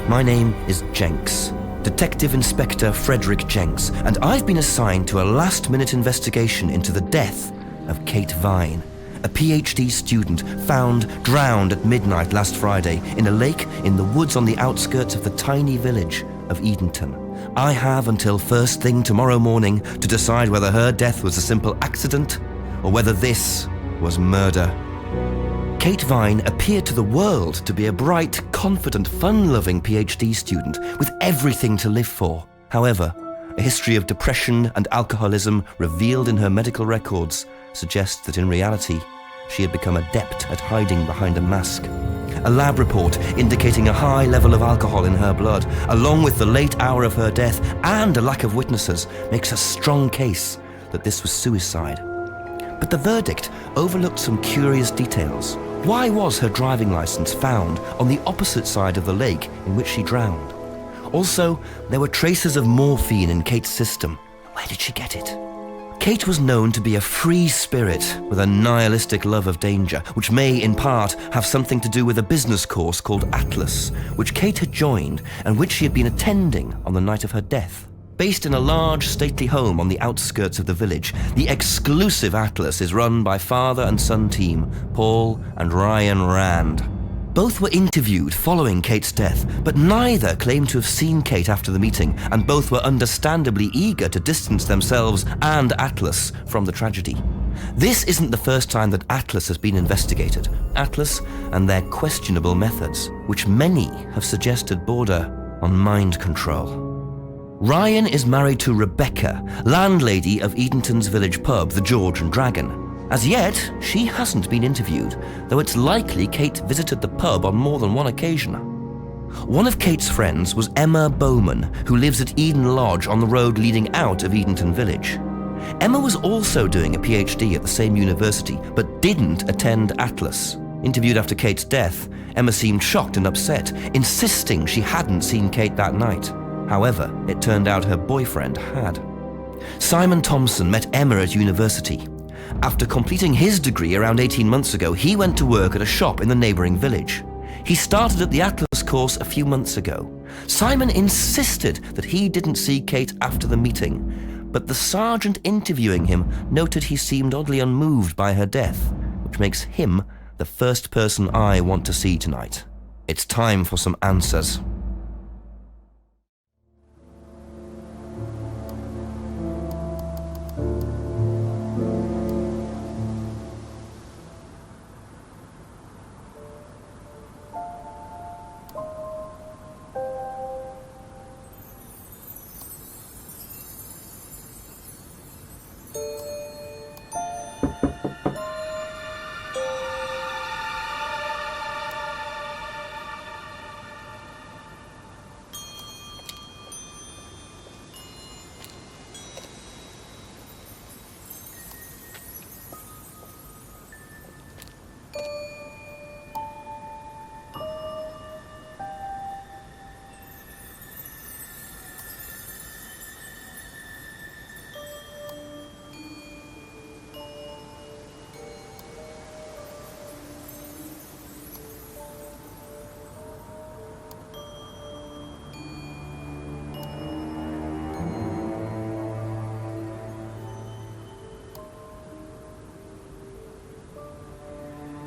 My name is Jenks, Detective Inspector Frederick Jenks, and I've been assigned to a last-minute investigation into the death of Kate Vine, a PhD student found drowned at midnight last Friday in a lake in the woods on the outskirts of the tiny village of Edenton. I have until first thing tomorrow morning to decide whether her death was a simple accident or whether this was murder. Kate Vine appeared to the world to be a bright, confident, fun-loving PhD student with everything to live for. However, a history of depression and alcoholism revealed in her medical records suggests that in reality, she had become adept at hiding behind a mask. A lab report indicating a high level of alcohol in her blood, along with the late hour of her death and a lack of witnesses, makes a strong case that this was suicide. But the verdict overlooked some curious details. Why was her driving license found on the opposite side of the lake in which she drowned? Also, there were traces of morphine in Kate's system. Where did she get it? Kate was known to be a free spirit with a nihilistic love of danger, which may, in part, have something to do with a business course called Atlas, which Kate had joined and which she had been attending on the night of her death. Based in a large, stately home on the outskirts of the village, the exclusive Atlas is run by father and son team, Paul and Ryan Rand. Both were interviewed following Kate's death, but neither claimed to have seen Kate after the meeting, and both were understandably eager to distance themselves and Atlas from the tragedy. This isn't the first time that Atlas has been investigated. Atlas and their questionable methods, which many have suggested border on mind control. Ryan is married to Rebecca, landlady of Edenton's village pub, the George and Dragon. As yet, she hasn't been interviewed, though it's likely Kate visited the pub on more than one occasion. One of Kate's friends was Emma Bowman, who lives at Eden Lodge on the road leading out of Edenton village. Emma was also doing a PhD at the same university, but didn't attend Atlas. Interviewed after Kate's death, Emma seemed shocked and upset, insisting she hadn't seen Kate that night. However, it turned out her boyfriend had. Simon Thompson met Emma at university. After completing his degree around 18 months ago, he went to work at a shop in the neighbouring village. He started at the Atlas course a few months ago. Simon insisted that he didn't see Kate after the meeting, but the sergeant interviewing him noted he seemed oddly unmoved by her death, which makes him the first person I want to see tonight. It's time for some answers.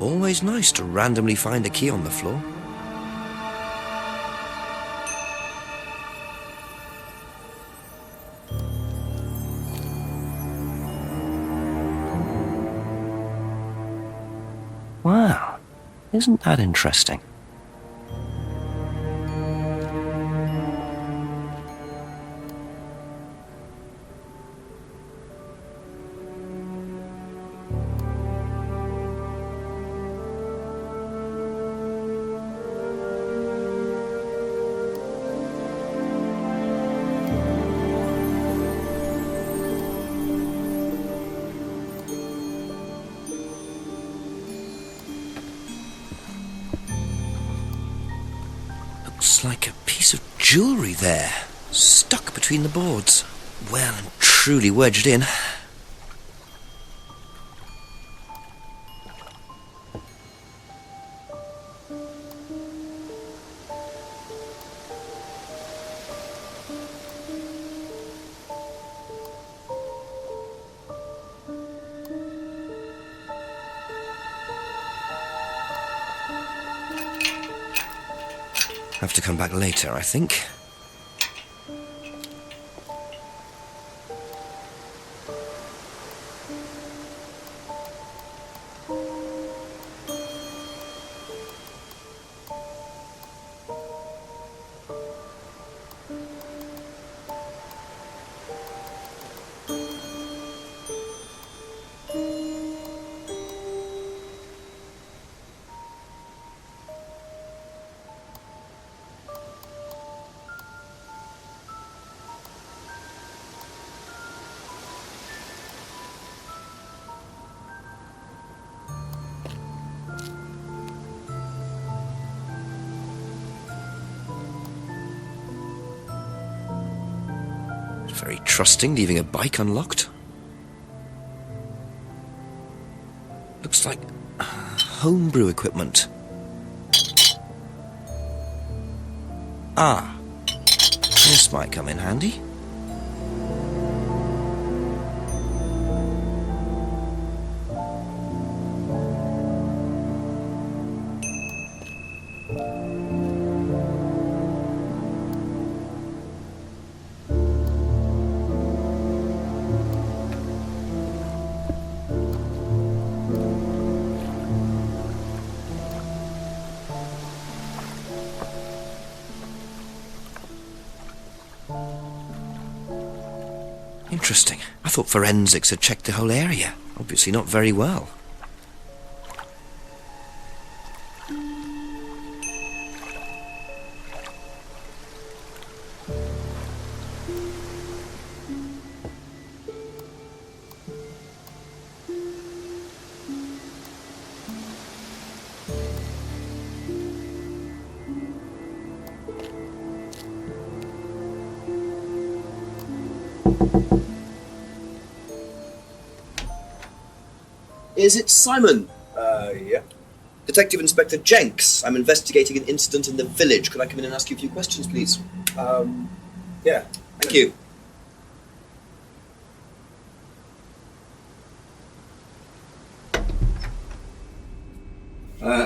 Always nice to randomly find a key on the floor. Wow, isn't that interesting? Looks like a piece of jewellery there, stuck between the boards. Well and truly wedged in. Have to come back later, I think. Very trusting, leaving a bike unlocked. Looks like homebrew equipment. Ah, this might come in handy. Interesting. I thought forensics had checked the whole area. Obviously not very well. Is it Simon? Yeah. Detective Inspector Jenks. I'm investigating an incident in the village. Could I come in and ask you a few questions, please? Yeah. Thank you.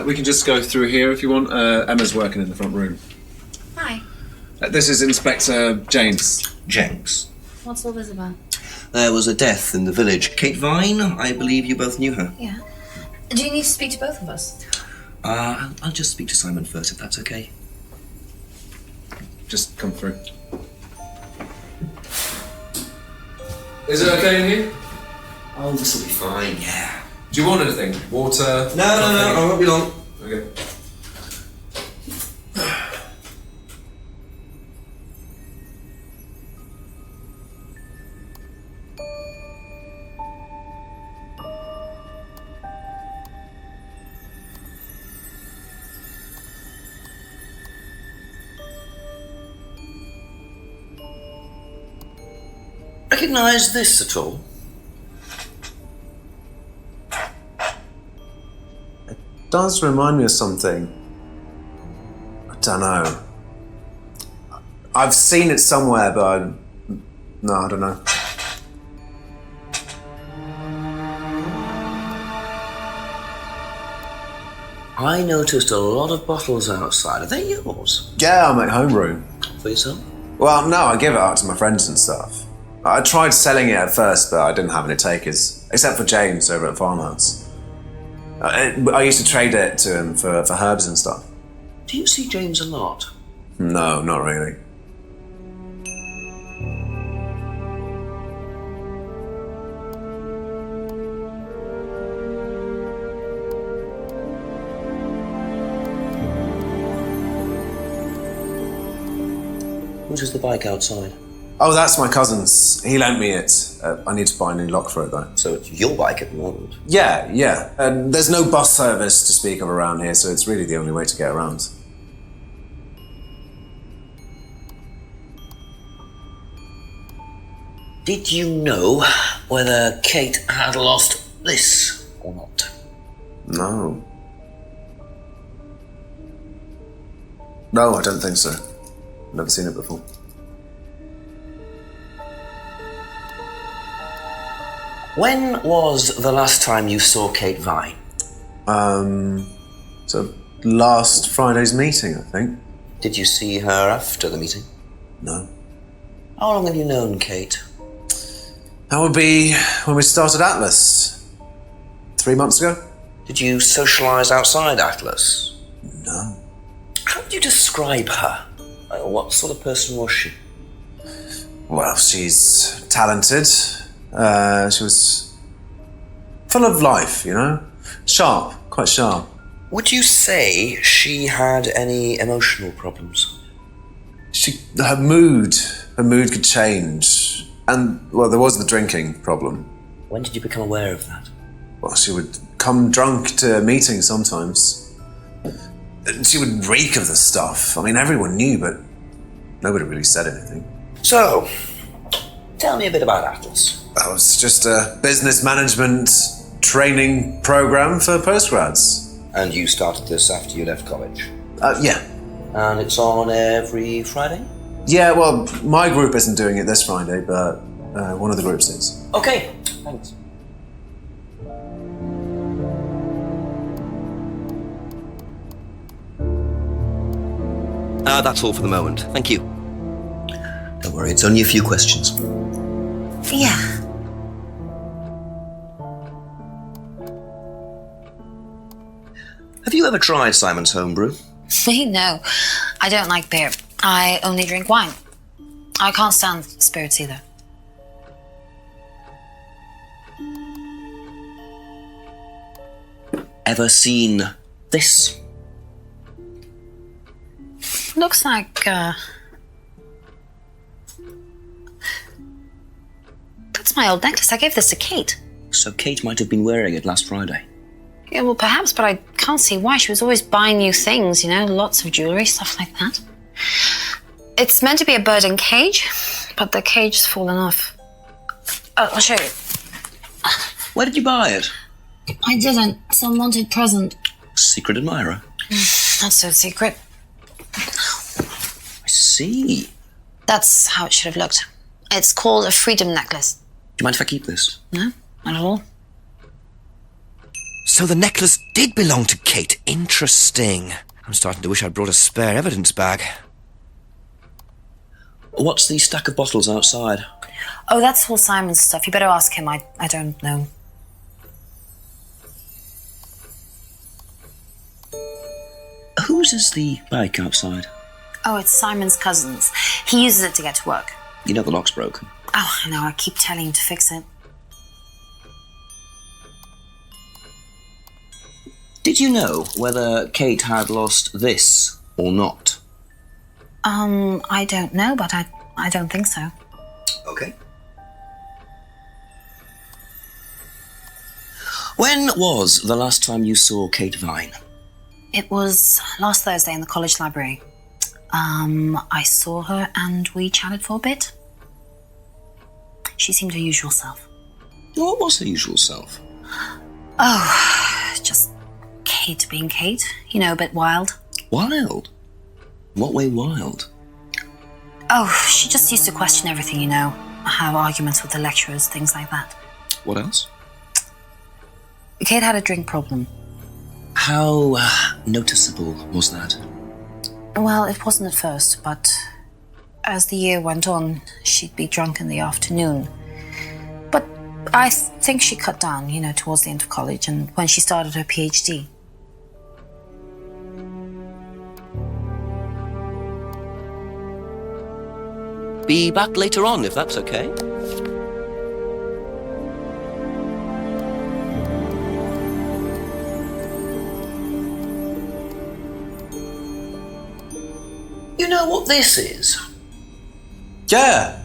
We can just go through here if you want. Emma's working in the front room. Hi. This is Inspector James. Jenks. What's all this about? There was a death in the village. Kate Vine, I believe you both knew her. Yeah. Do you need to speak to both of us? I'll just speak to Simon first, if that's okay. Just come through. Is it okay in here? Oh, this will be fine, yeah. Do you want anything? Water? No, I won't be long. Okay. Recognise this at all? It does remind me of something. I don't know. I've seen it somewhere, but no, I don't know. I noticed a lot of bottles outside. Are they yours? Yeah, I make homebrew. For yourself? Well, no, I give it out to my friends and stuff. I tried selling it at first, but I didn't have any takers, except for James over at Farmhouse. I used to trade it to him for herbs and stuff. Do you see James a lot? No, not really. Which is the bike outside? Oh, that's my cousin's. He lent me it. I need to buy a new lock for it, though. So it's your bike at the moment? Yeah. There's no bus service to speak of around here, so it's really the only way to get around. Did you know whether Kate had lost this or not? No. No, I don't think so. Never seen it before. When was the last time you saw Kate Vine? So last Friday's meeting, I think. Did you see her after the meeting? No. How long have you known Kate? That would be when we started Atlas. 3 months ago? Did you socialise outside Atlas? No. How would you describe her? What sort of person was she? Well, she's talented. She was full of life, you know? Sharp, quite sharp. Would you say she had any emotional problems? Her mood could change. And, well, there was the drinking problem. When did you become aware of that? Well, she would come drunk to meetings sometimes. She would reek of the stuff. I mean, everyone knew, but nobody really said anything. So, tell me a bit about Atlas. That was just a business management training program for postgrads. And you started this after you left college? Yeah. And it's on every Friday? Yeah, well, my group isn't doing it this Friday, but one of the groups is. Okay, thanks. That's all for the moment. Thank you. Don't worry, it's only a few questions. Yeah. Have you ever tried Simon's homebrew? Me? No. I don't like beer. I only drink wine. I can't stand spirits either. Ever seen this? Looks like, that's my old necklace. I gave this to Kate. So Kate might have been wearing it last Friday. Yeah, well, perhaps, but I can't see why. She was always buying new things, you know, lots of jewellery, stuff like that. It's meant to be a bird in cage, but the cage's fallen off. I'll show you. Where did you buy it? I didn't. Some wanted present. Secret admirer. Not so secret. I see. That's how it should have looked. It's called a freedom necklace. Do you mind if I keep this? No, not at all. So the necklace did belong to Kate. Interesting. I'm starting to wish I'd brought a spare evidence bag. What's the stack of bottles outside? Oh, that's all Simon's stuff. You better ask him. I don't know. Whose is the bike outside? Oh, it's Simon's cousin's. He uses it to get to work. You know the lock's broken. Oh, I know. I keep telling him to fix it. Did you know whether Kate had lost this or not? I don't know, but I don't think so. Okay. When was the last time you saw Kate Vine? It was last Thursday in the college library. I saw her and we chatted for a bit. She seemed her usual self. What was her usual self? Oh, just Kate being Kate. You know, a bit wild. Wild? What way wild? Oh, she just used to question everything, you know. Have arguments with the lecturers, things like that. What else? Kate had a drink problem. How noticeable was that? Well, it wasn't at first, but as the year went on, she'd be drunk in the afternoon. But I think she cut down, you know, towards the end of college and when she started her PhD. Be back later on, if that's okay. You know what this is? Yeah,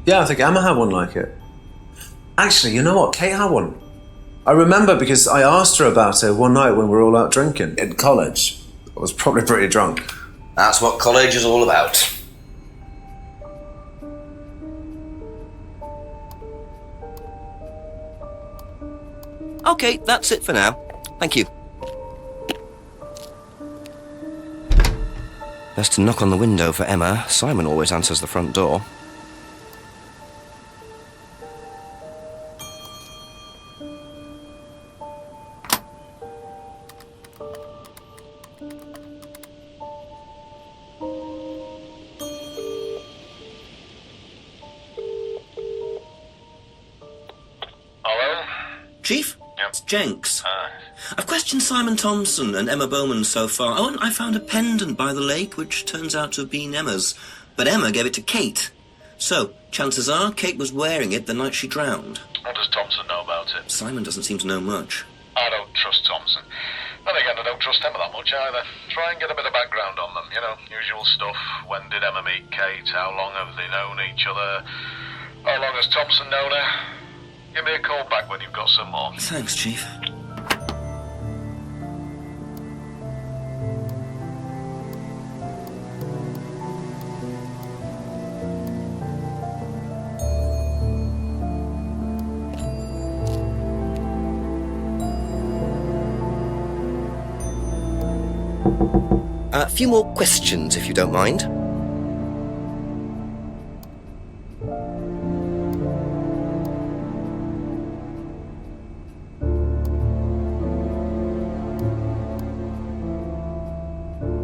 I think Emma had one like it. Actually, you know what? Kate had one. I remember because I asked her about it one night when we were all out drinking in college. I was probably pretty drunk. That's what college is all about. Okay, that's it for now. Thank you. Best to knock on the window for Emma. Simon always answers the front door. Chief? Yep. It's Jenks. I've questioned Simon Thompson and Emma Bowman so far. Oh, and I found a pendant by the lake, which turns out to have been Emma's. But Emma gave it to Kate. So, chances are, Kate was wearing it the night she drowned. What does Thompson know about it? Simon doesn't seem to know much. I don't trust Thompson. Then again, I don't trust Emma that much either. Try and get a bit of background on them, usual stuff. When did Emma meet Kate? How long have they known each other? How long has Thompson known her? Give me a call back when you've got some more. Thanks, Chief. A few more questions, if you don't mind.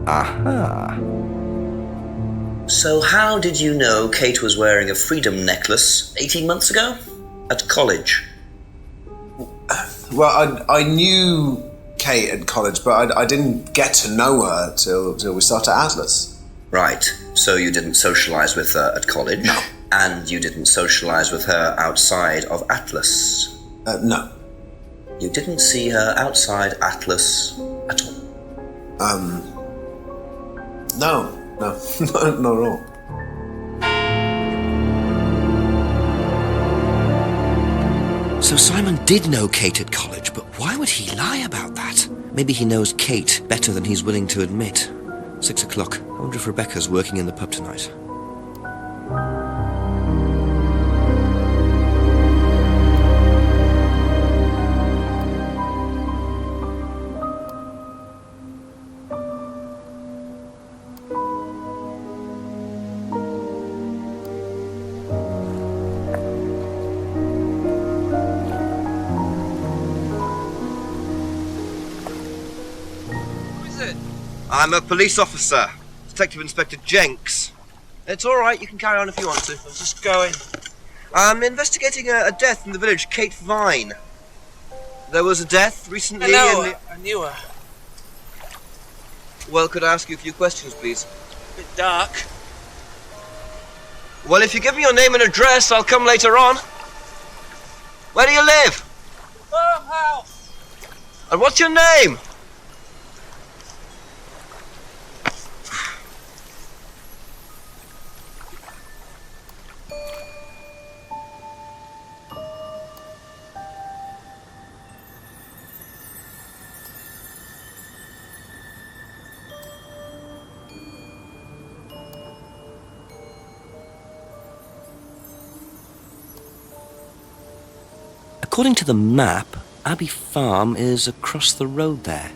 Aha. So how did you know Kate was wearing a freedom necklace 18 months ago? At college? Well, I knew Kate at college, but I didn't get to know her till we started at Atlas. Right, so you didn't socialise with her at college? No. And you didn't socialise with her outside of Atlas? No. You didn't see her outside Atlas at all? No, not at all. So Simon did know Kate at college, but why would he lie about that? Maybe he knows Kate better than he's willing to admit. 6 o'clock. I wonder if Rebecca's working in the pub tonight. I'm a police officer, Detective Inspector Jenks. It's all right, you can carry on if you want to. I was just going. I'm investigating a death in the village, Kate Vine. There was a death recently. I knew her. Well, could I ask you a few questions, please? Bit dark. Well, if you give me your name and address, I'll come later on. Where do you live? Farmhouse. And what's your name? According to the map, Abbey Farm is across the road there.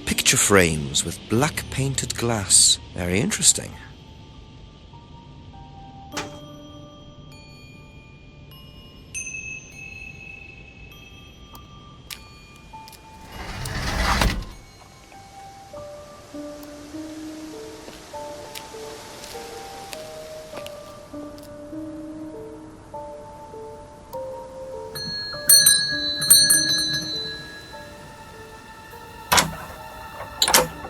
Picture frames with black painted glass. Very interesting.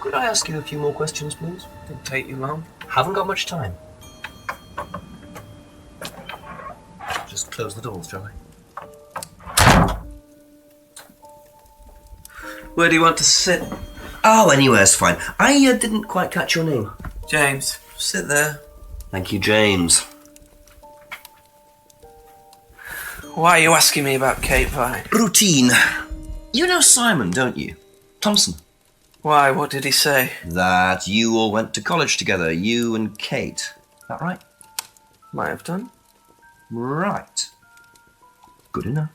Could I ask you a few more questions, please? Didn't take you long. Haven't got much time. Just close the doors, shall I? Where do you want to sit? Oh, anywhere's fine. I didn't quite catch your name. James, Sit there. Thank you, James. Why are you asking me about Kate Vine? Routine. You know Simon, don't you? Thompson. Why, what did he say? That you all went to college together, you and Kate. Is that right? Might have done. Right. Good enough.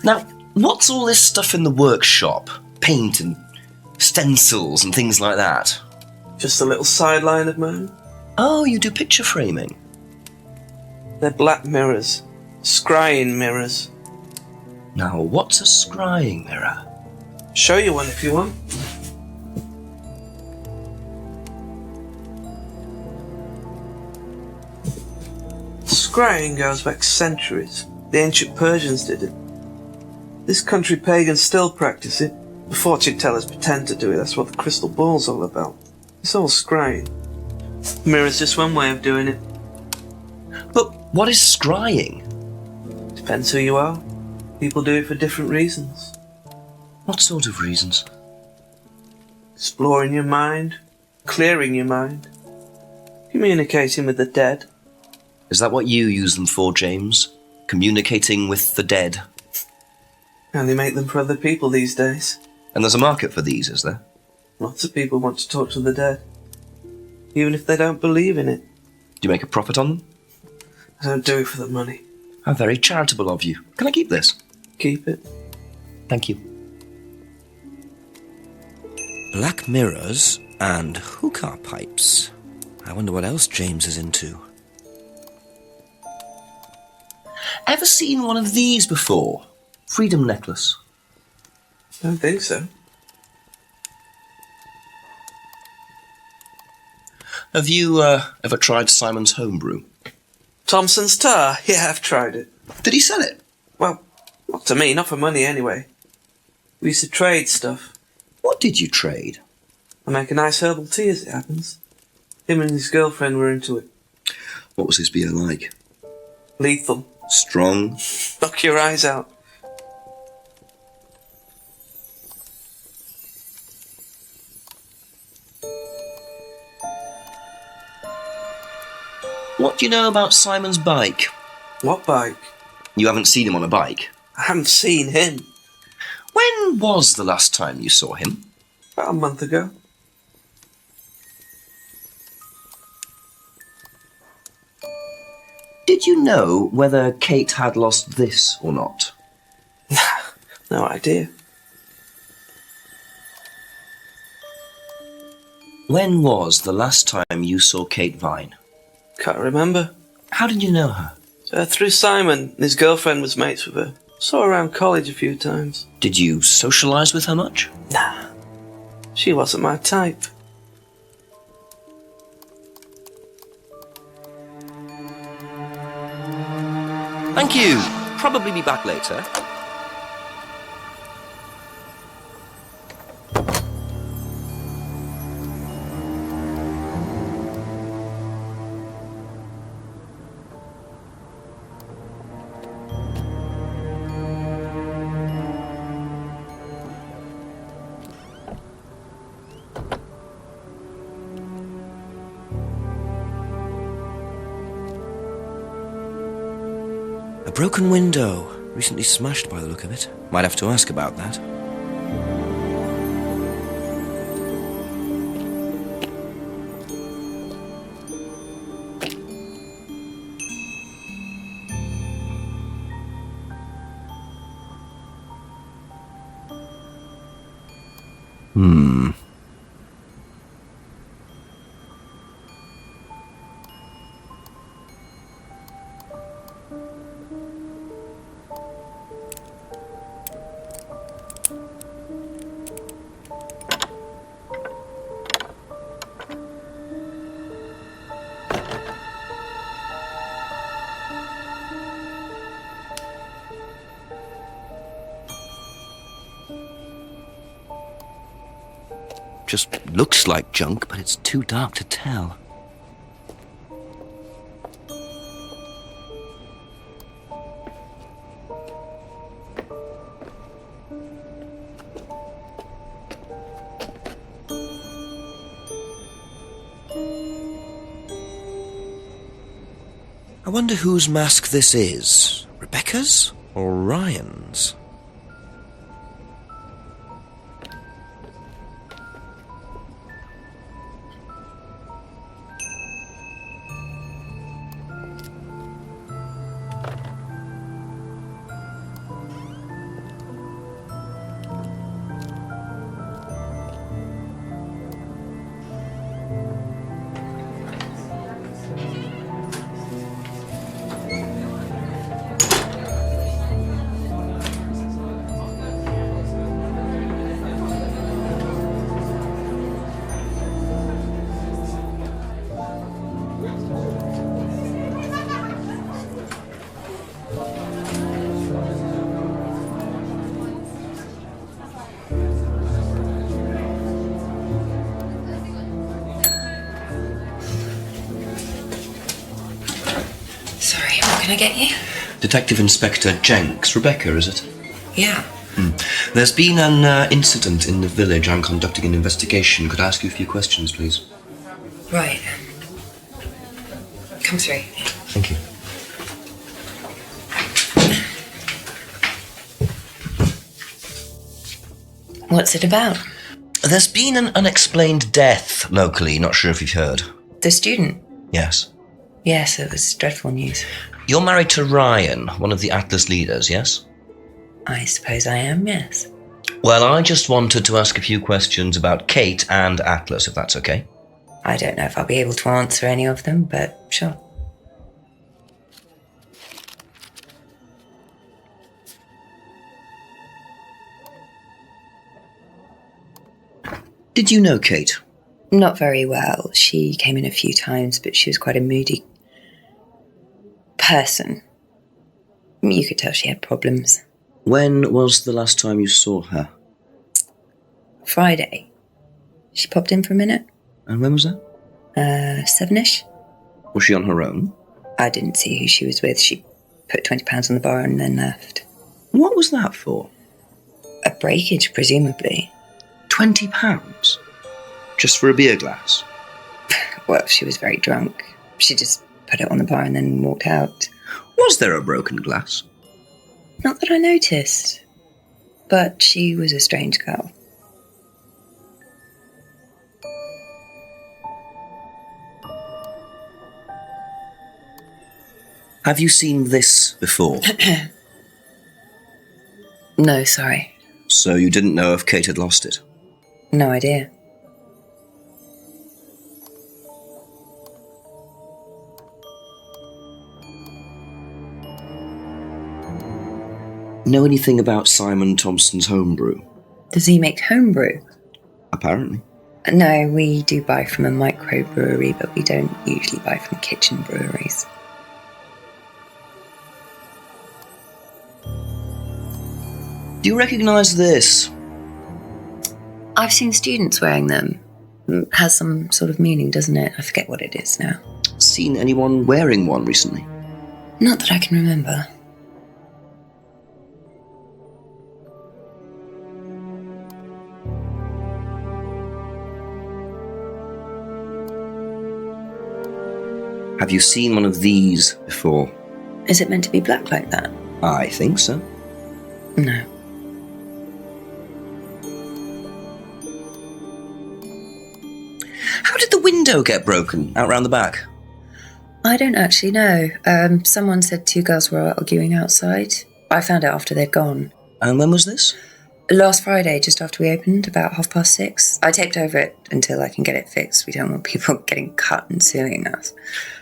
Now, what's all this stuff in the workshop? Paint and stencils and things like that? Just a little sideline of mine. Oh, you do picture framing? They're black mirrors. Scrying mirrors. Now, what's a scrying mirror? Show you one if you want. Scrying goes back centuries. The ancient Persians did it. This country pagans still practice it. The fortune tellers pretend to do it. That's what the crystal ball's all about. It's all scrying. Mirror's just one way of doing it. But what is scrying? Depends who you are. People do it for different reasons. What sort of reasons? Exploring your mind, clearing your mind, communicating with the dead. Is that what you use them for, James? Communicating with the dead? And they make them for other people these days. And there's a market for these, is there? Lots of people want to talk to the dead, even if they don't believe in it. Do you make a profit on them? I don't do it for the money. How very charitable of you. Can I keep this? Keep it. Thank you. Black mirrors and hookah pipes. I wonder what else James is into. Ever seen one of these before? Freedom necklace. Don't think so. Have you ever tried Simon's homebrew? Thompson's tar? Yeah, I've tried it. Did he sell it? Well, not to me, not for money anyway. We used to trade stuff. What did you trade? I make a nice herbal tea as it happens. Him and his girlfriend were into it. What was his beer like? Lethal. Strong? Knock your eyes out. What do you know about Simon's bike? What bike? You haven't seen him on a bike? I haven't seen him. When was the last time you saw him? About a month ago. Did you know whether Kate had lost this or not? No idea. When was the last time you saw Kate Vine? Can't remember. How did you know her? Through Simon. His girlfriend was mates with her. Saw her around college a few times. Did you socialise with her much? Nah. She wasn't my type. Thank you. Probably be back later. A broken window. Recently smashed by the look of it. Might have to ask about that. Just looks like junk, but it's too dark to tell. I wonder whose mask this is. Rebecca's or Ryan's? Sorry, what can I get you? Detective Inspector Jenks. Rebecca, is it? Yeah. There's been an incident in the village. I'm conducting an investigation. Could I ask you a few questions, please? Right. Come through. Thank you. What's it about? There's been an unexplained death locally. Not sure if you've heard. The student? Yes. Yes, it was dreadful news. You're married to Ryan, one of the Atlas leaders, yes? I suppose I am, yes. Well, I just wanted to ask a few questions about Kate and Atlas, if that's okay. I don't know if I'll be able to answer any of them, but sure. Did you know Kate? Not very well. She came in a few times, but she was quite a moody person. You could tell she had problems. When was the last time you saw her? Friday. She popped in for a minute. And when was that? 7-ish. Was she on her own? I didn't see who she was with. She put £20 on the bar and then left. What was that for? A breakage, presumably. £20? Just for a beer glass? Well, she was very drunk. She just put it on the bar and then walked out. Was there a broken glass? Not that I noticed. But she was a strange girl. Have you seen this before? No, sorry. So you didn't know if Kate had lost it? No idea. Know anything about Simon Thompson's homebrew? Does he make homebrew? Apparently. No, we do buy from a microbrewery, but we don't usually buy from kitchen breweries. Do you recognise this? I've seen students wearing them. It has some sort of meaning, doesn't it? I forget what it is now. Seen anyone wearing one recently? Not that I can remember. Have you seen one of these before? Is it meant to be black like that? I think so. No. How did the window get broken out round the back? I don't actually know. Someone said 2 girls were arguing outside. I found out after they'd gone. And when was this? Last Friday, just after we opened, about 6:30. I taped over it until I can get it fixed. We don't want people getting cut and suing us.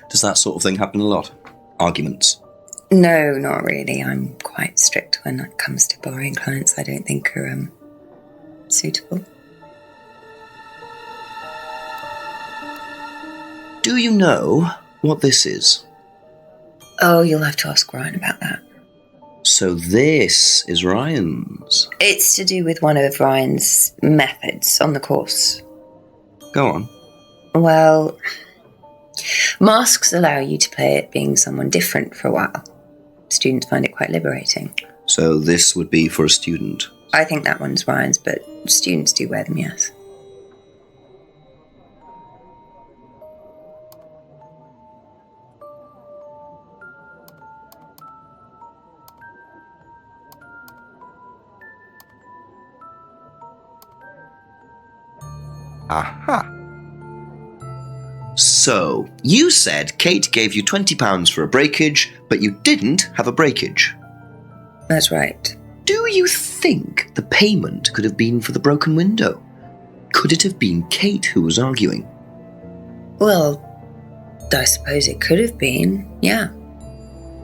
Does that sort of thing happen a lot? Arguments? No, not really. I'm quite strict when it comes to borrowing clients I don't think are suitable. Do you know what this is? Oh, you'll have to ask Ryan about that. So this is Ryan's. It's to do with one of Ryan's methods on the course. Go on. Well, masks allow you to play at being someone different for a while. Students find it quite liberating. So this would be for a student? I think that one's Ryan's, but students do wear them, yes. Aha. So, you said Kate gave you £20 for a breakage, but you didn't have a breakage. That's right. Do you think the payment could have been for the broken window? Could it have been Kate who was arguing? Well, I suppose it could have been, yeah.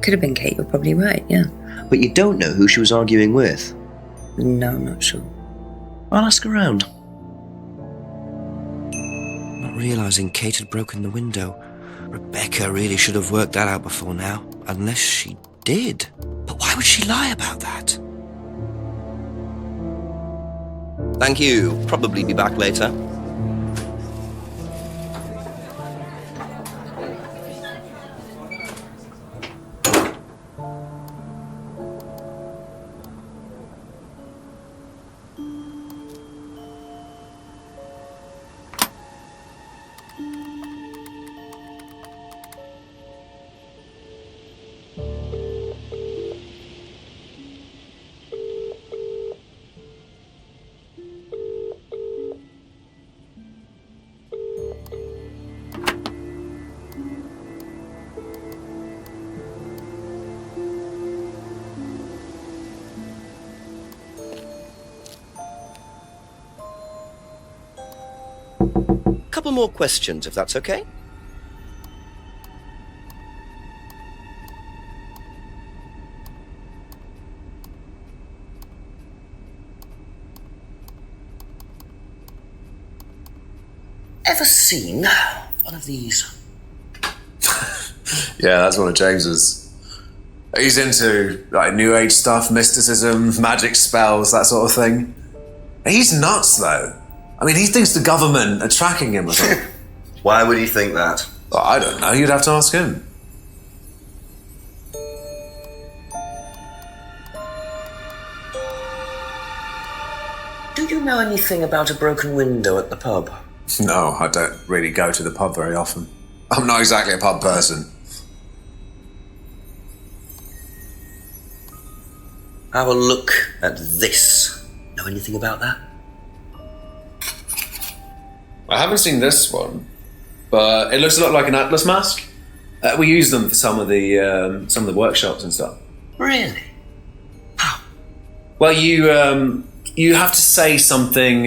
Could have been Kate, you're probably right, yeah. But you don't know who she was arguing with? No, I'm not sure. I'll ask around. Not realising Kate had broken the window. Rebecca really should have worked that out before now. Unless she did. But why would she lie about that? Thank you. Probably be back later. Couple more questions, if that's okay? Ever seen one of these? Yeah, that's one of James's. He's into like New Age stuff, mysticism, magic spells, that sort of thing. He's nuts, though. I mean, he thinks the government are tracking him or something. Why would he think that? Well, I don't know. You'd have to ask him. Do you know anything about a broken window at the pub? No, I don't really go to the pub very often. I'm not exactly a pub person. Have a look at this. Know anything about that? I haven't seen this one, but it looks a lot like an Atlas mask. We use them for some of the workshops and stuff. Really? Well, you have to say something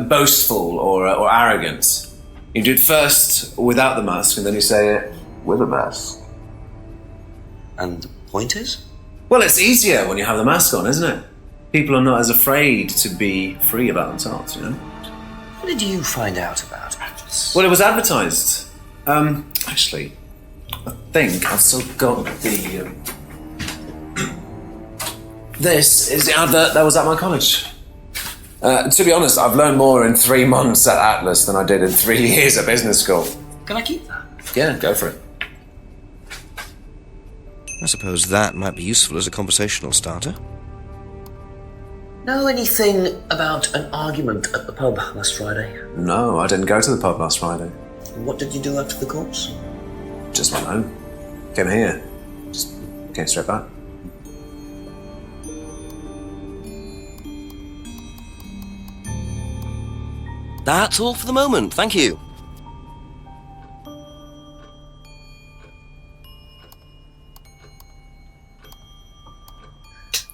boastful or arrogant. You do it first without the mask, and then you say it with a mask. And the point is? Well, it's easier when you have the mask on, isn't it? People are not as afraid to be free about themselves, you know? What did you find out about it? Well, it was advertised. Actually, I think I've still got the... This is the advert that was at my college. To be honest, I've learned more in 3 months at Atlas than I did in 3 years at business school. Can I keep that? Yeah, go for it. I suppose that might be useful as a conversational starter. Know anything about an argument at the pub last Friday? No, I didn't go to the pub last Friday. What did you do after the course? Just went home. Came here. Just came straight back. That's all for the moment, thank you.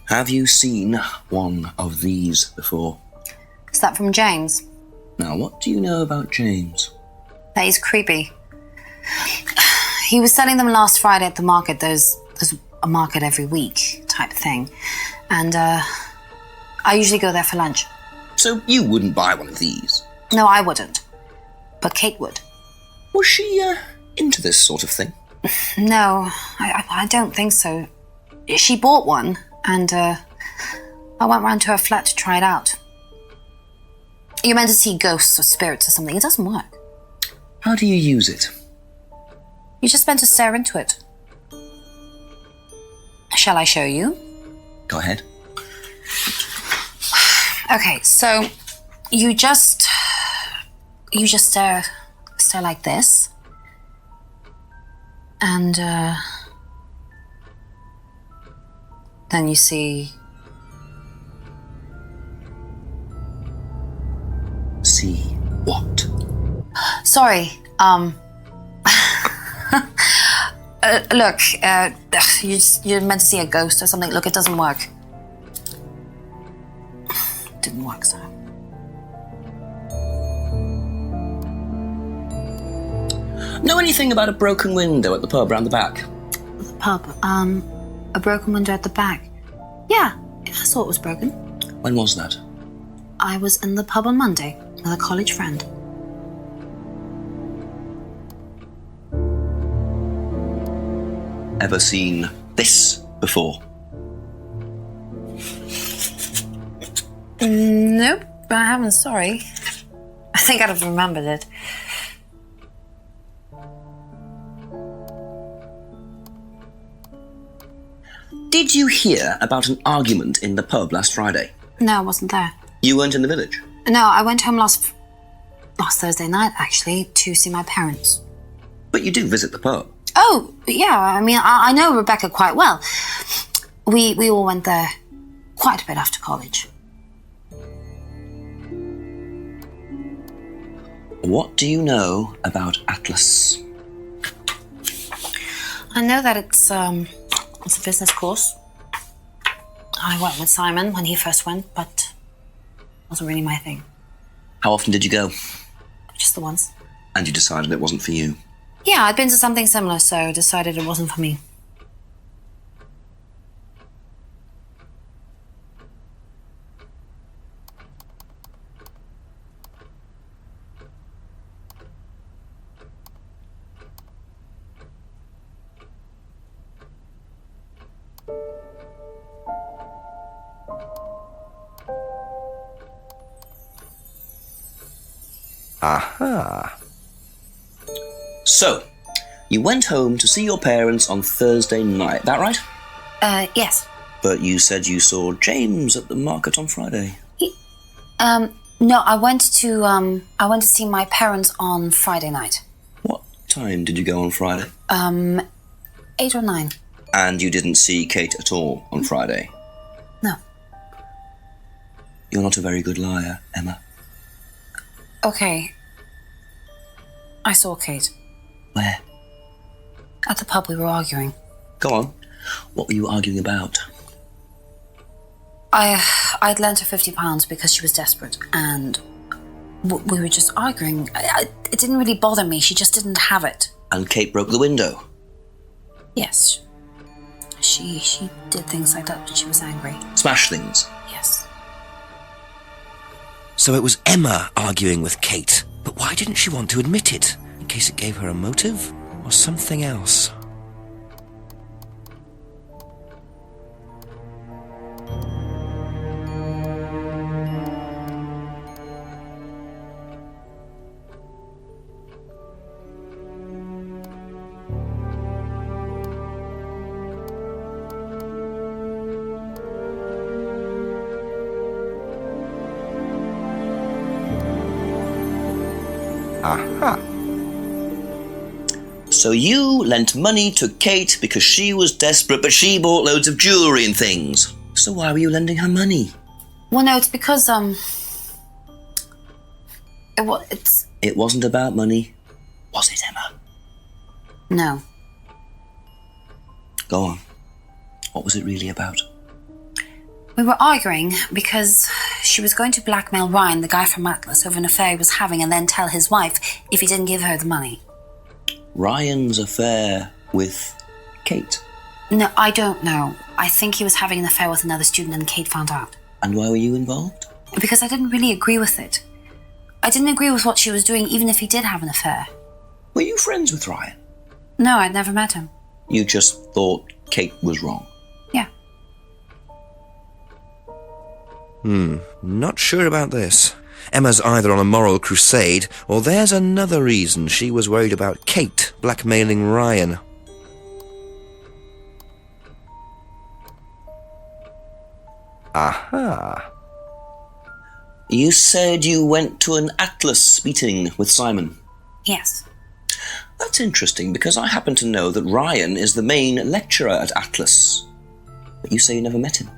Have you seen one of these before? Is that from James? Now, what do you know about James? That he's creepy. He was selling them last Friday at the market. There's a market every week type thing. And I usually go there for lunch. So you wouldn't buy one of these? No, I wouldn't. But Kate would. Was she into this sort of thing? No, I don't think so. She bought one, and I went round to her flat to try it out. You're meant to see ghosts or spirits or something. It doesn't work. How do you use it? You're just meant to stare into it. Shall I show you? Go ahead. Okay, so you just stare like this, and then you see. See what? Sorry, look, you're meant to see a ghost or something. Look, it doesn't work. Didn't work, so. Know anything about a broken window at the pub round the back? The pub, a broken window at the back. Yeah, I saw it was broken. When was that? I was in the pub on Monday with a college friend. Ever seen this before? Nope, I haven't, sorry. I think I'd have remembered it. Did you hear about an argument in the pub last Friday? No, I wasn't there. You weren't in the village? No, I went home last Thursday night, actually, to see my parents. But you do visit the pub? Oh, yeah, I mean, I know Rebecca quite well. We all went there quite a bit after college. What do you know about Atlas? I know that it's a business course. I went with Simon when he first went, but it wasn't really my thing. How often did you go? Just the once. And you decided it wasn't for you? Yeah, I'd been to something similar, so decided it wasn't for me. Aha. So, you went home to see your parents on Thursday night, that right? Yes. But you said you saw James at the market on Friday. No, I went to see my parents on Friday night. What time did you go on Friday? 8 or 9. And you didn't see Kate at all on Friday? No. You're not a very good liar, Emma. Okay. I saw Kate. Where? At the pub we were arguing. Go on. What were you arguing about? I'd lent her £50 because she was desperate, and we were just arguing. It didn't really bother me, she just didn't have it. And Kate broke the window? Yes. She did things like that when she was angry. Smash things? Yes. So it was Emma arguing with Kate, but why didn't she want to admit it? In case it gave her a motive? Or something else? Aha. So you lent money to Kate because she was desperate, but she bought loads of jewellery and things. So why were you lending her money? Well, no, it's because, It wasn't about money, was it, Emma? No. Go on. What was it really about? We were arguing because she was going to blackmail Ryan, the guy from Atlas, over an affair he was having, and then tell his wife if he didn't give her the money. Ryan's affair with Kate? No, I don't know. I think he was having an affair with another student and Kate found out. And why were you involved? Because I didn't really agree with it. I didn't agree with what she was doing, even if he did have an affair. Were you friends with Ryan? No, I'd never met him. You just thought Kate was wrong? Yeah. Not sure about this. Emma's either on a moral crusade, or there's another reason she was worried about Kate blackmailing Ryan. Aha. You said you went to an Atlas meeting with Simon. Yes. That's interesting, because I happen to know that Ryan is the main lecturer at Atlas. But you say you never met him.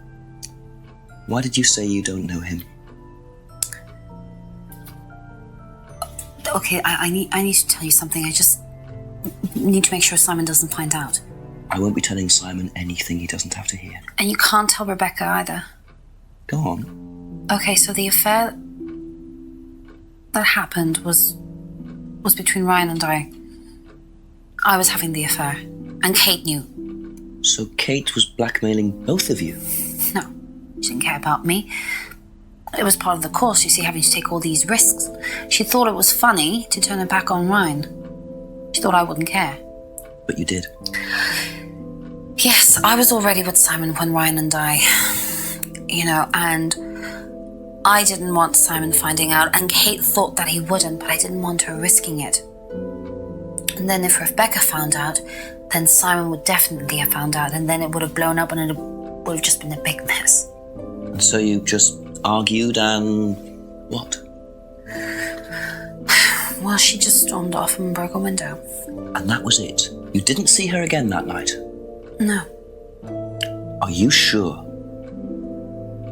Why did you say you don't know him? Okay, I need to tell you something. I just need to make sure Simon doesn't find out. I won't be telling Simon anything he doesn't have to hear. And you can't tell Rebecca either. Go on. Okay, so the affair that happened was between Ryan and I. I was having the affair, and Kate knew. So Kate was blackmailing both of you? No, she didn't care about me. It was part of the course, you see, having to take all these risks. She thought it was funny to turn her back on Ryan. She thought I wouldn't care. But you did. Yes, I was already with Simon when Ryan and I, and I didn't want Simon finding out, and Kate thought that he wouldn't, but I didn't want her risking it. And then if Rebecca found out, then Simon would definitely have found out, and then it would have blown up and it would have just been a big mess. And so you just argued and what? Well, she just stormed off and broke a window. And that was it? You didn't see her again that night? No. Are you sure?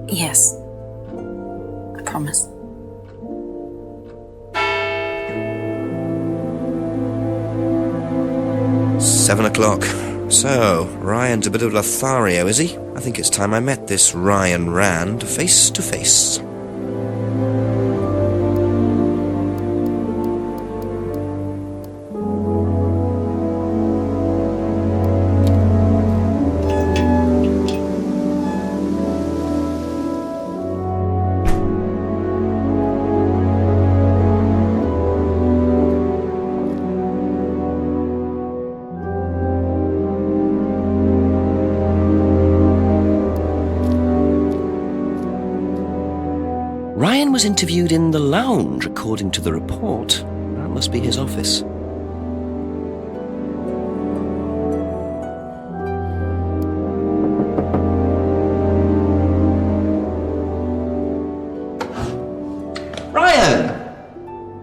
Yes. I promise. "7 o'clock. So, Ryan's a bit of Lothario, is he? I think it's time I met this Ryan Rand face to face." Ryan was interviewed in the lounge, according to the report. That must be his office. Ryan!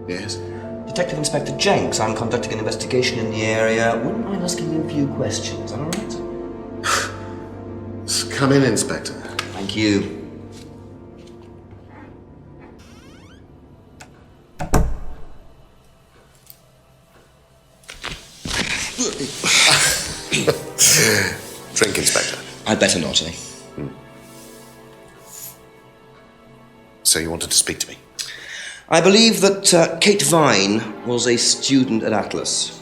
Yes? Detective Inspector Jenks. I'm conducting an investigation in the area. Wouldn't mind asking you a few questions, all right? Come in, Inspector. Thank you. Drink, Inspector. I'd better not, eh? So you wanted to speak to me? I believe that Kate Vine was a student at Atlas.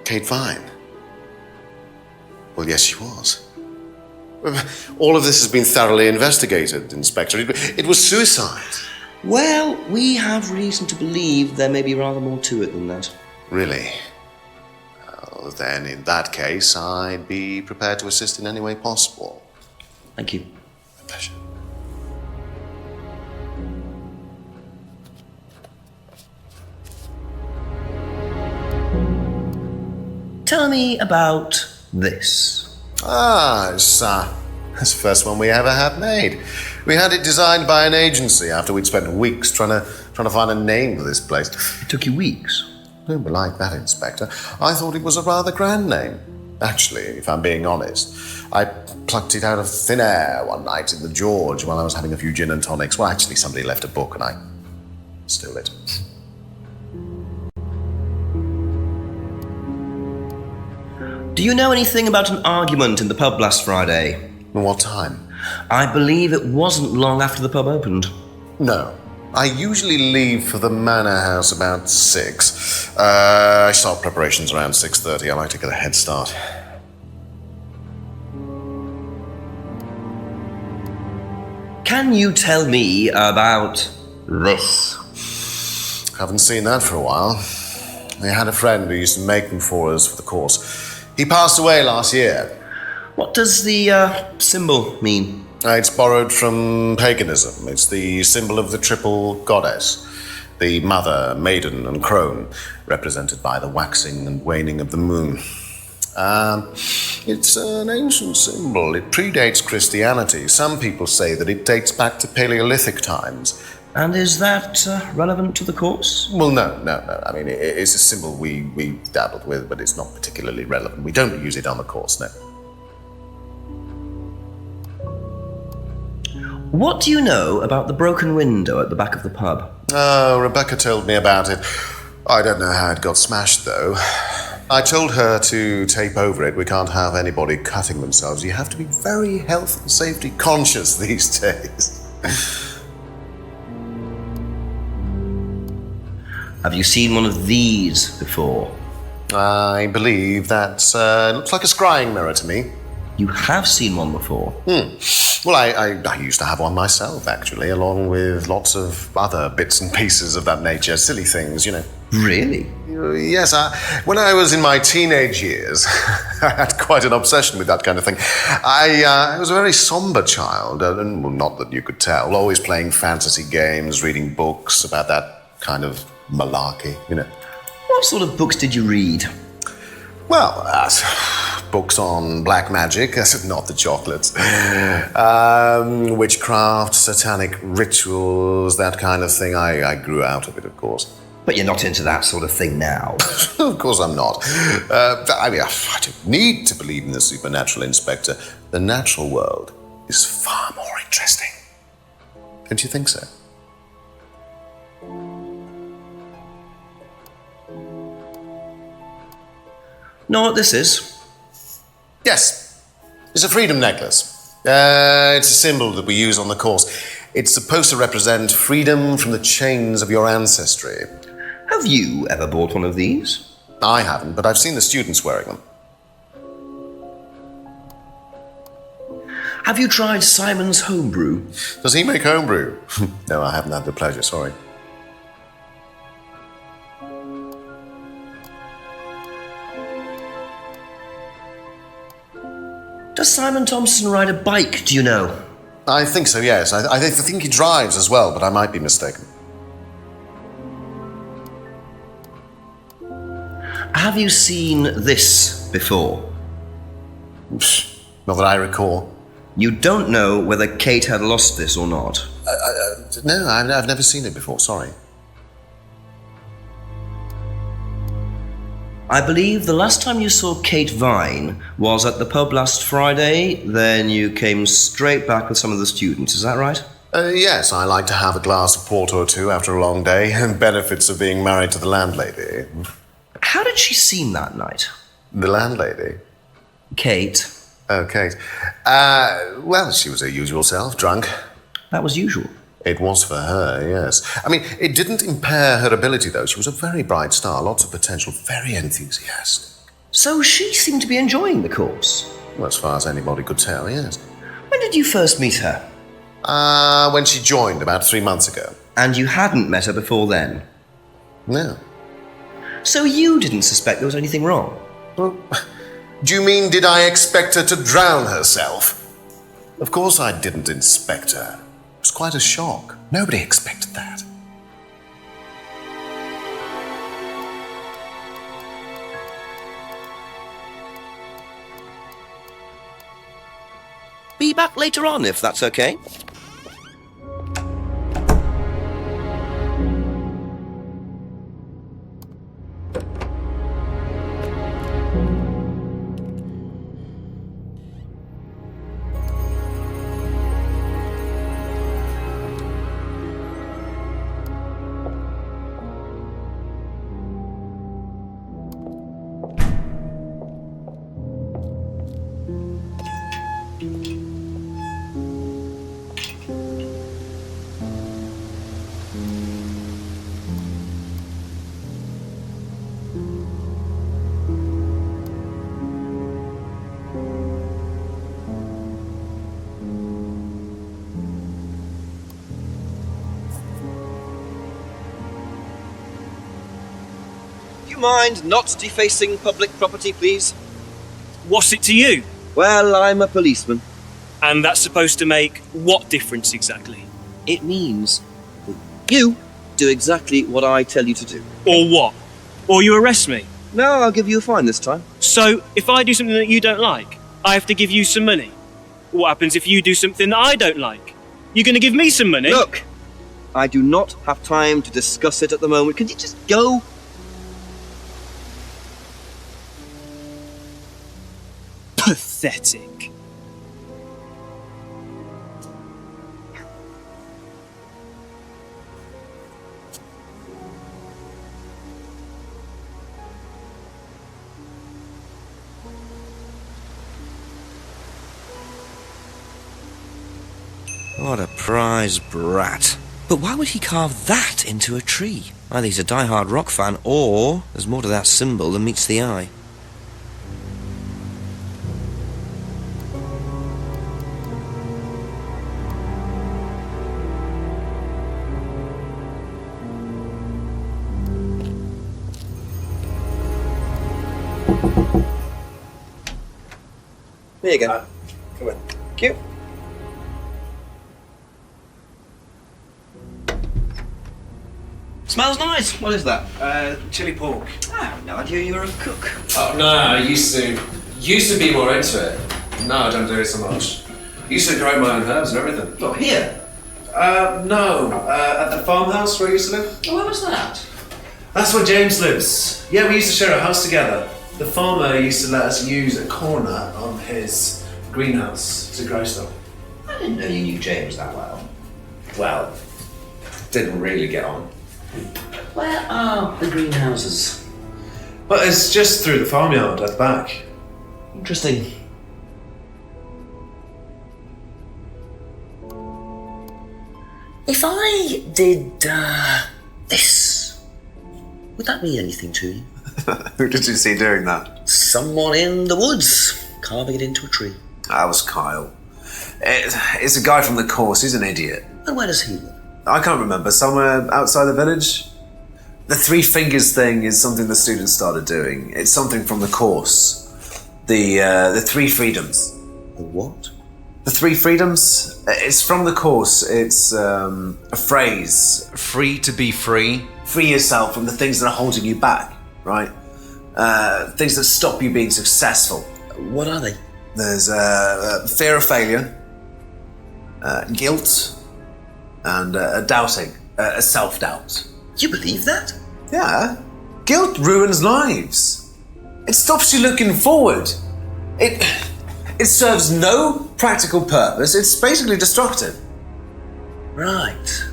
Kate Vine? Well, yes, she was. All of this has been thoroughly investigated, Inspector. It was suicide. Well, we have reason to believe there may be rather more to it than that. Really? Well, then, in that case, I'd be prepared to assist in any way possible. Thank you. My pleasure. Tell me about this. It's the first one we ever had made. We had it designed by an agency after we'd spent weeks trying to find a name for this place. It took you weeks? Don't be like that, Inspector. I thought it was a rather grand name. Actually, if I'm being honest, I plucked it out of thin air one night in the George while I was having a few gin and tonics. Well, actually, somebody left a book and I stole it. Do you know anything about an argument in the pub last Friday? What time? I believe it wasn't long after the pub opened. No. I usually leave for the Manor House about 6. I start preparations around 6:30. I like to get a head start. Can you tell me about this? Haven't seen that for a while. We had a friend who used to make them for us for the course. He passed away last year. What does the symbol mean? It's borrowed from paganism. It's the symbol of the triple goddess, the mother, maiden, and crone, represented by the waxing and waning of the moon. It's an ancient symbol. It predates Christianity. Some people say that it dates back to Paleolithic times. And is that relevant to the course? Well, no. I mean, it's a symbol we dabbled with, but it's not particularly relevant. We don't use it on the course, no. What do you know about the broken window at the back of the pub? Oh, Rebecca told me about it. I don't know how it got smashed, though. I told her to tape over it. We can't have anybody cutting themselves. You have to be very health and safety conscious these days. Have you seen one of these before? I believe that looks like a scrying mirror to me. You have seen one before? Well, I used to have one myself, actually, along with lots of other bits and pieces of that nature. Silly things, you know. Really? Yes, when I was in my teenage years, I had quite an obsession with that kind of thing. I was a very somber child, and well, not that you could tell, always playing fantasy games, reading books about that kind of malarkey, you know. What sort of books did you read? Well, books on black magic, not the chocolates, witchcraft, satanic rituals, that kind of thing. I grew out of it, of course. But you're not into that sort of thing now. Of course I'm not. I don't need to believe in the supernatural, Inspector. The natural world is far more interesting. Don't you think so? Know what this is? Yes. It's a freedom necklace. It's a symbol that we use on the course. It's supposed to represent freedom from the chains of your ancestry. Have you ever bought one of these? I haven't, but I've seen the students wearing them. Have you tried Simon's homebrew? Does he make homebrew? No, I haven't had the pleasure, sorry. Does Simon Thompson ride a bike, do you know? I think so, yes. I think he drives as well, but I might be mistaken. Have you seen this before? Not that I recall. You don't know whether Kate had lost this or not? No, I've never seen it before, sorry. I believe the last time you saw Kate Vine was at the pub last Friday, then you came straight back with some of the students, is that right? Yes, I like to have a glass of port or two after a long day, and benefits of being married to the landlady. How did she seem that night? The landlady? Kate. Oh, Kate. Well, she was her usual self, drunk. That was usual. It was for her, yes. I mean, it didn't impair her ability, though. She was a very bright star, lots of potential, very enthusiastic. So she seemed to be enjoying the course? Well, as far as anybody could tell, yes. When did you first meet her? When she joined, about 3 months ago. And you hadn't met her before then? No. So you didn't suspect there was anything wrong? Well, do you mean, did I expect her to drown herself? Of course I didn't inspect her. It was quite a shock. Nobody expected that. Be back later on, if that's okay. Mind not defacing public property, please? What's it to you? Well, I'm a policeman. And that's supposed to make what difference exactly? It means that you do exactly what I tell you to do. Or what? Or you arrest me? No, I'll give you a fine this time. So, if I do something that you don't like, I have to give you some money? What happens if you do something that I don't like? You're going to give me some money? Look, I do not have time to discuss it at the moment. Can you just go? Pathetic. What a prize brat. But why would he carve that into a tree? Either he's a die-hard rock fan, or there's more to that symbol than meets the eye. There you go. Come on. Thank you. Smells nice. What is that? Chili pork. I have no idea you were a cook. Oh, no, I used to be more into it. No, I don't do it so much. Used to grow my own herbs and everything. Not here. No, at the farmhouse where I used to live. Oh, where was that? That's where James lives. Yeah, we used to share a house together. The farmer used to let us use a corner of his greenhouse to grow stuff. I didn't know you knew James that well. Well, didn't really get on. Where are the greenhouses? But it's just through the farmyard at the back. Interesting. If I did this, would that mean anything to you? Who did you see doing that? Someone in the woods, carving it into a tree. That was Kyle. It's a guy from the course. He's an idiot. And where does he live? I can't remember. Somewhere outside the village? The three fingers thing is something the students started doing. It's something from the course. The three freedoms. The what? The three freedoms? It's from the course. It's a phrase. Free to be free. Free yourself from the things that are holding you back, right? Things that stop you being successful. What are they? There's fear of failure, guilt, and doubting, self-doubt. You believe that? Yeah. Guilt ruins lives. It stops you looking forward. It serves no practical purpose. It's basically destructive. Right.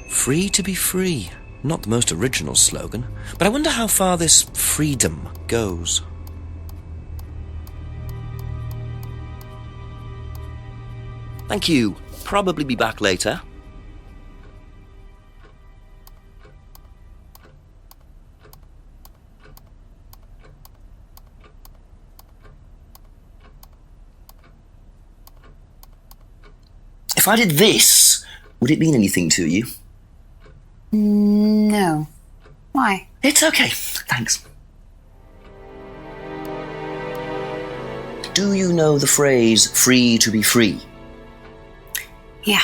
Free to be free. Not the most original slogan, but I wonder how far this freedom goes. Thank you. Probably be back later. If I did this, would it mean anything to you? No. Why? It's okay, thanks. Do you know the phrase, free to be free? Yeah.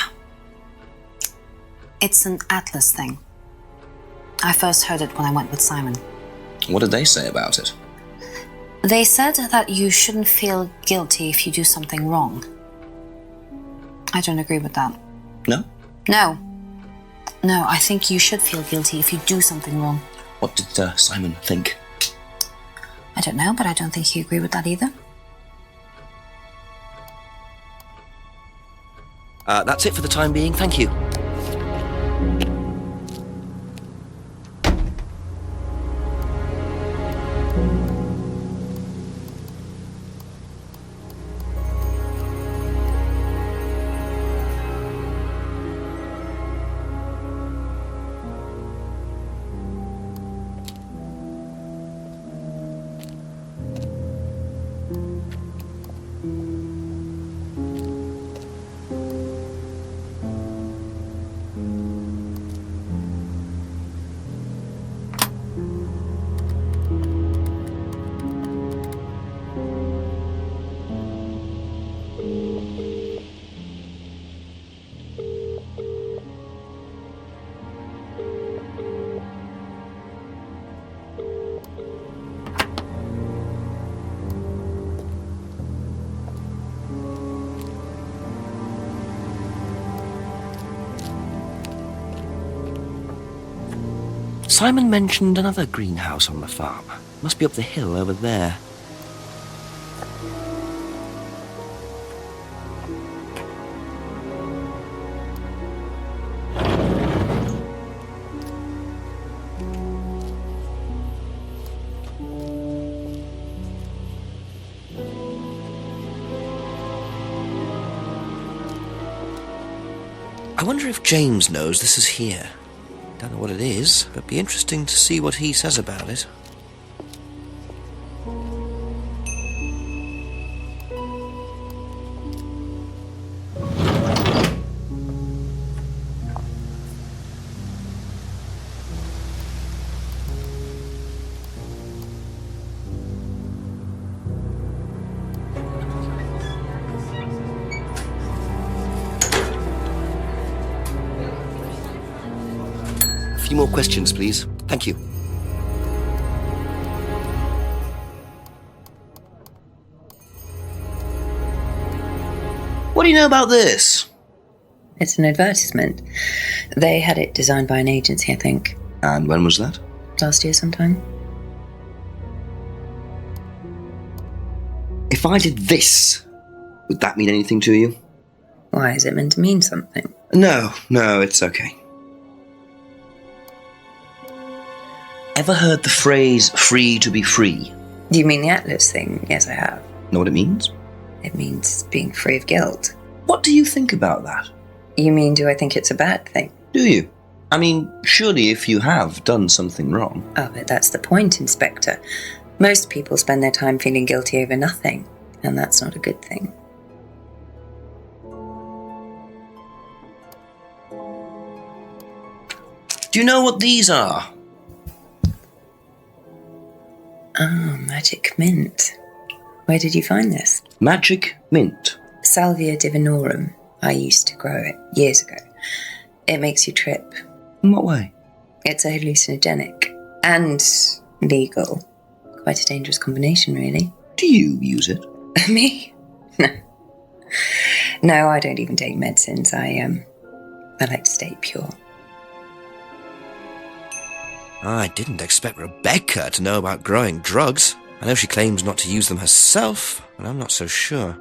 It's an Atlas thing. I first heard it when I went with Simon. What did they say about it? They said that you shouldn't feel guilty if you do something wrong. I don't agree with that. No? No. No, I think you should feel guilty if you do something wrong. What did Simon think? I don't know, but I don't think he agreed with that either. That's it for the time being. Thank you. Simon mentioned another greenhouse on the farm. Must be up the hill over there. I wonder if James knows this is here. Don't know what it is, but it'd be interesting to see what he says about it. A few more questions, please. Thank you. What do you know about this? It's an advertisement. They had it designed by an agency, I think. And when was that? Last year sometime. If I did this, would that mean anything to you? Why, is it meant to mean something? No, it's okay. Ever heard the phrase, free to be free? Do you mean the Atlas thing? Yes, I have. Know what it means? It means being free of guilt. What do you think about that? You mean, do I think it's a bad thing? Do you? I mean, surely if you have done something wrong. Oh, but that's the point, Inspector. Most people spend their time feeling guilty over nothing, and that's not a good thing. Do you know what these are? Oh, magic mint. Where did you find this? Magic mint. Salvia divinorum. I used to grow it years ago. It makes you trip. In what way? It's a hallucinogenic and legal. Quite a dangerous combination, really. Do you use it? Me? No. No, I don't even take medicines. I like to stay pure. I didn't expect Rebecca to know about growing drugs. I know she claims not to use them herself, but I'm not so sure.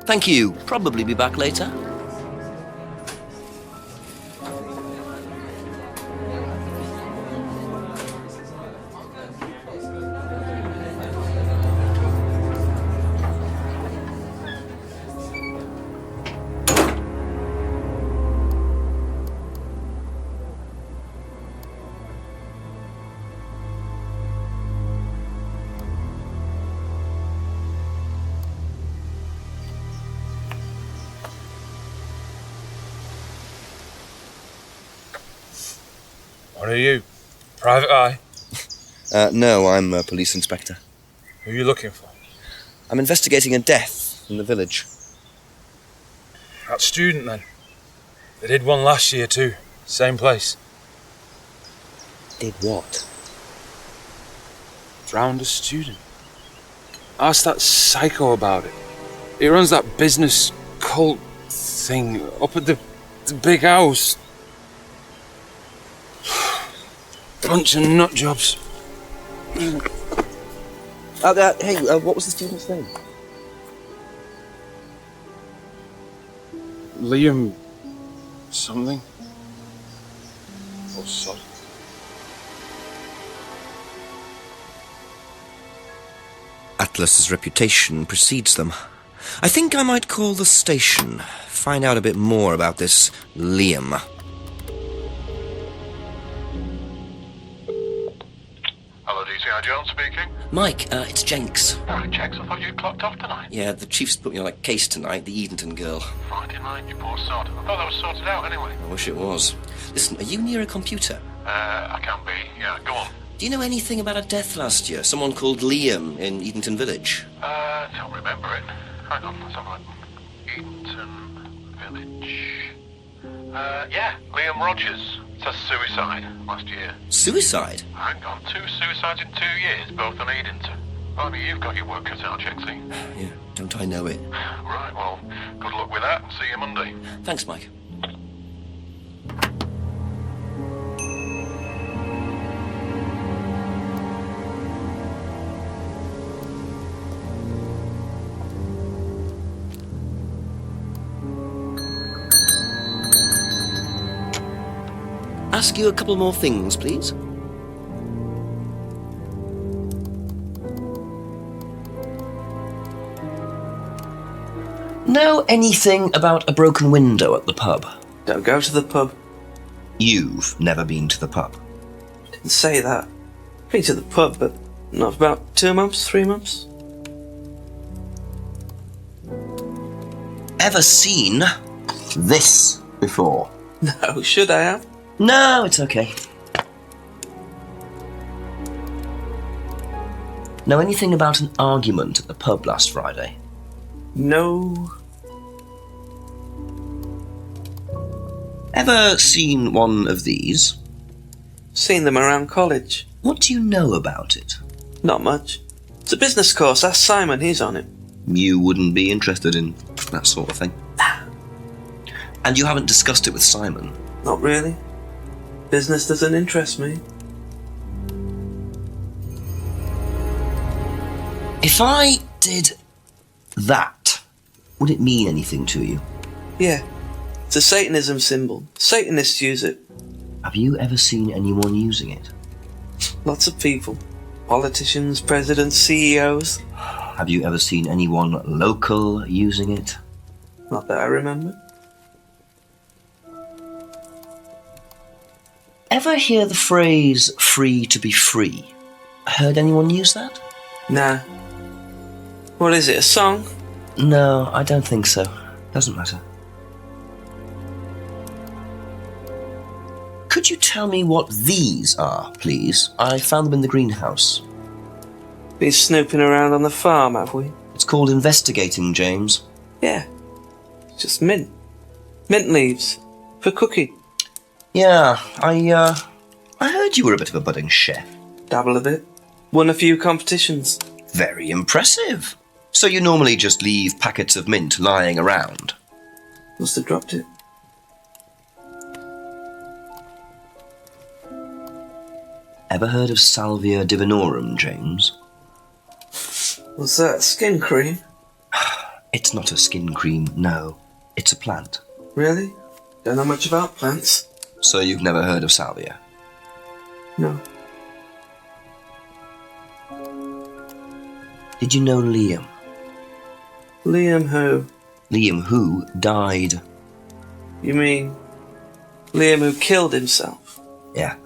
Thank you. Probably be back later. What are you? Private eye? No, I'm a police inspector. Who are you looking for? I'm investigating a death in the village. That student, then. They did one last year, too. Same place. Did what? Drowned a student. Ask that psycho about it. He runs that business cult thing up at the big house. Bunch of nut jobs. Hey, what was the student's name? Liam... something? Oh, sorry. Atlas's reputation precedes them. I think I might call the station, find out a bit more about this Liam. Hello, DCI Jones speaking. Mike, it's Jenks. Right, Jenks, I thought you'd clocked off tonight. Yeah, the chief's put me on a case tonight, the Edenton girl. Friday night, you poor sod. I thought that was sorted out anyway. I wish it was. Listen, are you near a computer? I can be. Yeah, go on. Do you know anything about a death last year? Someone called Liam in Edenton Village? Don't remember it. Hang on, let's have a look. Edenton Village. Yeah, Liam Rogers. It says suicide last year. Suicide? Hang on, 2 suicides in 2 years, both in Edenton. Blimey, you've got your work cut out, Jenksy. Yeah, don't I know it. Right, well, good luck with that. See you Monday. Thanks, Mike. Ask you a couple more things, please. Know anything about a broken window at the pub? Don't go to the pub. You've never been to the pub? Didn't say that. Been to the pub, but not for about 2 months, 3 months. Ever seen this before? No, should I have? No, it's okay. Know anything about an argument at the pub last Friday? No. Ever seen one of these? Seen them around college. What do you know about it? Not much. It's a business course. Ask Simon, he's on it. You wouldn't be interested in that sort of thing? And you haven't discussed it with Simon? Not really. Business doesn't interest me. If I did that, would it mean anything to you? Yeah. It's a Satanism symbol. Satanists use it. Have you ever seen anyone using it? Lots of people. Politicians, presidents, CEOs. Have you ever seen anyone local using it? Not that I remember. Ever hear the phrase free to be free? Heard anyone use that? Nah. What is it, a song? No, I don't think so. Doesn't matter. Could you tell me what these are, please? I found them in the greenhouse. Been snooping around on the farm, have we? It's called investigating, James. Yeah. It's just mint. Mint leaves. For cooking. Yeah, I heard you were a bit of a budding chef. Dabble a bit. Won a few competitions. Very impressive. So you normally just leave packets of mint lying around? Must have dropped it. Ever heard of Salvia divinorum, James? What's that, skin cream? It's not a skin cream, no. It's a plant. Really? Don't know much about plants. So you've never heard of Salvia? No. Did you know Liam? Liam who? Liam who died. You mean Liam who killed himself? Yeah.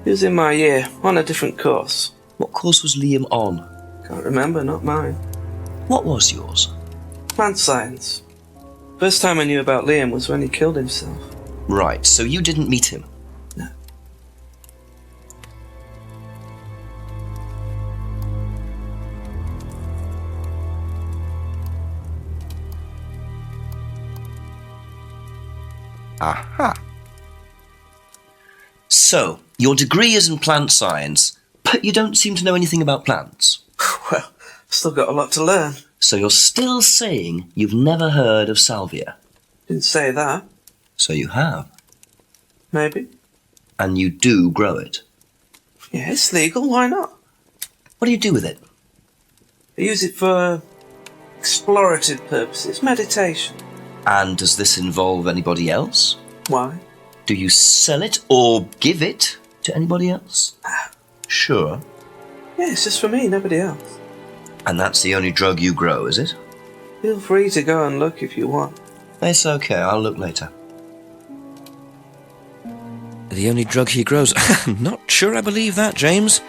He was in my year, on a different course. What course was Liam on? Can't remember, not mine. What was yours? Plant science. First time I knew about Liam was when he killed himself. Right, so you didn't meet him? No. Aha. So, your degree is in plant science, but you don't seem to know anything about plants. Well, still got a lot to learn. So you're still saying you've never heard of Salvia? Didn't say that. So you have? Maybe. And you do grow it? Yeah, it's legal, why not? What do you do with it? I use it for explorative purposes, meditation. And does this involve anybody else? Why? Do you sell it or give it to anybody else? Sure. Yeah, it's just for me, nobody else. And that's the only drug you grow, is it? Feel free to go and look if you want. It's okay, I'll look later. The only drug he grows? Not sure I believe that, James.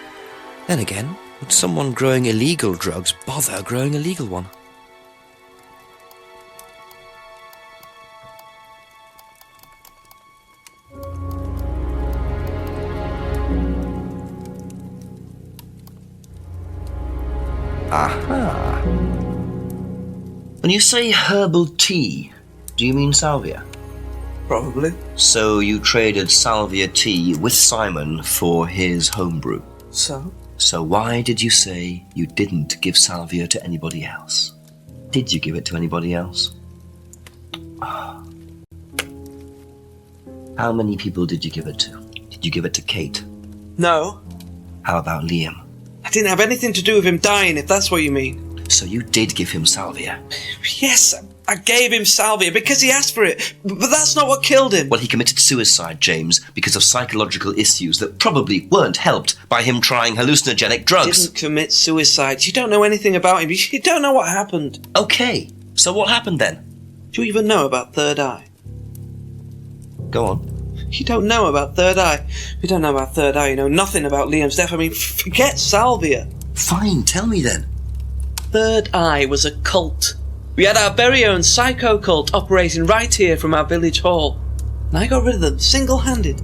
Then again, would someone growing illegal drugs bother growing a legal one? Aha. When you say herbal tea, do you mean salvia? Probably. So you traded salvia tea with Simon for his homebrew? So? So why did you say you didn't give salvia to anybody else? Did you give it to anybody else? How many people did you give it to? Did you give it to Kate? No. How about Liam? I didn't have anything to do with him dying, if that's what you mean. So you did give him salvia? Yes, I gave him salvia because he asked for it, but that's not what killed him. Well, he committed suicide, James, because of psychological issues that probably weren't helped by him trying hallucinogenic drugs. He didn't commit suicide. You don't know anything about him. You don't know what happened. Okay, so what happened then? Do you even know about Third Eye? go on. You don't know about Third Eye. You don't know about Third Eye. You know nothing about Liam's death. I mean, forget Salvia. Fine, tell me then. Third Eye was a cult. We had our very own psycho cult operating right here from our village hall. And I got rid of them, single-handed.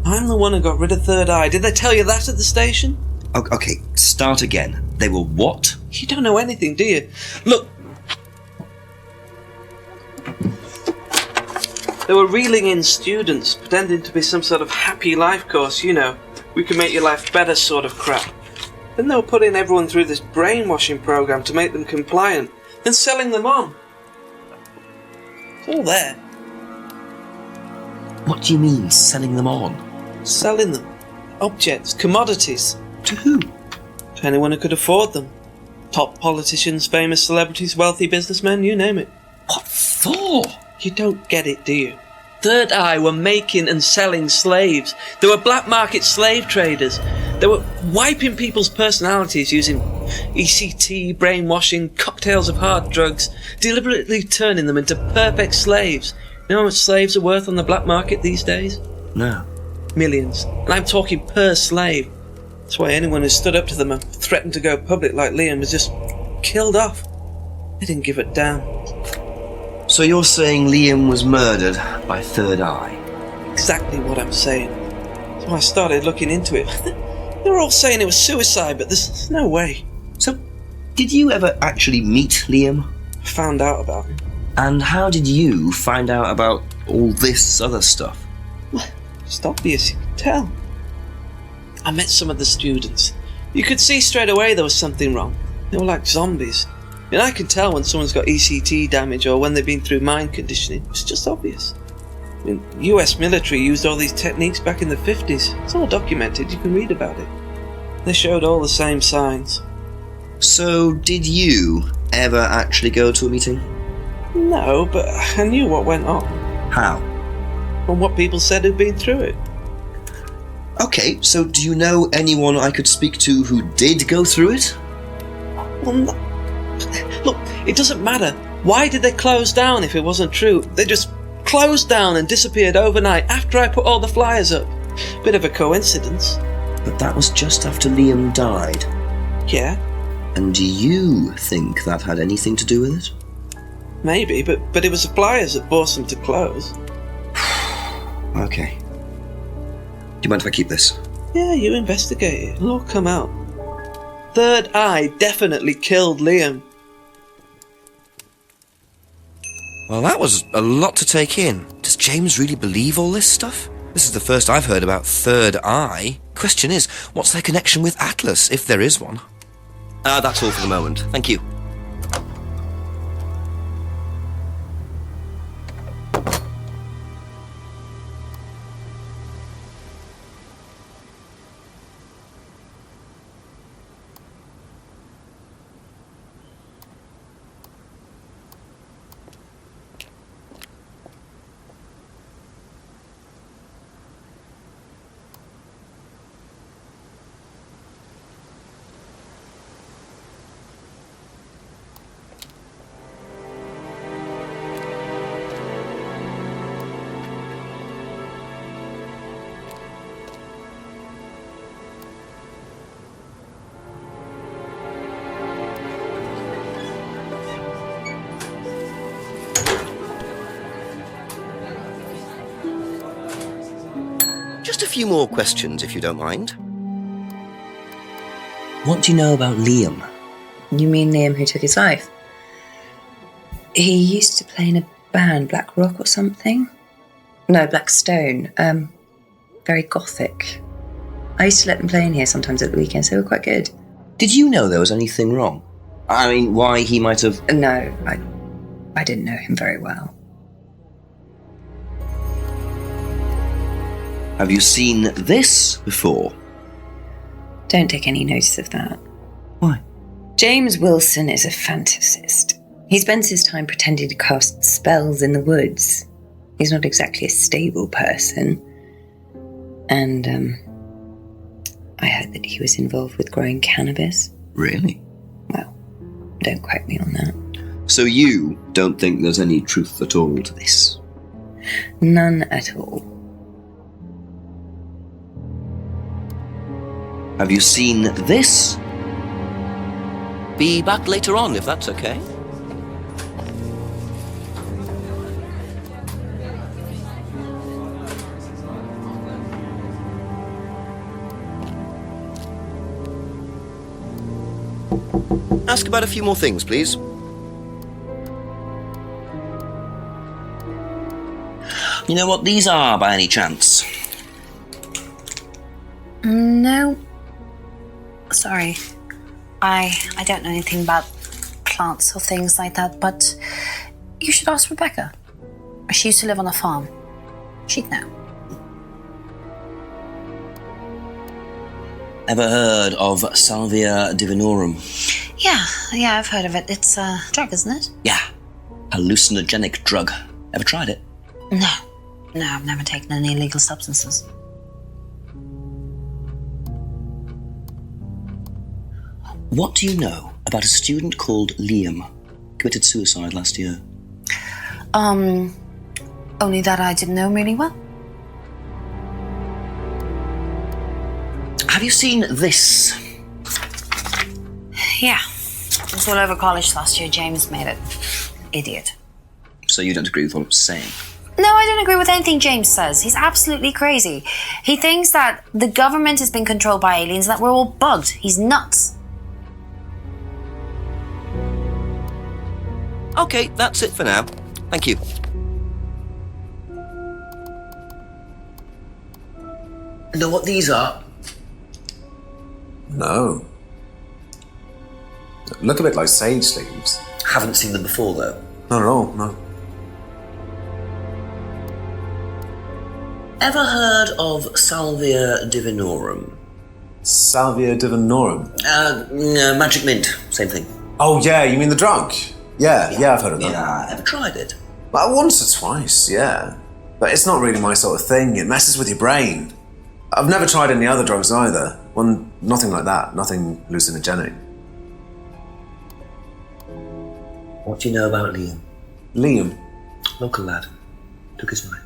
I'm the one who got rid of Third Eye. Did they tell you that at the station? Okay, start again. They were what? You don't know anything, do you? Look. They were reeling in students, pretending to be some sort of happy life course, you know. We can make your life better sort of crap. Then they were putting everyone through this brainwashing program to make them compliant, then selling them on. It's all there. What do you mean, selling them on? Selling them. Objects, commodities. To who? To anyone who could afford them. Top politicians, famous celebrities, wealthy businessmen, you name it. What for? You don't get it, do you? Third Eye were making and selling slaves. They were black market slave traders. They were wiping people's personalities using ECT, brainwashing, cocktails of hard drugs, deliberately turning them into perfect slaves. You know how much slaves are worth on the black market these days? No. Millions. And I'm talking per slave. That's why anyone who stood up to them and threatened to go public like Liam was just killed off. They didn't give a damn. So you're saying Liam was murdered by Third Eye? Exactly what I'm saying. So I started looking into it. They were all saying it was suicide, but there's no way. So, did you ever actually meet Liam? Found out about him. And how did you find out about all this other stuff? Well, it's obvious, you can tell. I met some of the students. You could see straight away there was something wrong. They were like zombies. And I can tell when someone's got ECT damage or when they've been through mind conditioning. It's just obvious. I mean, US military used all these techniques back in the 50s. It's all documented, you can read about it. They showed all the same signs. So, did you ever actually go to a meeting? No, but I knew what went on. How? From what people said who'd been through it. Okay, so do you know anyone I could speak to who did go through it? Well, no. Look, it doesn't matter. Why did they close down if it wasn't true? They just closed down and disappeared overnight after I put all the flyers up. Bit of a coincidence. But that was just after Liam died. Yeah. And do you think that had anything to do with it? Maybe, but it was the flyers that forced them to close. Okay. Do you mind if I keep this? Yeah, you investigate it. It'll all come out. Third Eye definitely killed Liam. Well, that was a lot to take in. Does James really believe all this stuff? This is the first I've heard about Third Eye. Question is, what's their connection with Atlas, if there is one? That's all for the moment. Thank you. Just a few more questions, if you don't mind. What do you know about Liam? You mean Liam who took his life? He used to play in a band, Black Rock or something? No, Black Stone. Very gothic. I used to let them play in here sometimes at the weekends. They were quite good. Did you know there was anything wrong? I mean, why he might have... No, I didn't know him very well. Have you seen this before? Don't take any notice of that. Why? James Wilson is a fantasist. He spends his time pretending to cast spells in the woods. He's not exactly a stable person. And, I heard that he was involved with growing cannabis. Really? Well, don't quote me on that. So you don't think there's any truth at all to this? None at all. Have you seen this? Be back later on, if that's okay. Ask about a few more things, please. You know what these are, by any chance? No. Sorry. I don't know anything about plants or things like that, but you should ask Rebecca. She used to live on a farm. She'd know. Ever heard of Salvia divinorum? Yeah, I've heard of it. It's a drug, isn't it? Yeah. Hallucinogenic drug. Ever tried it? No, I've never taken any illegal substances. What do you know about a student called Liam? Committed suicide last year. Only that I didn't know him really well. Have you seen this? Yeah. It was all over college last year. James made it. Idiot. So you don't agree with what I'm saying? No, I don't agree with anything James says. He's absolutely crazy. He thinks that the government has been controlled by aliens and that we're all bugged. He's nuts. Okay, that's it for now. Thank you. Know what these are? No. Look a bit like sage leaves. Haven't seen them before, though. Not at all, no. Ever heard of Salvia divinorum? Salvia divinorum? Magic mint. Same thing. Oh, yeah, you mean the drug? Yeah, I've heard of that. Yeah, ever tried it? Well, once or twice, yeah. But it's not really my sort of thing. It messes with your brain. I've never tried any other drugs either. Well, nothing like that. Nothing hallucinogenic. What do you know about Liam? Liam? Local lad. Took his life.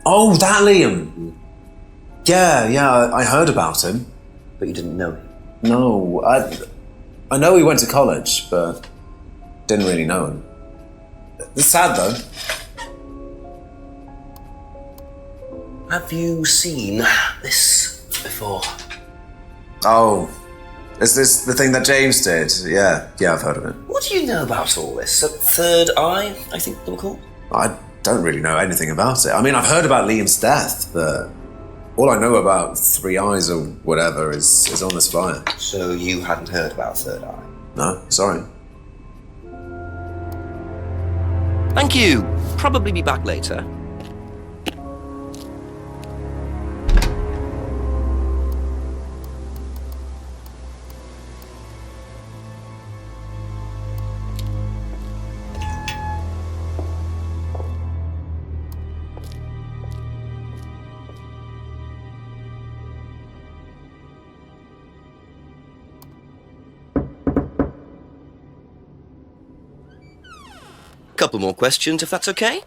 Oh, that Liam! Yeah, I heard about him. But you didn't know him? No, I know he went to college, but didn't really know him. It's sad, though. Have you seen this before? Oh, is this the thing that James did? Yeah, I've heard of it. What do you know about all this? Third eye, I think they were called? I don't really know anything about it. I mean, I've heard about Liam's death, but all I know about Three Eyes or whatever is on this flyer. So you hadn't heard about Third Eye? No, sorry. Thank you. Probably be back later. Couple more questions, if that's okay?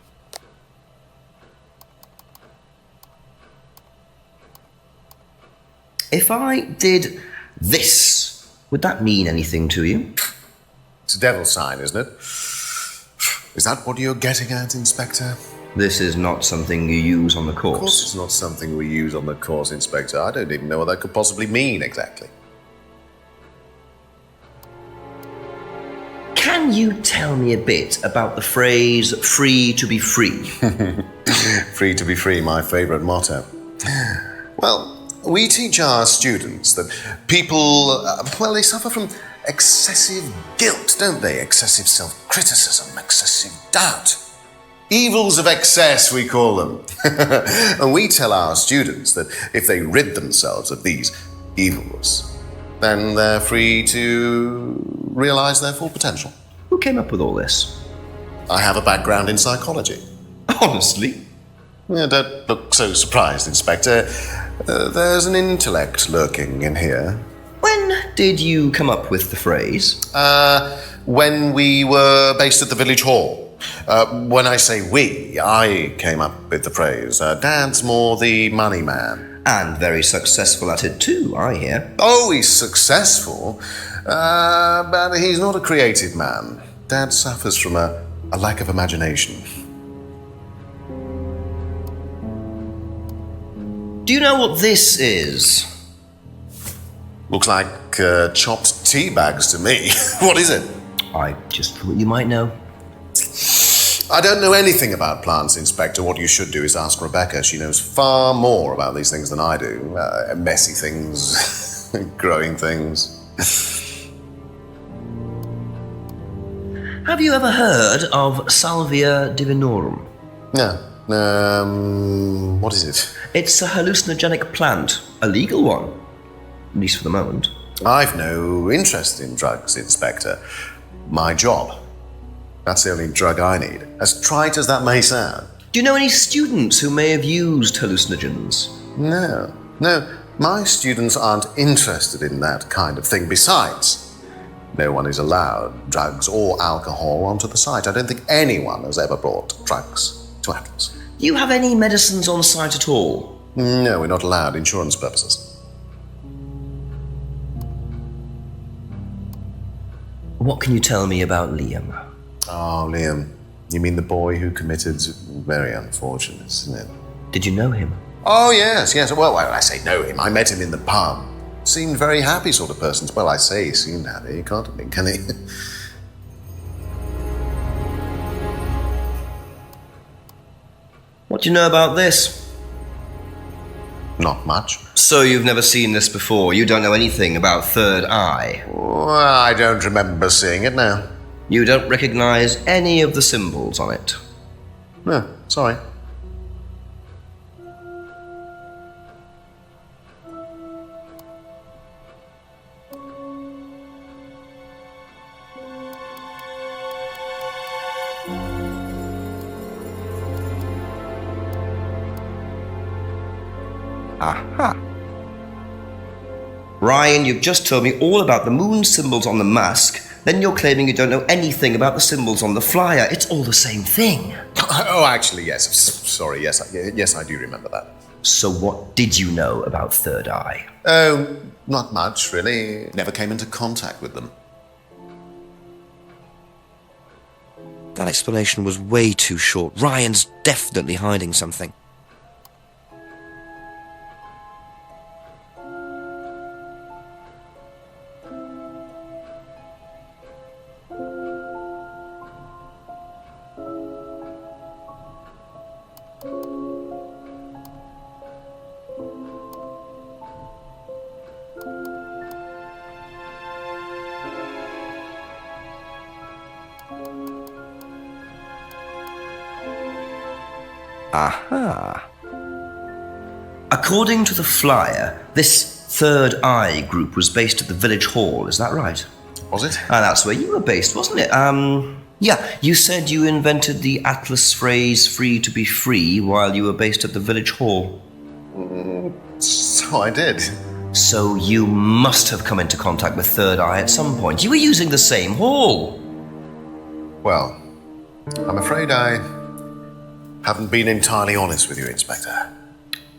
If I did this, would that mean anything to you? It's a devil sign, isn't it? Is that what you're getting at, Inspector? This is not something you use on the Of course course. it's not something we use on the course, Inspector. I don't even know what that could possibly mean, exactly. Can you tell me a bit about the phrase free to be free? Free to be free, my favourite motto. Well, we teach our students that people, they suffer from excessive guilt, don't they? Excessive self-criticism, excessive doubt. Evils of excess, we call them. And we tell our students that if they rid themselves of these evils, then they're free to realise their full potential. Who came up with all this? I have a background in psychology. Honestly? Yeah, don't look so surprised, Inspector. There's an intellect lurking in here. When did you come up with the phrase? When we were based at the village hall. When I say we, I came up with the phrase. Dad's more the money man. And very successful at it too, I hear. Oh, he's successful, but he's not a creative man. Dad suffers from a lack of imagination. Do you know what this is? Looks like chopped tea bags to me. What is it? I just thought you might know. I don't know anything about plants, Inspector. What you should do is ask Rebecca. She knows far more about these things than I do. Messy things, growing things. Have you ever heard of Salvia divinorum? No. What is it? It's a hallucinogenic plant, a legal one, at least for the moment. I've no interest in drugs, Inspector. My job. That's the only drug I need, as trite as that may sound. Do you know any students who may have used hallucinogens? No. My students aren't interested in that kind of thing. Besides, no one is allowed drugs or alcohol onto the site. I don't think anyone has ever brought drugs to Atlas. Do you have any medicines on site at all? No, we're not allowed, insurance purposes. What can you tell me about Liam? Oh, Liam. You mean the boy who committed very unfortunate, isn't it? Did you know him? Oh, yes. Well, I say know him. I met him in the pub. Seemed very happy sort of person. Well, I say he seemed happy. He can't have been, can he? What do you know about this? Not much. So you've never seen this before? You don't know anything about Third Eye? Well, I don't remember seeing it now. You don't recognize any of the symbols on it? No, sorry. Aha. Ryan, you've just told me all about the moon symbols on the mask, then you're claiming you don't know anything about the symbols on the flyer. It's all the same thing. Oh, actually, yes. Sorry, yes, I do remember that. So what did you know about Third Eye? Oh, not much, really. Never came into contact with them. That explanation was way too short. Ryan's definitely hiding something. Aha. According to the flyer, this Third Eye group was based at the village hall, is that right? Was it? That's where you were based, wasn't it? Yeah, you said you invented the Atlas phrase free to be free while you were based at the village hall. So I did. So you must have come into contact with Third Eye at some point. You were using the same hall. Well, I'm afraid I haven't been entirely honest with you, Inspector.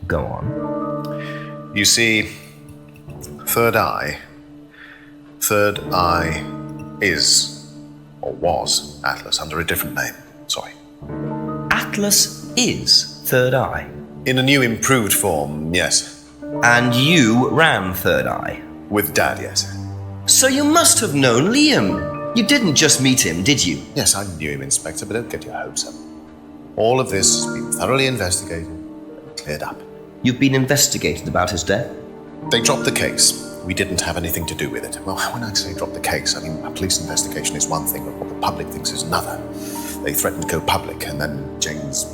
Go on. You see, Third Eye is, or was, Atlas under a different name. Sorry. Atlas is Third Eye? In a new improved form, yes. And you ran Third Eye? With Dad, yes. So you must have known Liam. You didn't just meet him, did you? Yes, I knew him, Inspector, but don't get your hopes up. All of this has been thoroughly investigated and cleared up. You've been investigated about his death? They dropped the case. We didn't have anything to do with it. Well, when I say drop the case, I mean a police investigation is one thing, but what the public thinks is another. They threatened to go public, and then James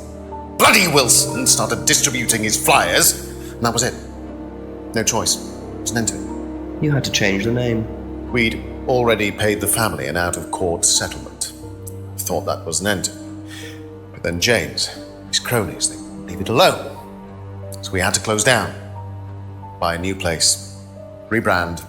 bloody Wilson started distributing his flyers, and that was it. No choice. It was an end to it. You had to change the name. We'd already paid the family an out-of-court settlement. Thought that was an end to it. But then James, his cronies, they wouldn't leave it alone. So we had to close down, buy a new place, rebrand.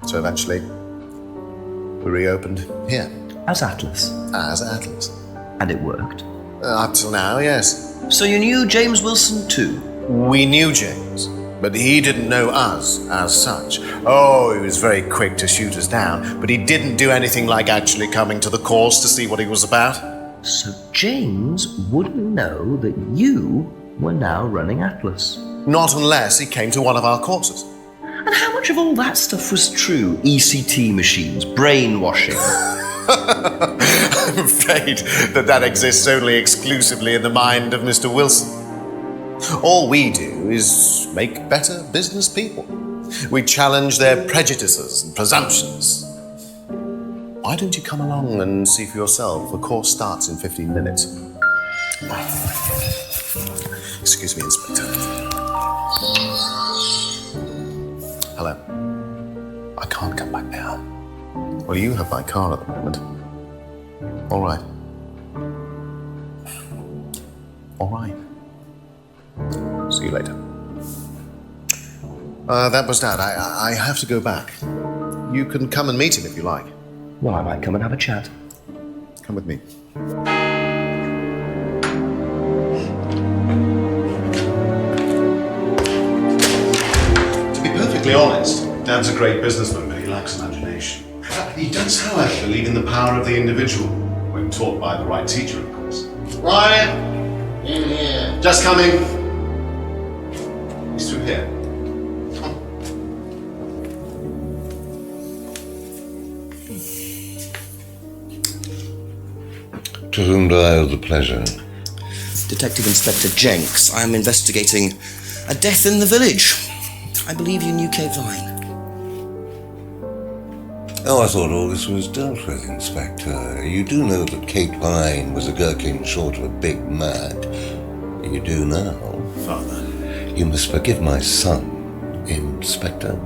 So eventually, we reopened here. As Atlas? As Atlas. And it worked? Up till now, yes. So you knew James Wilson too? We knew James, but he didn't know us as such. Oh, he was very quick to shoot us down, but he didn't do anything like actually coming to the course to see what he was about. So James wouldn't know that you were now running Atlas? Not unless he came to one of our courses. And how much of all that stuff was true? ECT machines, brainwashing? I'm afraid that exists only exclusively in the mind of Mr. Wilson. All we do is make better business people. We challenge their prejudices and presumptions. Why don't you come along and see for yourself? The course starts in 15 minutes. Excuse me, Inspector. Hello. I can't come back now. Well, you have my car at the moment. All right. All right. See you later. That was Dad. I have to go back. You can come and meet him if you like. Well, I might come and have a chat. Come with me. To be perfectly honest, Dad's a great businessman, but he lacks imagination. He does, however, believe in the power of the individual, when taught by the right teacher, of course. Ryan! In here. Just coming. He's through here. To whom do I owe the pleasure? Detective Inspector Jenks. I am investigating a death in the village. I believe you knew Kate Vine. Oh, I thought all this was dealt with, Inspector. You do know that Kate Vine was a gherkin short of a big mad. You do now. Father. You must forgive my son, Inspector.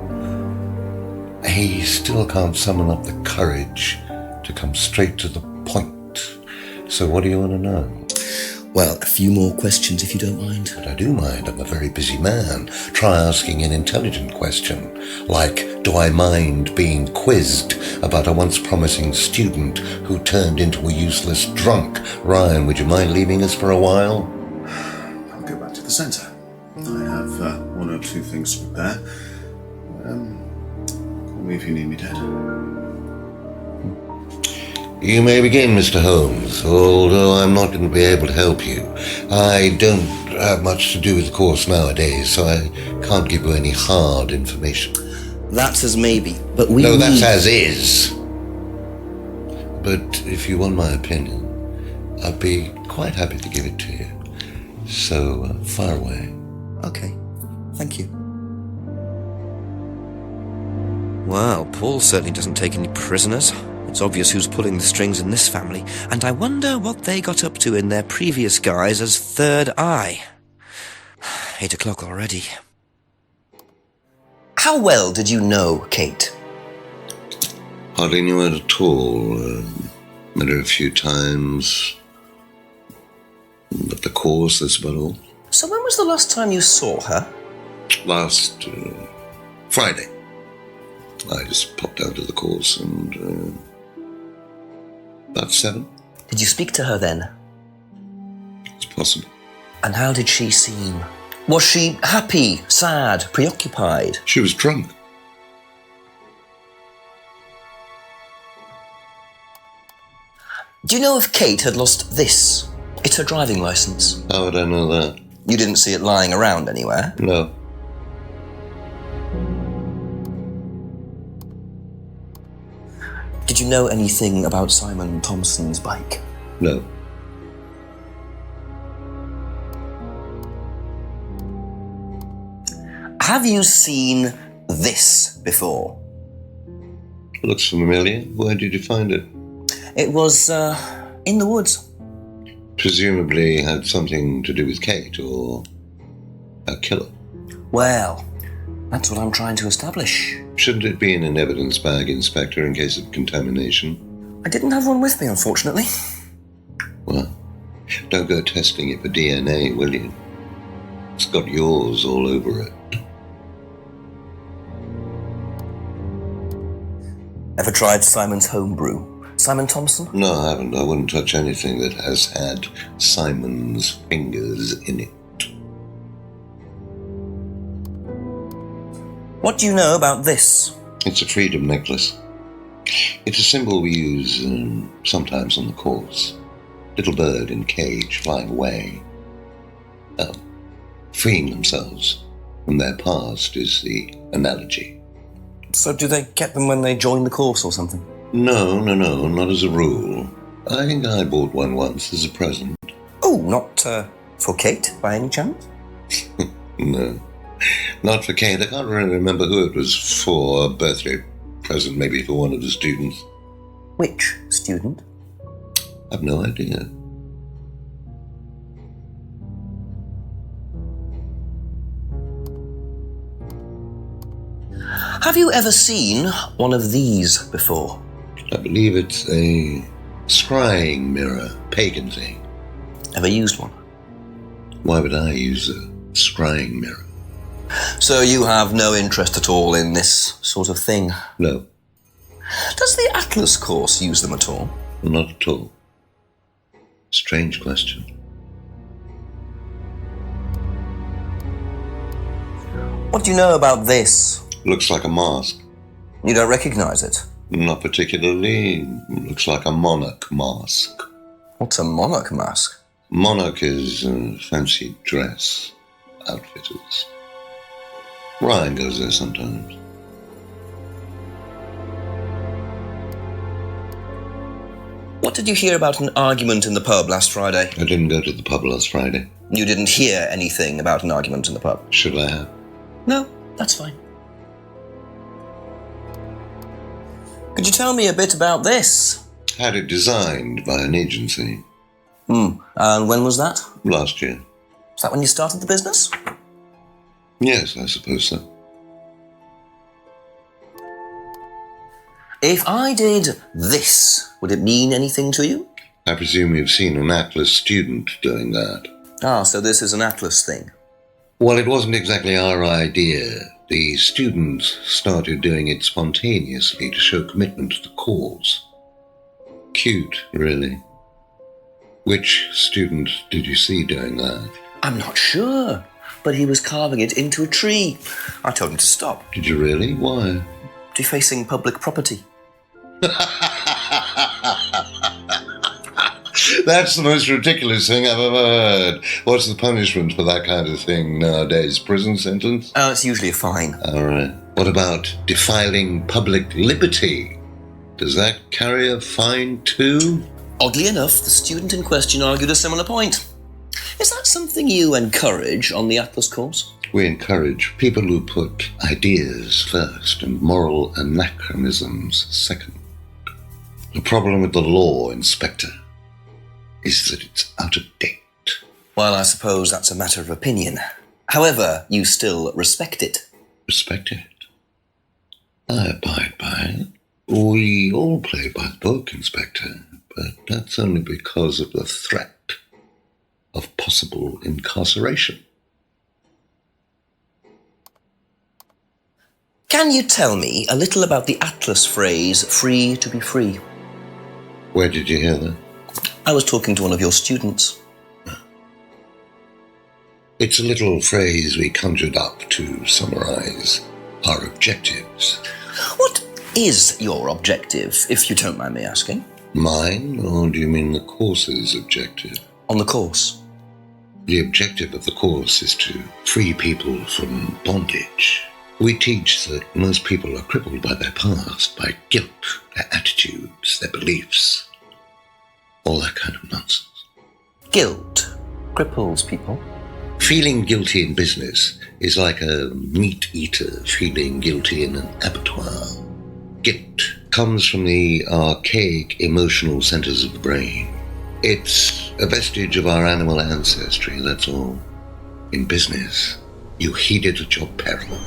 He still can't summon up the courage to come straight to the point. So what do you want to know? Well, a few more questions if you don't mind. But I do mind. I'm a very busy man. Try asking an intelligent question, like, do I mind being quizzed about a once promising student who turned into a useless drunk? Ryan, would you mind leaving us for a while? I'll go back to the centre. I have one or two things to prepare. Call me if you need me, Dad. You may begin, Mr. Holmes, although I'm not going to be able to help you. I don't have much to do with the course nowadays, so I can't give you any hard information. That's as maybe, but we No, that's need... as is. But if you want my opinion, I'd be quite happy to give it to you. So, far away. Okay, thank you. Well, Paul certainly doesn't take any prisoners. It's obvious who's pulling the strings in this family, and I wonder what they got up to in their previous guise as Third Eye. 8 o'clock already. How well did you know Kate? Hardly knew her at all. Met her a few times. At the course, that's about all. So when was the last time you saw her? Last Friday. I just popped out of the course and... about 7. Did you speak to her then? It's possible. And how did she seem? Was she happy, sad, preoccupied? She was drunk. Do you know if Kate had lost this? It's her driving licence. How would I know that? You didn't see it lying around anywhere? No. Did you know anything about Simon Thompson's bike? No. Have you seen this before? Looks familiar. Where did you find it? It was, in the woods. Presumably had something to do with Kate or a killer. Well, that's what I'm trying to establish. Shouldn't it be in an evidence bag, Inspector, in case of contamination? I didn't have one with me, unfortunately. Well, don't go testing it for DNA, will you? It's got yours all over it. Ever tried Simon's homebrew? Simon Thompson? No, I haven't. I wouldn't touch anything that has had Simon's fingers in it. What do you know about this? It's a freedom necklace. It's a symbol we use sometimes on the course. Little bird in cage flying away. Freeing themselves from their past is the analogy. So do they get them when they join the course or something? No, not as a rule. I think I bought one once as a present. Oh, not for Kate, by any chance? No, not for Kate. I can't really remember who it was for. A birthday present, maybe for one of the students. Which student? I've no idea. Have you ever seen one of these before? I believe it's a scrying mirror, pagan thing. Ever used one? Why would I use a scrying mirror? So you have no interest at all in this sort of thing? No. Does the Atlas course use them at all? Not at all. Strange question. What do you know about this? Looks like a mask. You don't recognize it? Not particularly. Looks like a monarch mask. What's a monarch mask? Monarch is a fancy dress. Outfitters. Ryan goes there sometimes. What did you hear about an argument in the pub last Friday? I didn't go to the pub last Friday. You didn't hear anything about an argument in the pub? Should I have? No, that's fine. Could you tell me a bit about this? Had it designed by an agency. And when was that? Last year. Is that when you started the business? Yes, I suppose so. If I did this, would it mean anything to you? I presume you've seen an Atlas student doing that. Ah, so this is an Atlas thing. Well, it wasn't exactly our idea. The students started doing it spontaneously to show commitment to the cause. Cute, really. Which student did you see doing that? I'm not sure, but he was carving it into a tree. I told him to stop. Did you really? Why? Defacing public property. That's the most ridiculous thing I've ever heard. What's the punishment for that kind of thing nowadays? Prison sentence? It's usually a fine. All right. What about defiling public liberty? Does that carry a fine too? Oddly enough, the student in question argued a similar point. Is that something you encourage on the Atlas course? We encourage people who put ideas first and moral anachronisms second. The problem with the law, Inspector, is that it's out of date. Well, I suppose that's a matter of opinion. However, you still respect it. Respect it? I abide by it. We all play by the book, Inspector, but that's only because of the threat of possible incarceration. Can you tell me a little about the Atlas phrase, free to be free? Where did you hear that? I was talking to one of your students. It's a little phrase we conjured up to summarize our objectives. What is your objective, if you don't mind me asking? Mine, or do you mean the course's objective? On the course. The objective of the course is to free people from bondage. We teach that most people are crippled by their past, by guilt, their attitudes, their beliefs, all that kind of nonsense. Guilt cripples people? Feeling guilty in business is like a meat eater feeling guilty in an abattoir. Guilt comes from the archaic emotional centers of the brain. It's a vestige of our animal ancestry, that's all. In business, you heed it at your peril.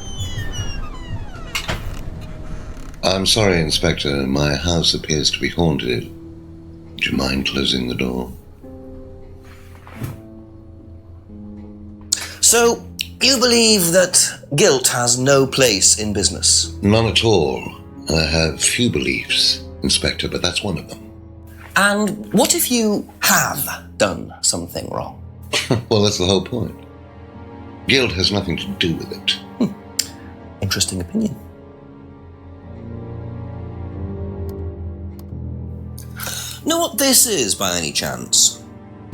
I'm sorry, Inspector. My house appears to be haunted. Would you mind closing the door? So, you believe that guilt has no place in business? None at all. I have few beliefs, Inspector, but that's one of them. And what if you have done something wrong? Well, that's the whole point. Guilt has nothing to do with it. Interesting opinion. Know what this is, by any chance?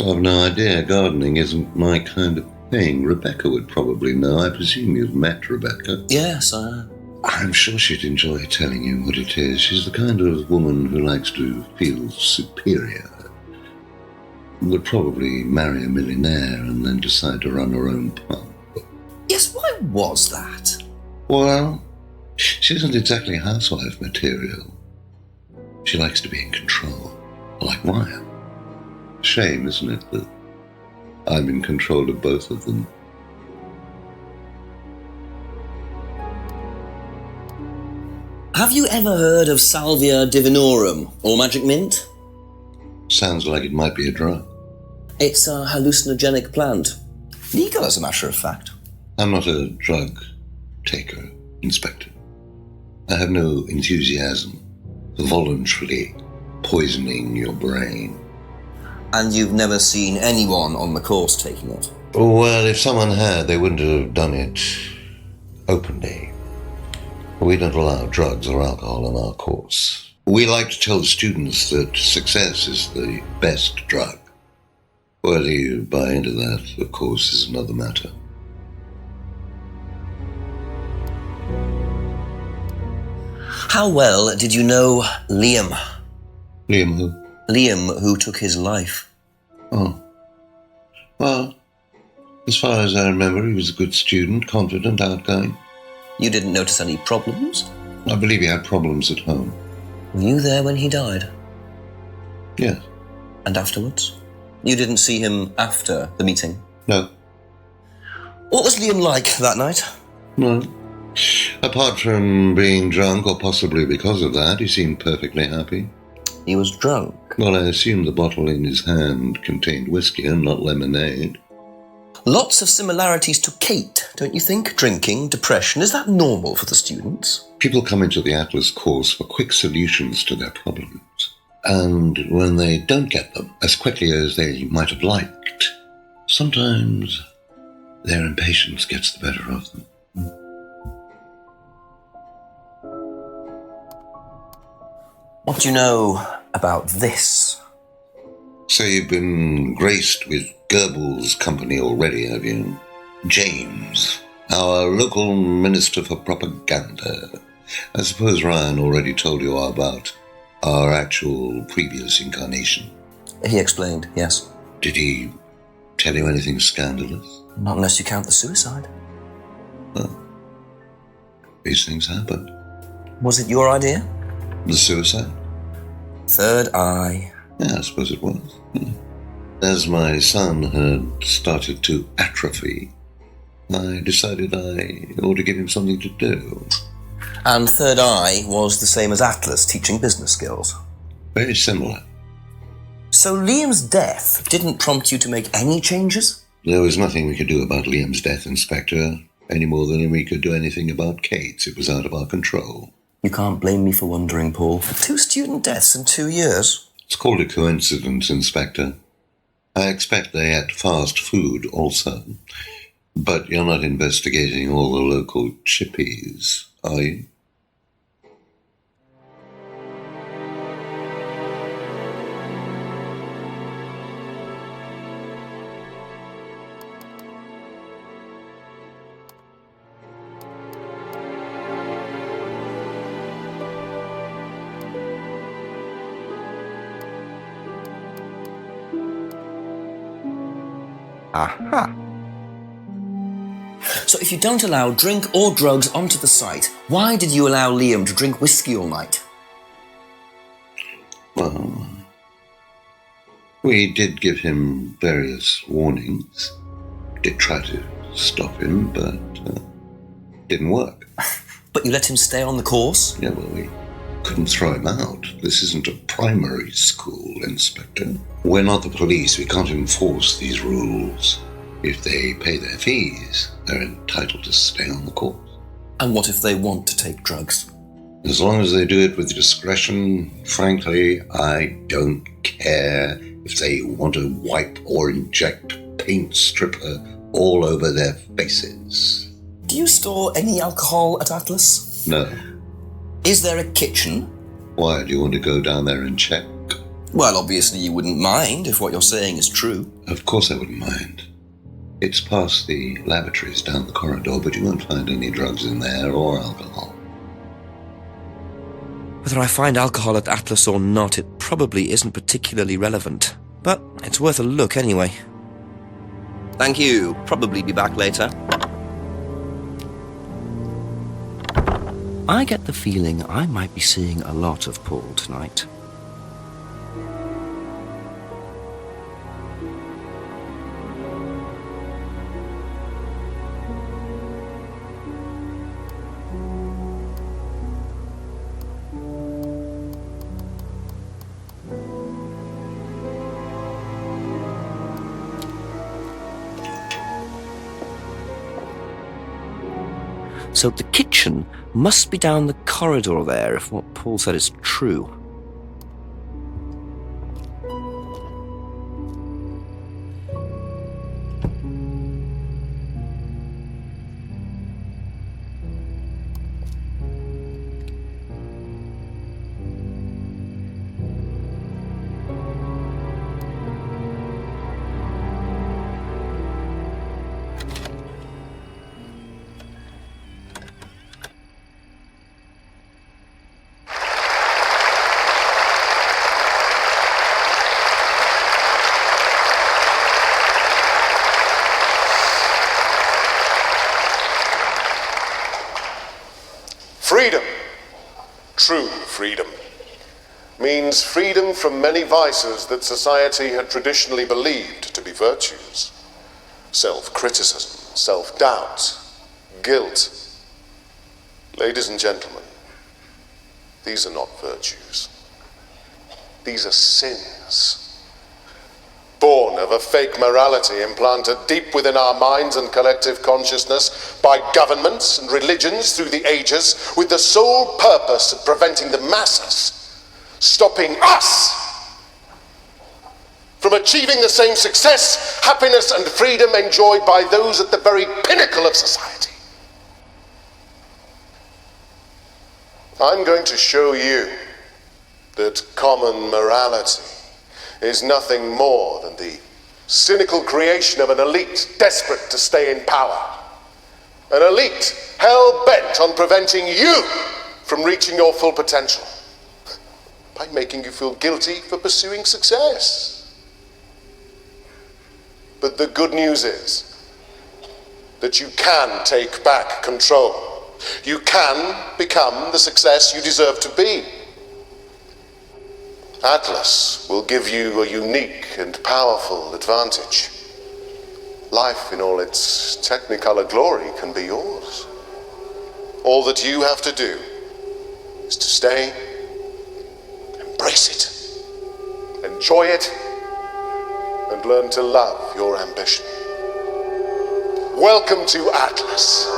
I've no idea. Gardening isn't my kind of thing. Rebecca would probably know. I presume you've met Rebecca. Yes, I'm sure she'd enjoy telling you what it is. She's the kind of woman who likes to feel superior. Would probably marry a millionaire and then decide to run her own pub. Yes, why was that? Well, she isn't exactly housewife material. She likes to be in control, like Ryan. Shame, isn't it, that I'm in control of both of them? Have you ever heard of Salvia divinorum, or magic mint? Sounds like it might be a drug. It's a hallucinogenic plant. Legal, as a matter of fact. I'm not a drug taker, Inspector. I have no enthusiasm for voluntarily poisoning your brain. And you've never seen anyone on the course taking it? Well, if someone had, they wouldn't have done it openly. We don't allow drugs or alcohol on our course. We like to tell the students that success is the best drug. Whether you buy into that, of course, is another matter. How well did you know Liam? Liam who? Liam, who took his life. Oh. Well, as far as I remember, he was a good student, confident, outgoing. You didn't notice any problems? I believe he had problems at home. Were you there when he died? Yes. And afterwards? You didn't see him after the meeting? No. What was Liam like that night? No. Apart from being drunk, or possibly because of that, he seemed perfectly happy. He was drunk? Well, I assume the bottle in his hand contained whiskey and not lemonade. Lots of similarities to Kate, don't you think? Drinking, depression, is that normal for the students? People come into the Atlas course for quick solutions to their problems. And when they don't get them as quickly as they might have liked, sometimes their impatience gets the better of them. What do you know about this? So you've been graced with Goebbels' company already, have you? James, our local minister for propaganda. I suppose Ryan already told you all about our actual previous incarnation. He explained, yes. Did he tell you anything scandalous? Not unless you count the suicide. Well, these things happen. Was it your idea? The suicide? Third eye. Yeah, I suppose it was. As my son had started to atrophy, I decided I ought to give him something to do. And third eye was the same as Atlas, teaching business skills? Very similar. So Liam's death didn't prompt you to make any changes? There was nothing we could do about Liam's death, Inspector, any more than we could do anything about Kate's. It was out of our control. You can't blame me for wondering, Paul. 2 student deaths in 2 years? It's called a coincidence, Inspector. I expect they ate fast food also. But you're not investigating all the local chippies, are you? Aha. So if you don't allow drink or drugs onto the site, why did you allow Liam to drink whiskey all night? Well, we did give him various warnings. Did try to stop him, but didn't work. But you let him stay on the course? Yeah, well, we couldn't throw him out. This isn't a primary school, Inspector. We're not the police. We can't enforce these rules. If they pay their fees, they're entitled to stay on the course. And what if they want to take drugs? As long as they do it with discretion, frankly, I don't care if they want to wipe or inject paint stripper all over their faces. Do you store any alcohol at Atlas? No. Is there a kitchen? Why, do you want to go down there and check? Well, obviously you wouldn't mind if what you're saying is true. Of course I wouldn't mind. It's past the lavatories down the corridor, but you won't find any drugs in there or alcohol. Whether I find alcohol at Atlas or not, it probably isn't particularly relevant. But it's worth a look anyway. Thank you. Probably be back later. I get the feeling I might be seeing a lot of Paul tonight. So the kitchen must be down the corridor there, if what Paul said is true. Freedom, true freedom, means freedom from many vices that society had traditionally believed to be virtues. Self-criticism, self-doubt, guilt. Ladies and gentlemen, these are not virtues. These are sins. Born of a fake morality implanted deep within our minds and collective consciousness by governments and religions through the ages, with the sole purpose of preventing the masses, stopping us from achieving the same success, happiness, and freedom enjoyed by those at the very pinnacle of society. I'm going to show you that common morality is nothing more than the cynical creation of an elite desperate to stay in power. An elite hell-bent on preventing you from reaching your full potential by making you feel guilty for pursuing success. But the good news is that you can take back control. You can become the success you deserve to be. Atlas will give you a unique and powerful advantage. Life in all its technicolor glory can be yours. All that you have to do is to stay, embrace it, enjoy it, and learn to love your ambition. Welcome to Atlas.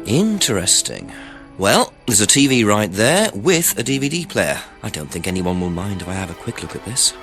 Interesting. Well, there's a TV right there with a DVD player. I don't think anyone will mind if I have a quick look at this.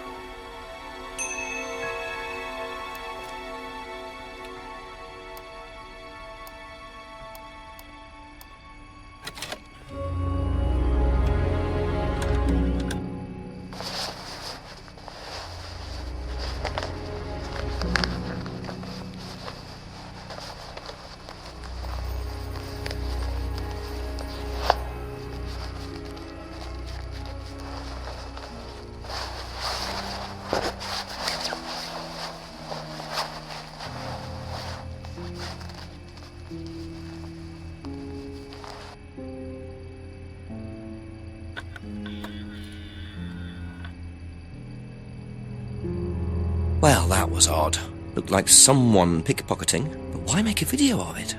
Well, that was odd. Looked like someone pickpocketing, but why make a video of it?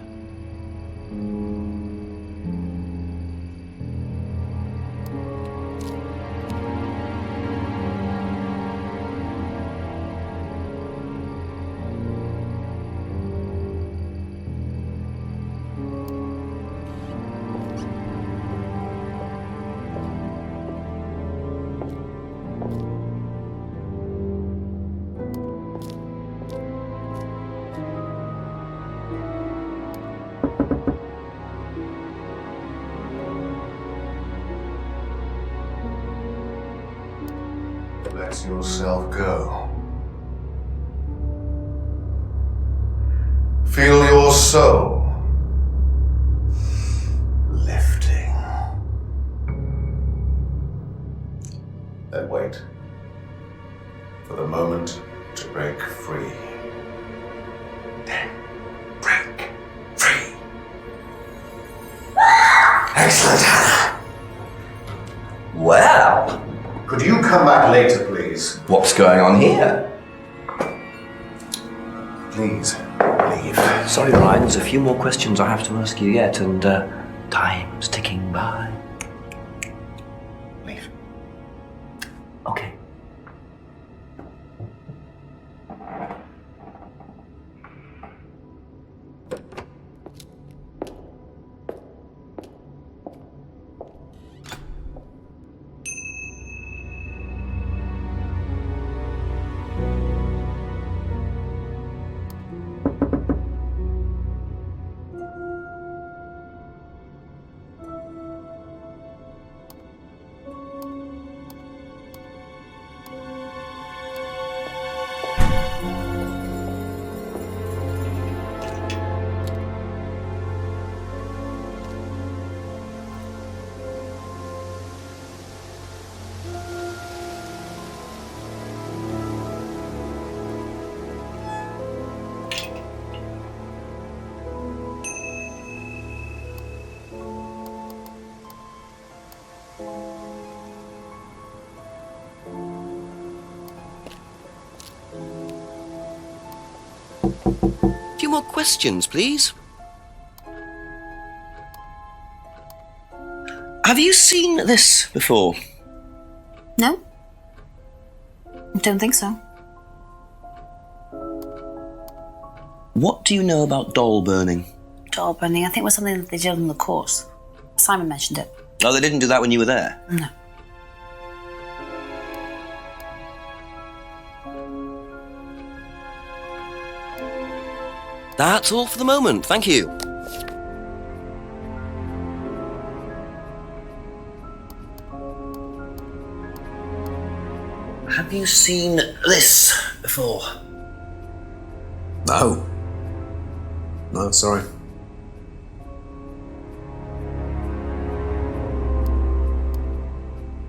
Let yourself go. Feel your soul lifting. Then wait for the moment to break free. Then break free. Excellent, Hannah. Well, Could you come back later, please? what's going on here? Please, leave. Sorry, Ryan, there's a few more questions I have to ask you yet, and time's ticking by. Leave. Okay. A few more questions, please. Have you seen this before? No? Don't think so. What do you know about doll burning? Doll burning, I think, was something that they did on the course. Simon mentioned it. Oh, they didn't do that when you were there? No. That's all for the moment, thank you. Have you seen this before? No. No, sorry.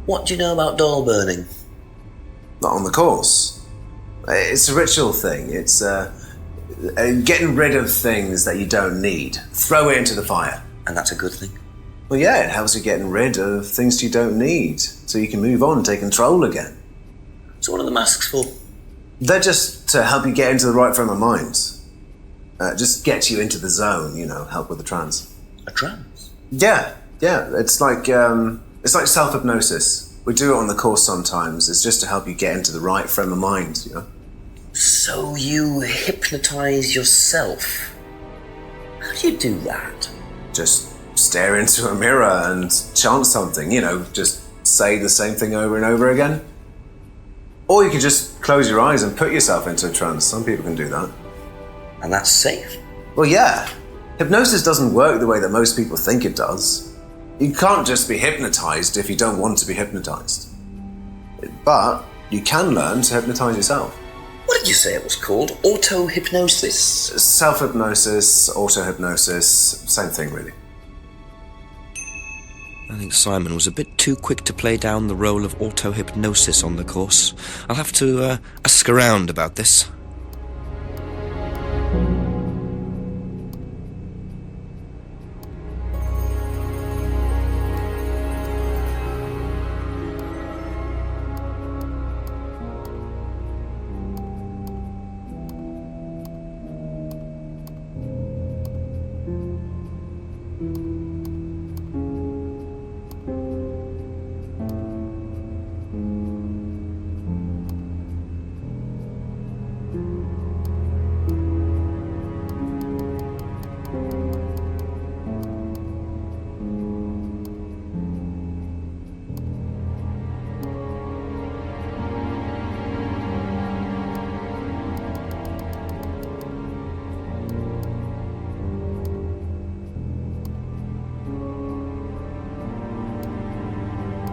What do you know about doll burning? Not on the course. It's a ritual thing. It's getting rid of things that you don't need. Throw it into the fire. And that's a good thing? Well, yeah, it helps you getting rid of things you don't need, so you can move on and take control again. So what are the masks for? They're just to help you get into the right frame of mind. Just get you into the zone, help with the trance. A trance? Yeah. It's like self-hypnosis. We do it on the course sometimes. It's just to help you get into the right frame of mind, So you hypnotise yourself? How do you do that? Just stare into a mirror and chant something, just say the same thing over and over again. Or you could just close your eyes and put yourself into a trance. Some people can do that. And that's safe? Well, yeah. Hypnosis doesn't work the way that most people think it does. You can't just be hypnotized if you don't want to be hypnotized. But you can learn to hypnotize yourself. What did you say it was called? Autohypnosis? Self-hypnosis, auto-hypnosis, same thing really. I think Simon was a bit too quick to play down the role of auto-hypnosis on the course. I'll have to ask around about this.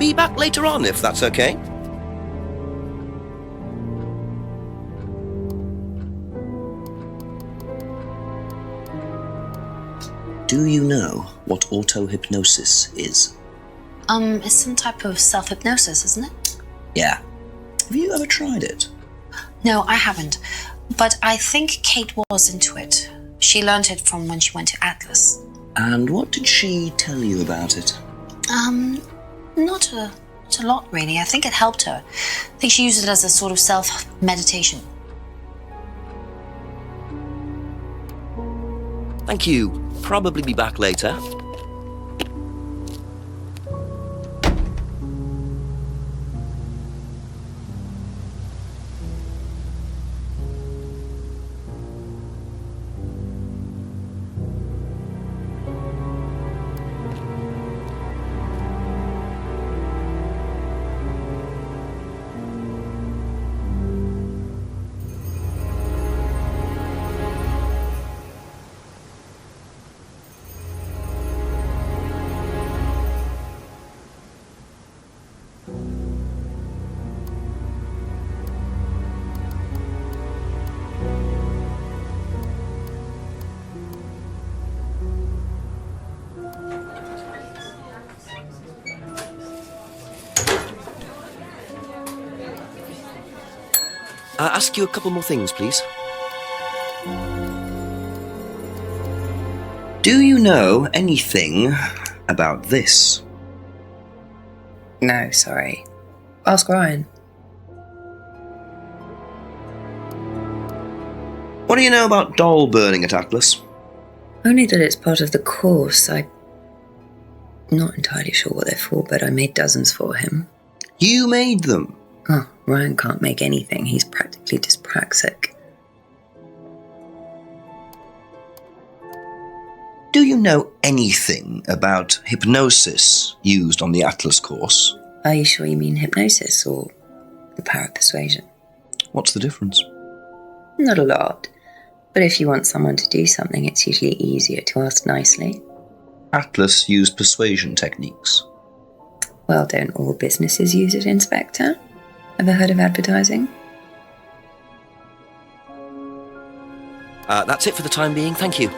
be back later on, if that's okay. Do you know what autohypnosis is? It's some type of self-hypnosis, isn't it? Yeah. Have you ever tried it? No, I haven't. But I think Kate was into it. She learned it from when she went to Atlas. And what did she tell you about it? Not a lot, really. I think it helped her. I think she used it as a sort of self-meditation. Thank you. Probably be back later. Ask you a couple more things, please. Do you know anything about this? No, sorry. Ask Ryan. What do you know about doll burning at Atlas? Only that it's part of the course. I'm not entirely sure what they're for, but I made dozens for him. You made them? Oh, Ryan can't make anything. He's practically dyspraxic. Do you know anything about hypnosis used on the Atlas course? Are you sure you mean hypnosis or the power of persuasion? What's the difference? Not a lot. But if you want someone to do something, it's usually easier to ask nicely. Atlas used persuasion techniques. Well, don't all businesses use it, Inspector? Ever heard of advertising? That's it for the time being, thank you.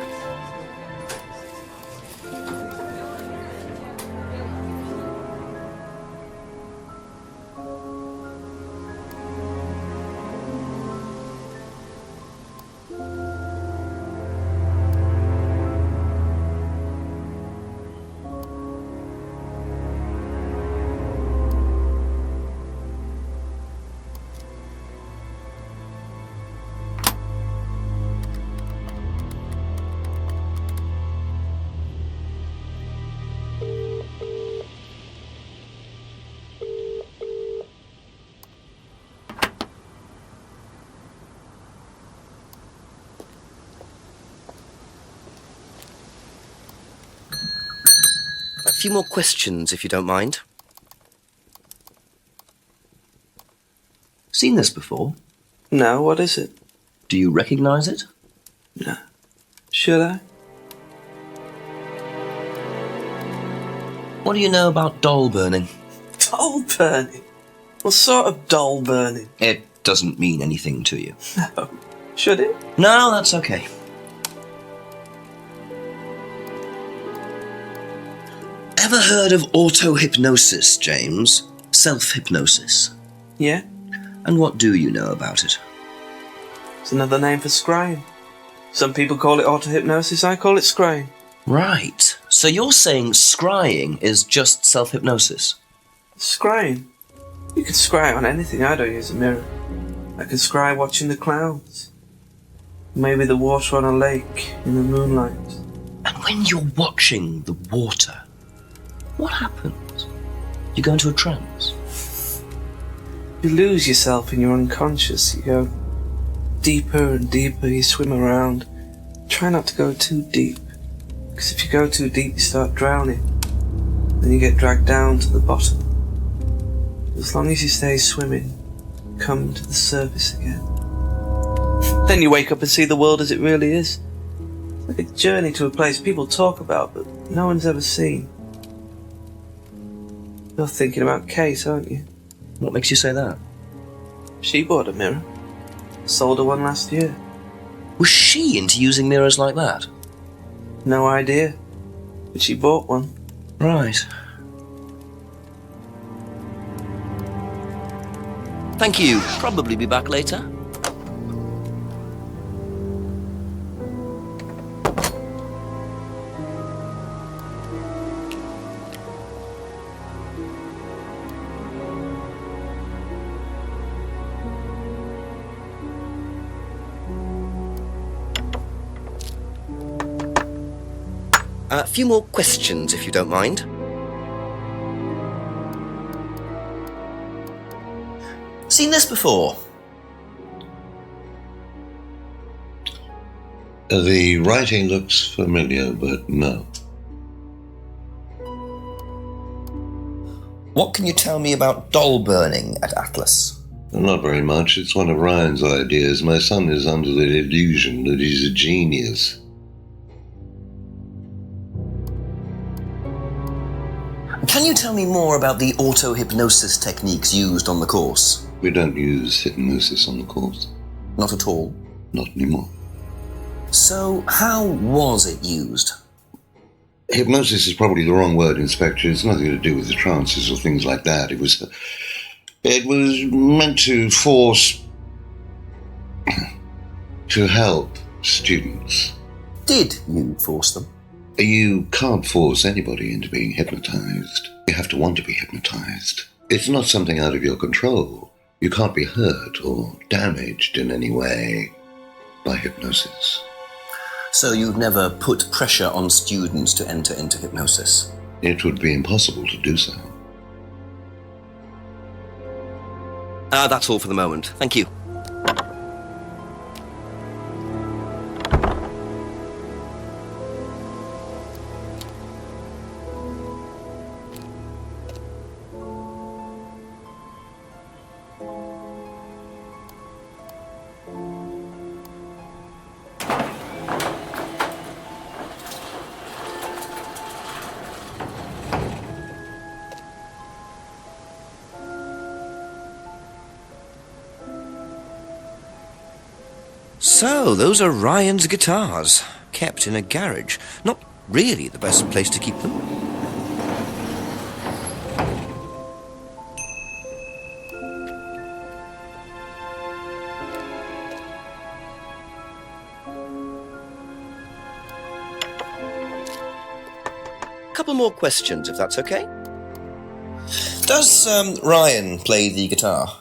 A few more questions, if you don't mind. Seen this before? No, what is it? Do you recognise it? No. Should I? What do you know about doll burning? Doll burning? What sort of doll burning? It doesn't mean anything to you. No. Should it? No, that's okay. Ever heard of autohypnosis, James? Self-hypnosis. Yeah? And what do you know about it? It's another name for scrying. Some people call it autohypnosis, I call it scrying. Right. So you're saying scrying is just self-hypnosis? Scrying? You can scry on anything. I don't use a mirror. I can scry watching the clouds. Maybe the water on a lake in the moonlight. And when you're watching the water, what happens? You go into a trance? You lose yourself in your unconscious. You go deeper and deeper. You swim around. Try not to go too deep. Because if you go too deep, you start drowning. Then you get dragged down to the bottom. As long as you stay swimming, come to the surface again. Then you wake up and see the world as it really is. It's like a journey to a place people talk about, but no one's ever seen. You're thinking about Kate, aren't you? What makes you say that? She bought a mirror. Sold her one last year. Was she into using mirrors like that? No idea. But she bought one. Right. Thank you. Probably be back later. A few more questions, if you don't mind. Seen this before? The writing looks familiar, but no. What can you tell me about doll burning at Atlas? Not very much. It's one of Ryan's ideas. My son is under the illusion that he's a genius. Can you tell me more about the auto-hypnosis techniques used on the course? We don't use hypnosis on the course. Not at all? Not anymore. So, how was it used? Hypnosis is probably the wrong word, Inspector. It's nothing to do with the trances or things like that. It was meant to force... to help students. Did you force them? You can't force anybody into being hypnotized. You have to want to be hypnotized. It's not something out of your control. You can't be hurt or damaged in any way by hypnosis. So you've never put pressure on students to enter into hypnosis? It would be impossible to do so. That's all for the moment. Thank you. So, those are Ryan's guitars, kept in a garage. Not really the best place to keep them. Couple more questions, if that's okay. Does Ryan play the guitar?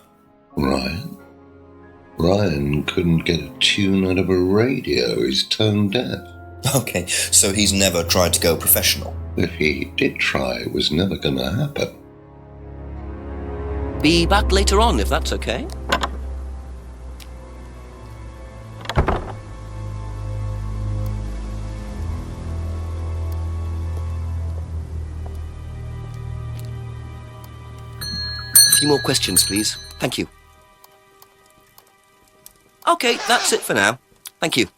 Ryan couldn't get a tune out of a radio. He's tone deaf. Okay, so he's never tried to go professional? If he did try, it was never going to happen. Be back later on, if that's okay. A few more questions, please. Thank you. Okay, that's it for now. Thank you.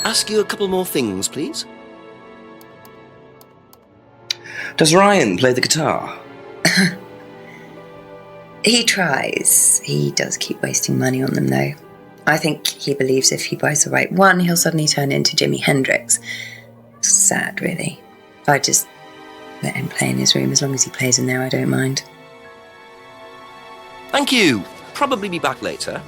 Ask you a couple more things, please. Does Ryan play the guitar? He tries. He does keep wasting money on them, though. I think he believes if he buys the right one, he'll suddenly turn into Jimi Hendrix. It's sad, really. I just let him play in his room. As long as he plays in there, I don't mind. Thank you. Probably be back later.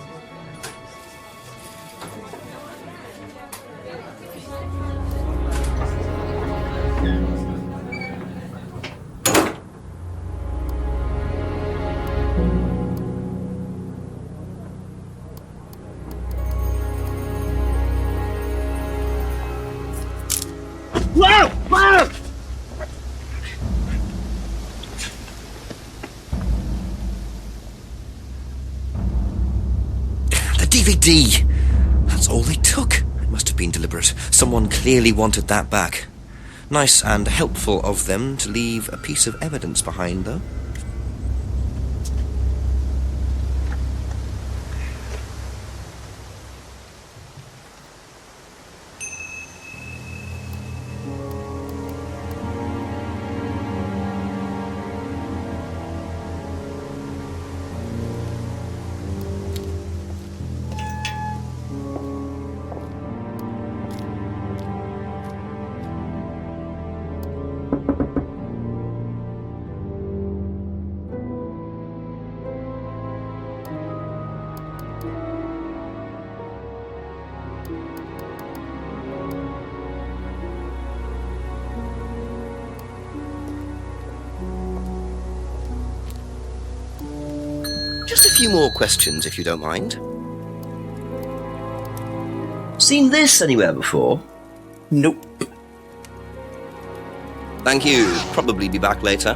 Whoa! Whoa! The DVD! That's all they took. It must have been deliberate. Someone clearly wanted that back. Nice and helpful of them to leave a piece of evidence behind, though. Just a few more questions, if you don't mind. Seen this anywhere before? Nope. Thank you. Probably be back later.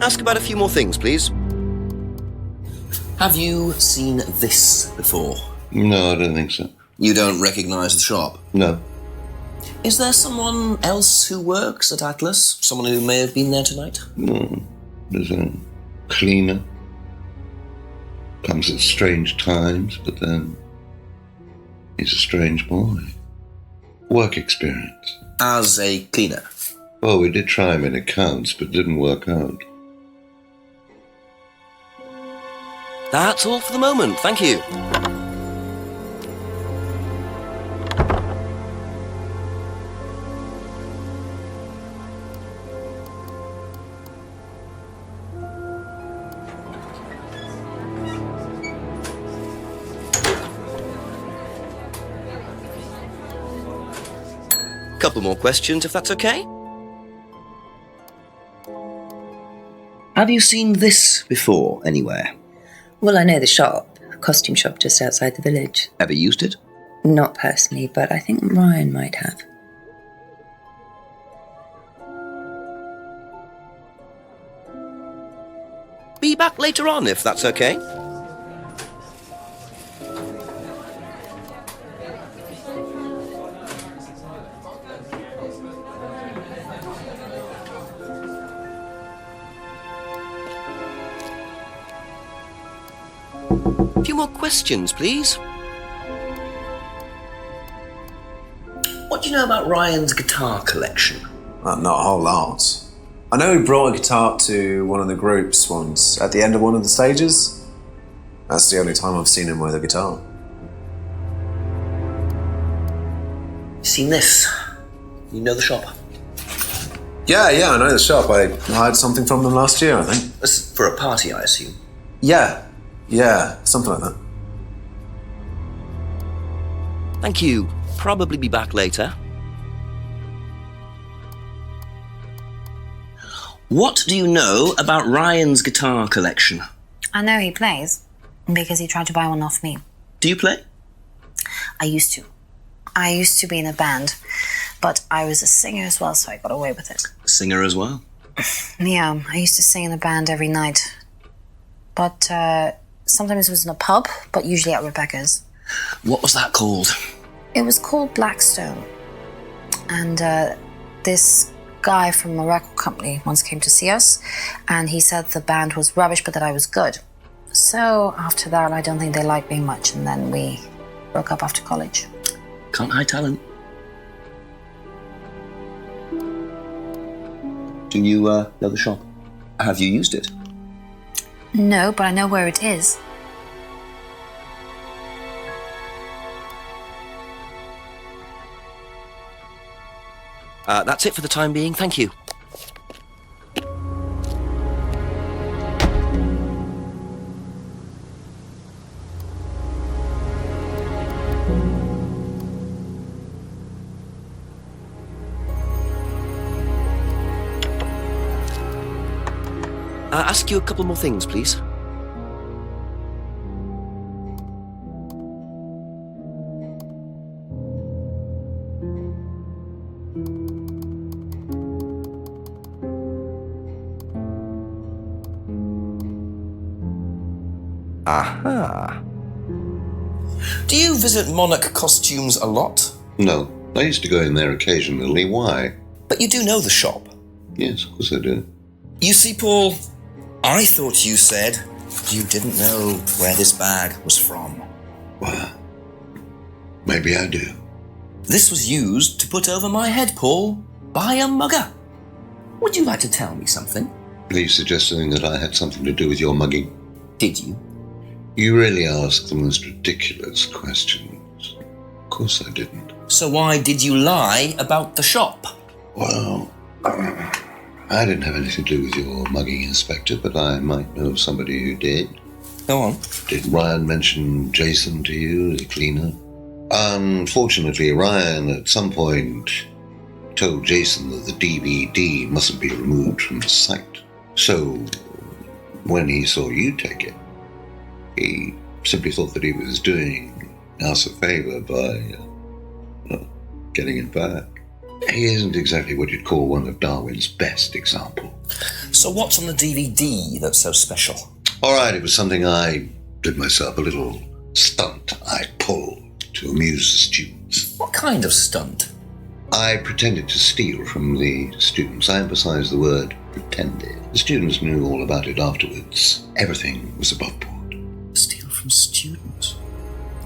Ask about a few more things, please. Have you seen this before? No, I don't think so. You don't recognise the shop? No. Is there someone else who works at Atlas? Someone who may have been there tonight? No. There's a cleaner. Comes at strange times, but then he's a strange boy. Work experience. As a cleaner? Well, we did try him in accounts, but didn't work out. That's all for the moment, thank you. Couple more questions, if that's okay. Have you seen this before anywhere? Well, I know the shop, a costume shop just outside the village. Ever used it? Not personally, but I think Ryan might have. Be back later on, if that's okay. A few more questions, please. What do you know about Ryan's guitar collection? Not a whole lot. I know he brought a guitar to one of the groups once, at the end of one of the stages. That's the only time I've seen him with a guitar. Seen this? You know the shop? Yeah, I know the shop. I hired something from them last year, I think. This is for a party, I assume. Yeah, something like that. Thank you. Probably be back later. What do you know about Ryan's guitar collection? I know he plays, because he tried to buy one off me. Do you play? I used to. I used to be in a band, but I was a singer as well, so I got away with it. Singer as well? Yeah, I used to sing in a band every night. But sometimes it was in a pub, but usually at Rebecca's. What was that called? It was called Blackstone. And this guy from a record company once came to see us, and he said the band was rubbish, but that I was good. So after that, I don't think they liked me much, and then we broke up after college. Can't hide talent. Do you know the shop? Have you used it? No, but I know where it is. That's it for the time being, thank you. ask you a couple more things, please? Aha. Do you visit Monarch Costumes a lot? No, I used to go in there occasionally. Why? But you do know the shop. Yes, of course I do. You see, Paul, I thought you said you didn't know where this bag was from. Well, maybe I do. This was used to put over my head, Paul, by a mugger. Would you like to tell me something? Are you suggesting that I had something to do with your mugging? Did you? You really ask the most ridiculous questions. Of course I didn't. So why did you lie about the shop? Well, I didn't have anything to do with your mugging, Inspector, but I might know of somebody who did. Go on. Did Ryan mention Jason to you, the cleaner? Unfortunately, Ryan at some point told Jason that the DVD mustn't be removed from the site. So, when he saw you take it, he simply thought that he was doing us a favour by getting it back. He isn't exactly what you'd call one of Darwin's best examples. So what's on the DVD that's so special? All right, it was something I did myself, a little stunt I pulled to amuse the students. What kind of stunt? I pretended to steal from the students. I emphasize the word pretended. The students knew all about it afterwards. Everything was above board. Steal from students?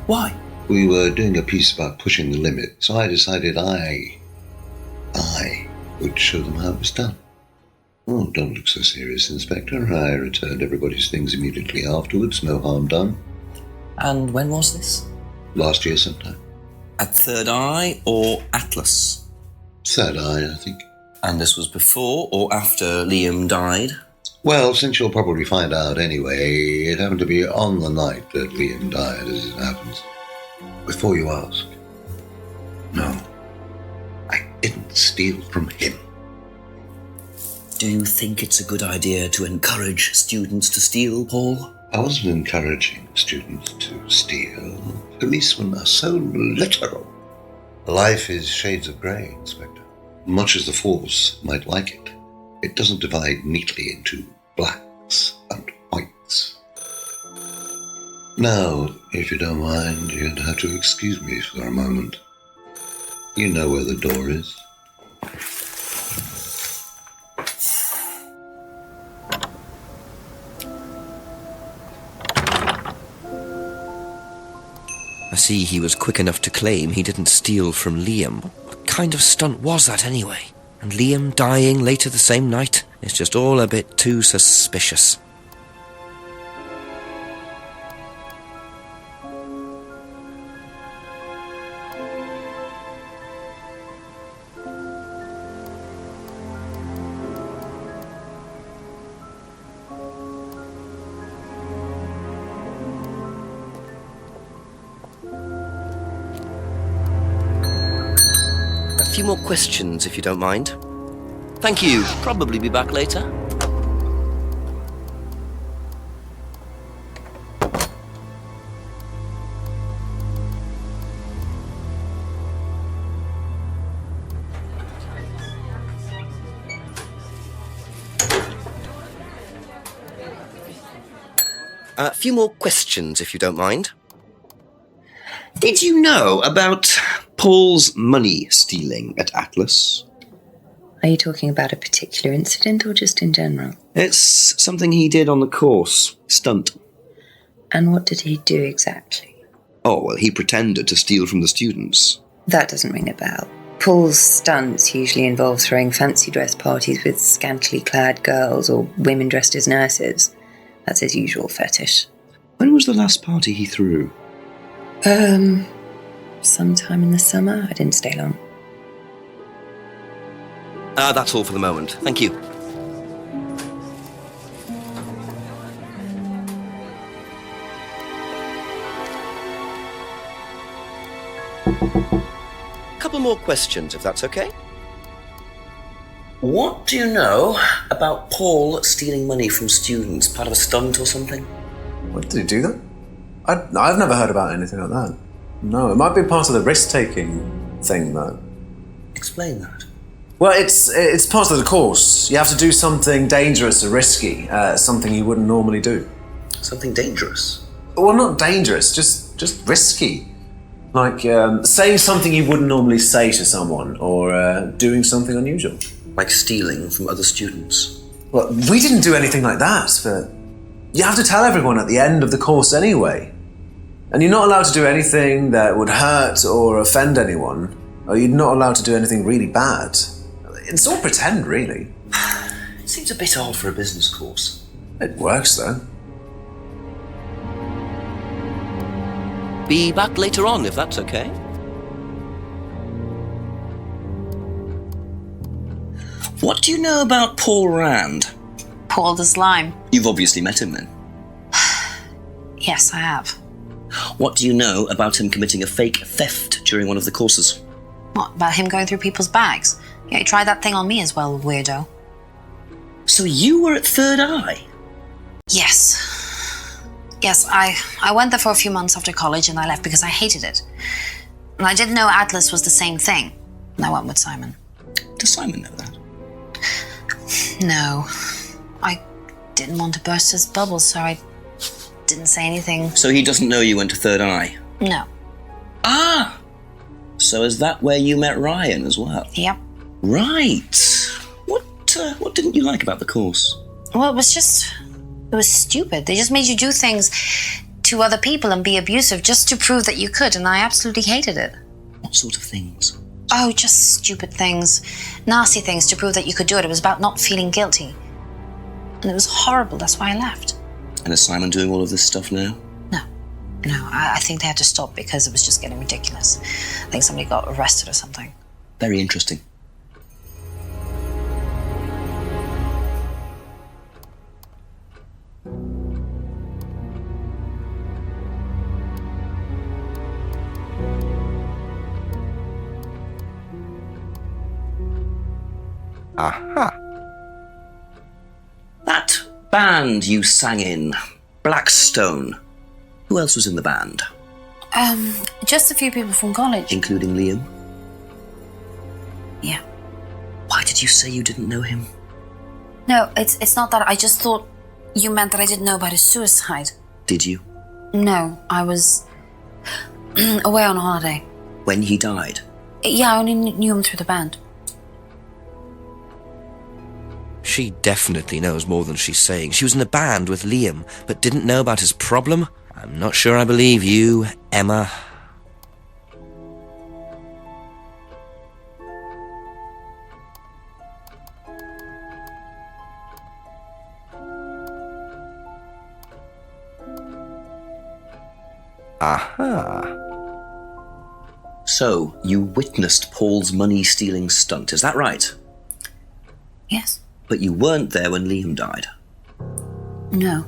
Why? We were doing a piece about pushing the limit, so I decided I would show them how it was done. Oh, don't look so serious, Inspector. I returned everybody's things immediately afterwards. No harm done. And when was this? Last year sometime. At Third Eye or Atlas? Third Eye, I think. And this was before or after Liam died? Well, since you'll probably find out anyway, it happened to be on the night that Liam died, as it happens. Before you ask, no, I didn't steal from him. Do you think it's a good idea to encourage students to steal, Paul? I wasn't encouraging students to steal. Policemen are so literal. Life is shades of grey, Inspector. Much as the Force might like it, it doesn't divide neatly into blacks and whites. Now, if you don't mind, you'd have to excuse me for a moment. You know where the door is. I see he was quick enough to claim he didn't steal from Liam. What kind of stunt was that anyway? And Liam dying later the same night? It's just all a bit too suspicious. A few more questions, if you don't mind. Thank you. Probably be back later. A few more questions, if you don't mind. Did you know about Paul's money stealing at Atlas? Are you talking about a particular incident or just in general? It's something he did on the course. Stunt. And what did he do exactly? Oh, well, he pretended to steal from the students. That doesn't ring a bell. Paul's stunts usually involve throwing fancy dress parties with scantily clad girls or women dressed as nurses. That's his usual fetish. When was the last party he threw? Sometime in the summer. I didn't stay long. That's all for the moment. Thank you. Couple more questions, if that's okay. What do you know about Paul stealing money from students? Part of a stunt or something? What, did he do that? I've never heard about anything like that. No, it might be part of the risk-taking thing, though. Explain that. Well, it's part of the course. You have to do something dangerous or risky, something you wouldn't normally do. Something dangerous? Well, not dangerous, just risky. Like saying something you wouldn't normally say to someone, or doing something unusual. Like stealing from other students? Well, we didn't do anything like that, but you have to tell everyone at the end of the course anyway. And you're not allowed to do anything that would hurt or offend anyone, or you're not allowed to do anything really bad. It's all pretend, really. It seems a bit odd for a business course. It works, though. Be back later on, if that's okay. What do you know about Paul Rand? Paul the Slime. You've obviously met him then. Yes, I have. What do you know about him committing a fake theft during one of the courses? What, about him going through people's bags? Yeah, he tried that thing on me as well, weirdo. So you were at Third Eye? Yes. Yes, I went there for a few months after college and I left because I hated it. And I didn't know Atlas was the same thing. And I went with Simon. Does Simon know that? No. I didn't want to burst his bubble, so I didn't say anything. So he doesn't know you went to Third Eye? No. Ah! So is that where you met Ryan as well? Yep. Right. What didn't you like about the course? Well, it was stupid. They just made you do things to other people and be abusive just to prove that you could, and I absolutely hated it. What sort of things? Oh, just stupid things. Nasty things to prove that you could do it. It was about not feeling guilty. And it was horrible. That's why I left. And is Simon doing all of this stuff now? No, I think they had to stop because it was just getting ridiculous. I think somebody got arrested or something. Very interesting. Aha. That band you sang in, Blackstone. Who else was in the band? Just a few people from college. Including Liam? Yeah. Why did you say you didn't know him? No, it's not that. I just thought you meant that I didn't know about his suicide. Did you? No, I was away on holiday. When he died? Yeah, I only knew him through the band. She definitely knows more than she's saying. She was in a band with Liam, but didn't know about his problem? I'm not sure I believe you, Emma. Aha. So, you witnessed Paul's money-stealing stunt, is that right? Yes. But you weren't there when Liam died? No.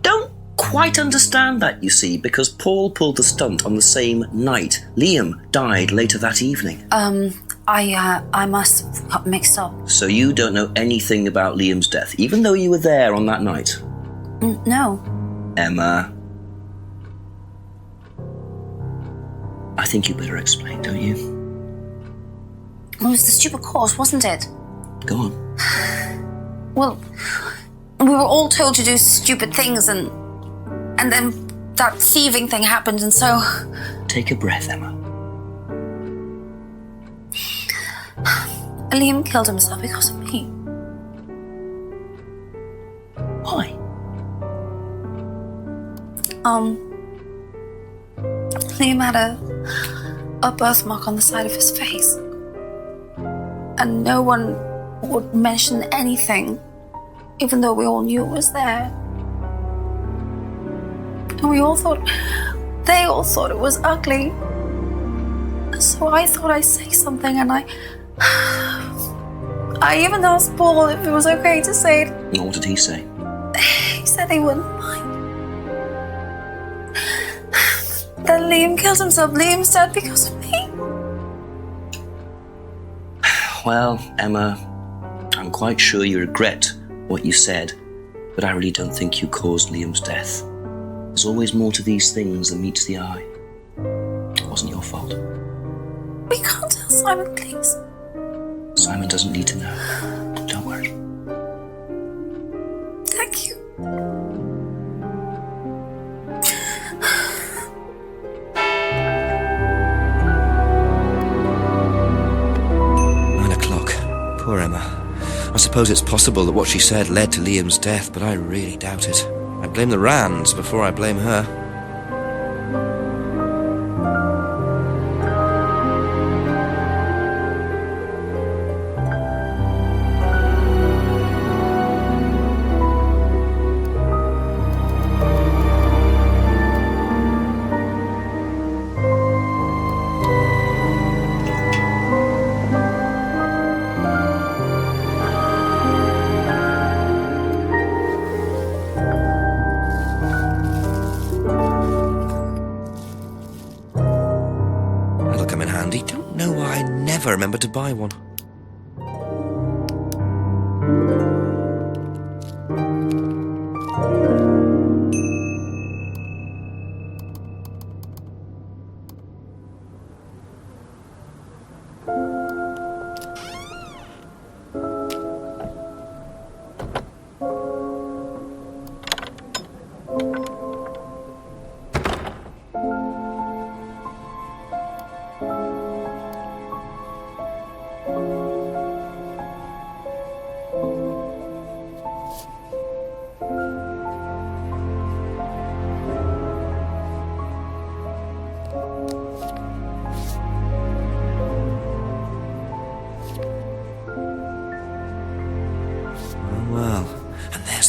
Don't quite understand that, you see, because Paul pulled the stunt on the same night. Liam died later that evening. I must have got mixed up. So you don't know anything about Liam's death, even though you were there on that night? No. Emma. I think you better explain, don't you? It was the stupid course, wasn't it? Go on. Well, we were all told to do stupid things and then that thieving thing happened and so... Take a breath, Emma. Liam killed himself because of me. Why? Liam had a birthmark on the side of his face. And no one would mention anything, even though we all knew it was there. And they all thought it was ugly. So I thought I'd say something, and I even asked Paul if it was okay to say it. And what did he say? He said he wouldn't mind. Then Liam killed himself. Liam's dead because of me. Well, Emma, I'm quite sure you regret what you said, but I really don't think you caused Liam's death. There's always more to these things than meets the eye. It wasn't your fault. We can't tell Simon, please. Simon doesn't need to know. Don't worry. Thank you. Poor Emma. I suppose it's possible that what she said led to Liam's death, but I really doubt it. I blame the Rands before I blame her. I remember to buy one.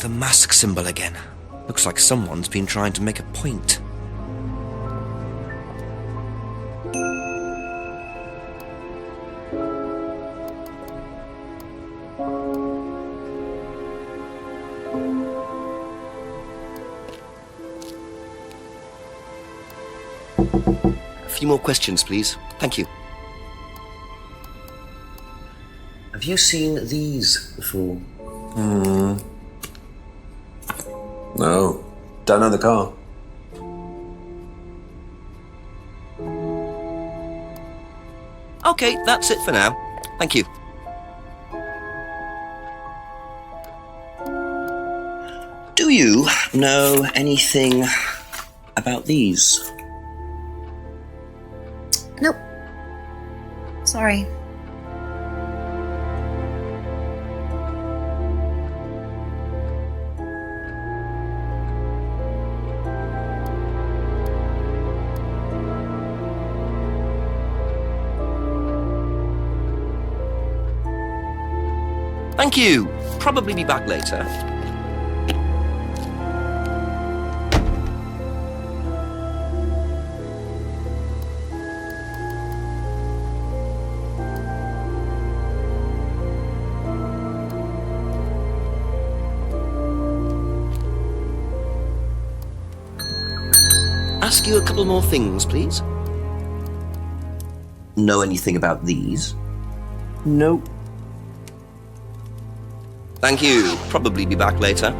The mask symbol again. Looks like someone's been trying to make a point. A few more questions, please. Thank you. Have you seen these before? No, don't know the car. Okay, that's it for now. Thank you. Do you know anything about these? Nope. Sorry. Thank you. Probably be back later. Ask you a couple more things, please. Know anything about these? Nope. Thank you. Probably be back later.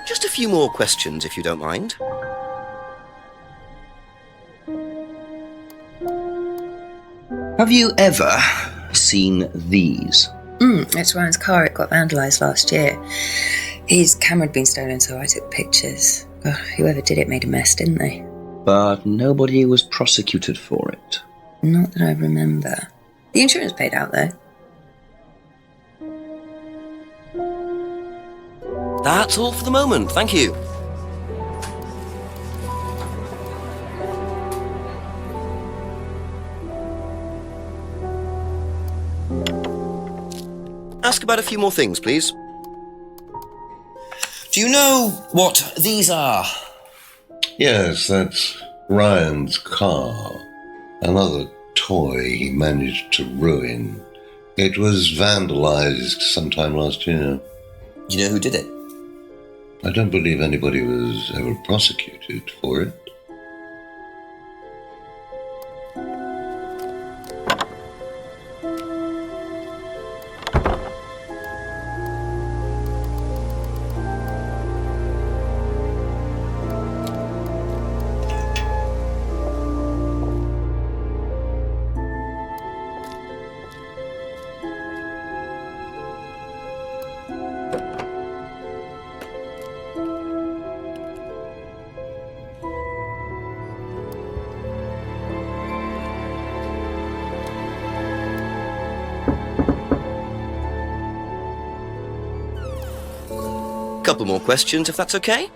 Just a few more questions, if you don't mind. Have you ever seen these? It's Ryan's car. It got vandalised last year. His camera had been stolen, so I took pictures. God, whoever did it made a mess, didn't they? But nobody was prosecuted for it. Not that I remember. The insurance paid out, though. That's all for the moment. Thank you. Ask about a few more things, please. Do you know what these are? Yes, that's Ryan's car. Another toy he managed to ruin. It was vandalized sometime last year. Do you know who did it? I don't believe anybody was ever prosecuted for it. Couple more questions, if that's okay?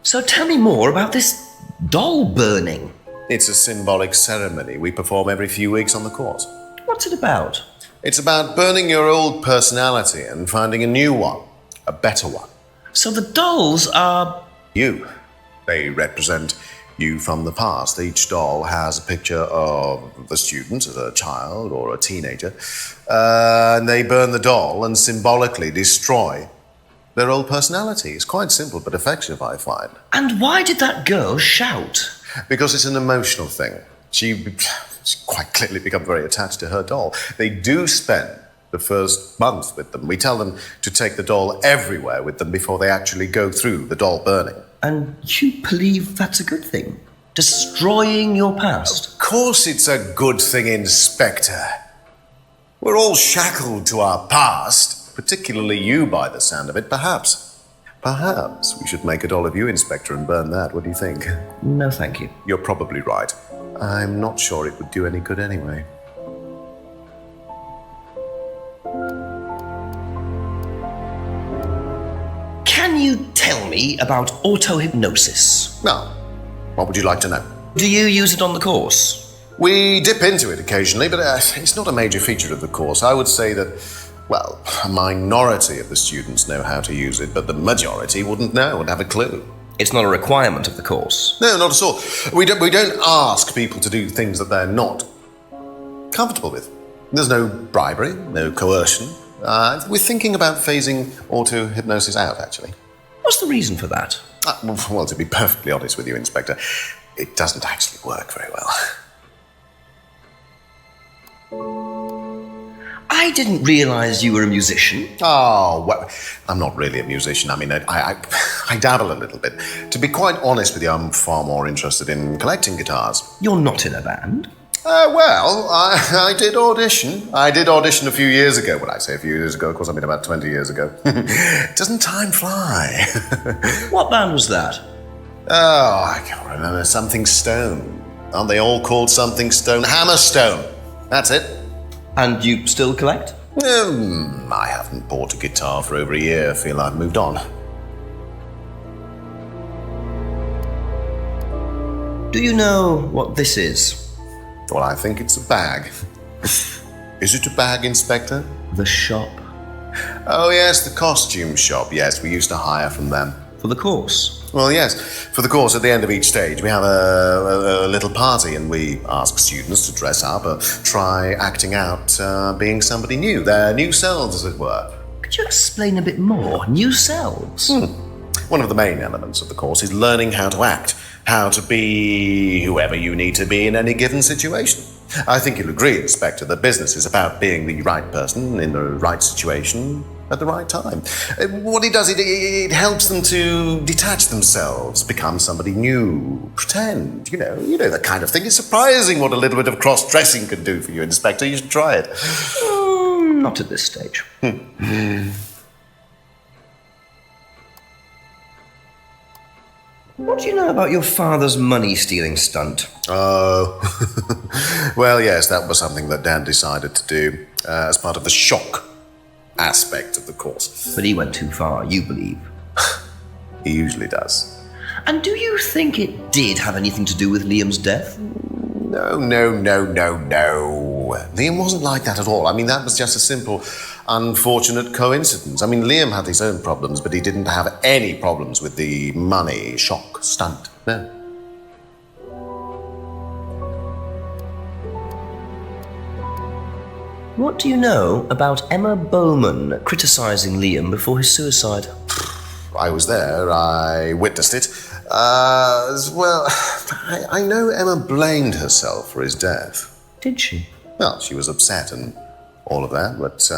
So tell me more about this doll burning. It's a symbolic ceremony we perform every few weeks on the course. What's it about? It's about burning your old personality and finding a new one, a better one. So the dolls are... You. They represent you from the past. Each doll has a picture of the student as a child or a teenager, and they burn the doll and symbolically destroy their old personality. It's quite simple but effective, I find. And why did that girl shout? Because it's an emotional thing. She's quite clearly become very attached to her doll. They do spend the first month with them. We tell them to take the doll everywhere with them before they actually go through the doll burning. And you believe that's a good thing? Destroying your past? Of course it's a good thing, Inspector. We're all shackled to our past, particularly you by the sound of it. Perhaps we should make a doll of you, Inspector, and burn that. What do you think? No, thank you. You're probably right. I'm not sure it would do any good anyway. Can you tell me about autohypnosis? Well, what would you like to know? Do you use it on the course? We dip into it occasionally, but it's not a major feature of the course. I would say that, well, a minority of the students know how to use it, but the majority wouldn't know, wouldn't have a clue. It's not a requirement of the course? No, not at all. We don't ask people to do things that they're not comfortable with. There's no bribery, no coercion. We're thinking about phasing auto-hypnosis out, actually. What's the reason for that? Well, to be perfectly honest with you, Inspector, it doesn't actually work very well. I didn't realise you were a musician. Oh, well, I'm not really a musician. I mean, I dabble a little bit. To be quite honest with you, I'm far more interested in collecting guitars. You're not in a band? Well, I did audition. I did audition a few years ago. When I say a few years ago, of course, I mean about 20 years ago. Doesn't time fly? What band was that? Oh, I can't remember. Something Stone. Aren't they all called something Stone? Hammerstone. That's it. And you still collect? I haven't bought a guitar for over a year. I feel I've moved on. Do you know what this is? Well, I think it's a bag. Is it a bag, Inspector? The shop. Oh, yes, the costume shop. Yes, we used to hire from them. For the course? Well, yes. For the course, at the end of each stage, we have a little party and we ask students to dress up or try acting out being somebody new, their new selves, as it were. Could you explain a bit more? New selves? One of the main elements of the course is learning how to act, how to be whoever you need to be in any given situation. I think you'll agree, Inspector, that business is about being the right person in the right situation at the right time. What it does, it helps them to detach themselves, become somebody new, pretend, you know that kind of thing. It's surprising what a little bit of cross-dressing can do for you, Inspector. You should try it. Not at this stage. What do you know about your father's money-stealing stunt? Oh, well, yes, that was something that Dad decided to do as part of the shock aspect of the course. But he went too far, you believe? He usually does. And do you think it did have anything to do with Liam's death? No. Liam wasn't like that at all. I mean, that was just a simple unfortunate coincidence. I mean, Liam had his own problems, but he didn't have any problems with the money shock stunt. No. What do you know about Emma Bowman criticising Liam before his suicide? I was there. I witnessed it. Well, I know Emma blamed herself for his death. Did she? Well, she was upset and all of that, but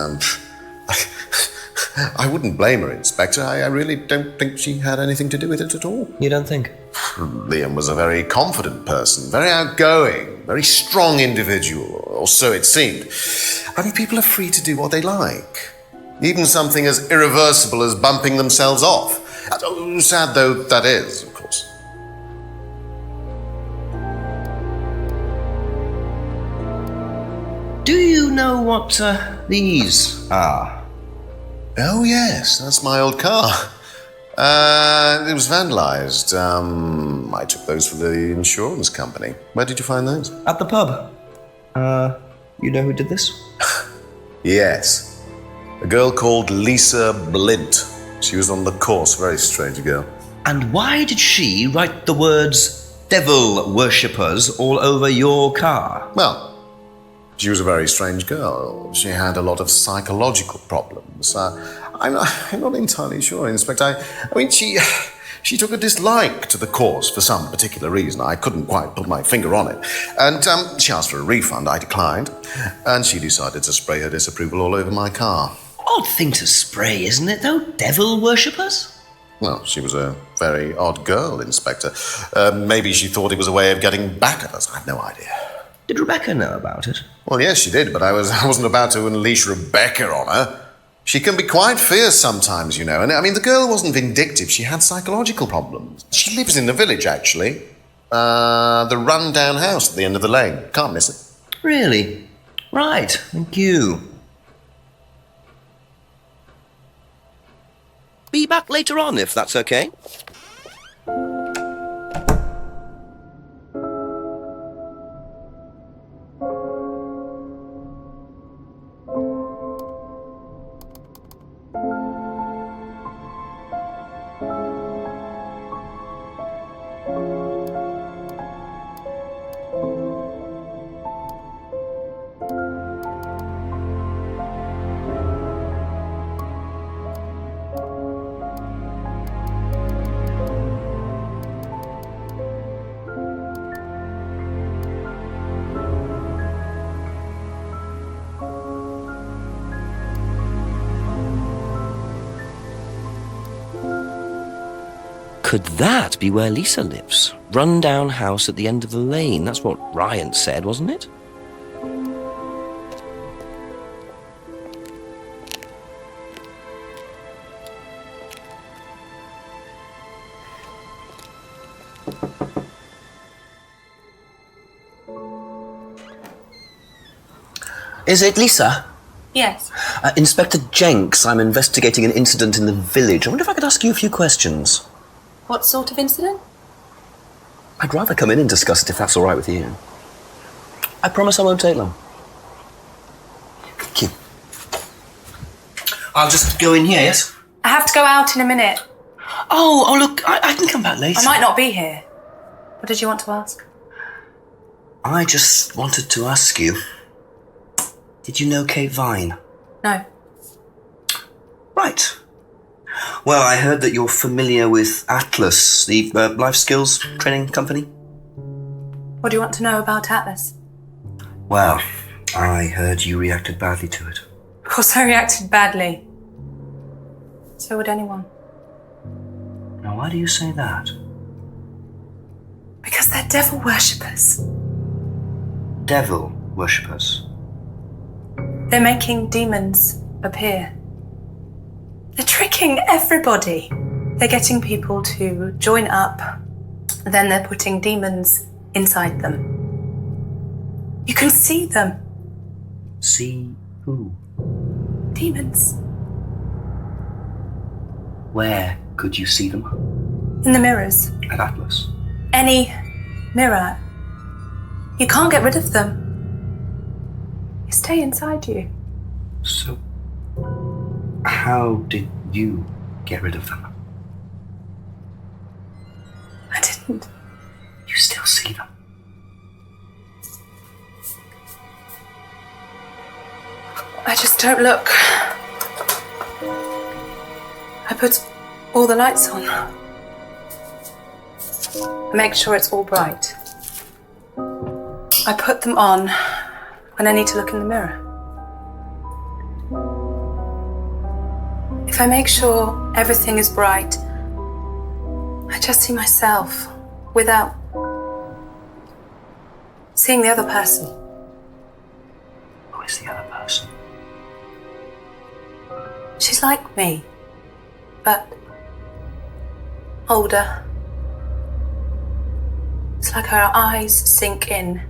I wouldn't blame her, Inspector. I really don't think she had anything to do with it at all. You don't think? Liam was a very confident person, very outgoing, very strong individual, or so it seemed. I mean, people are free to do what they like. Even something as irreversible as bumping themselves off. Sad though that is, of course. Do you know what these are? Oh yes, that's my old car. It was vandalised. I took those for the insurance company. Where did you find those? At the pub. You know who did this? Yes. A girl called Lisa Blint. She was on the course, very strange girl. And why did she write the words devil worshippers all over your car? Well, she was a very strange girl. She had a lot of psychological problems. I'm not entirely sure, Inspector. I mean, she took a dislike to the course for some particular reason. I couldn't quite put my finger on it. And she asked for a refund. I declined. And she decided to spray her disapproval all over my car. Odd thing to spray, isn't it, though? Devil worshippers? Well, she was a very odd girl, Inspector. Maybe she thought it was a way of getting back at us. I have no idea. Did Rebecca know about it? Well, yes, she did, but I wasn't about to unleash Rebecca on her. She can be quite fierce sometimes, you know. And I mean, the girl wasn't vindictive. She had psychological problems. She lives in the village, actually. The run-down house at the end of the lane. Can't miss it. Really? Right, thank you. Be back later on, if that's okay. Could that be where Lisa lives? Run-down house at the end of the lane. That's what Ryan said, wasn't it? Is it Lisa? Yes. Inspector Jenks, I'm investigating an incident in the village. I wonder if I could ask you a few questions. What sort of incident? I'd rather come in and discuss it if that's all right with you. I promise I won't take long. Thank you. I'll just go in here, yes? I have to go out in a minute. Oh, look, I can come back later. I might not be here. What did you want to ask? I just wanted to ask you, did you know Kate Vine? No. Right. Well, I heard that you're familiar with Atlas, the life skills training company. What do you want to know about Atlas? Well, I heard you reacted badly to it. Of course I reacted badly. So would anyone. Now, why do you say that? Because they're devil worshippers. Devil worshippers? They're making demons appear. They're tricking everybody. They're getting people to join up, then they're putting demons inside them. You can see them. See who? Demons. Where could you see them? In the mirrors. At Atlas? Any mirror. You can't get rid of them. They stay inside you. So, How did you get rid of them? I didn't. You still see them? I just don't look. I put all the lights on. I make sure it's all bright. I put them on when I need to look in the mirror. If I make sure everything is bright, I just see myself without seeing the other person. Who is the other person? She's like me, but older. It's like her eyes sink in.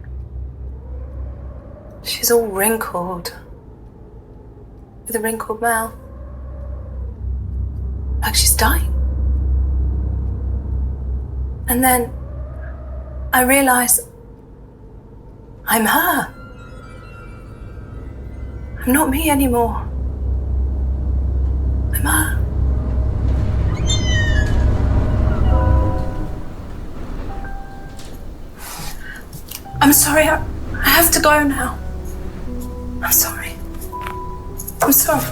She's all wrinkled, with a wrinkled mouth, like she's dying. And then I realise I'm her. I'm not me anymore. I'm her. I'm sorry, I have to go now. I'm sorry. I'm sorry.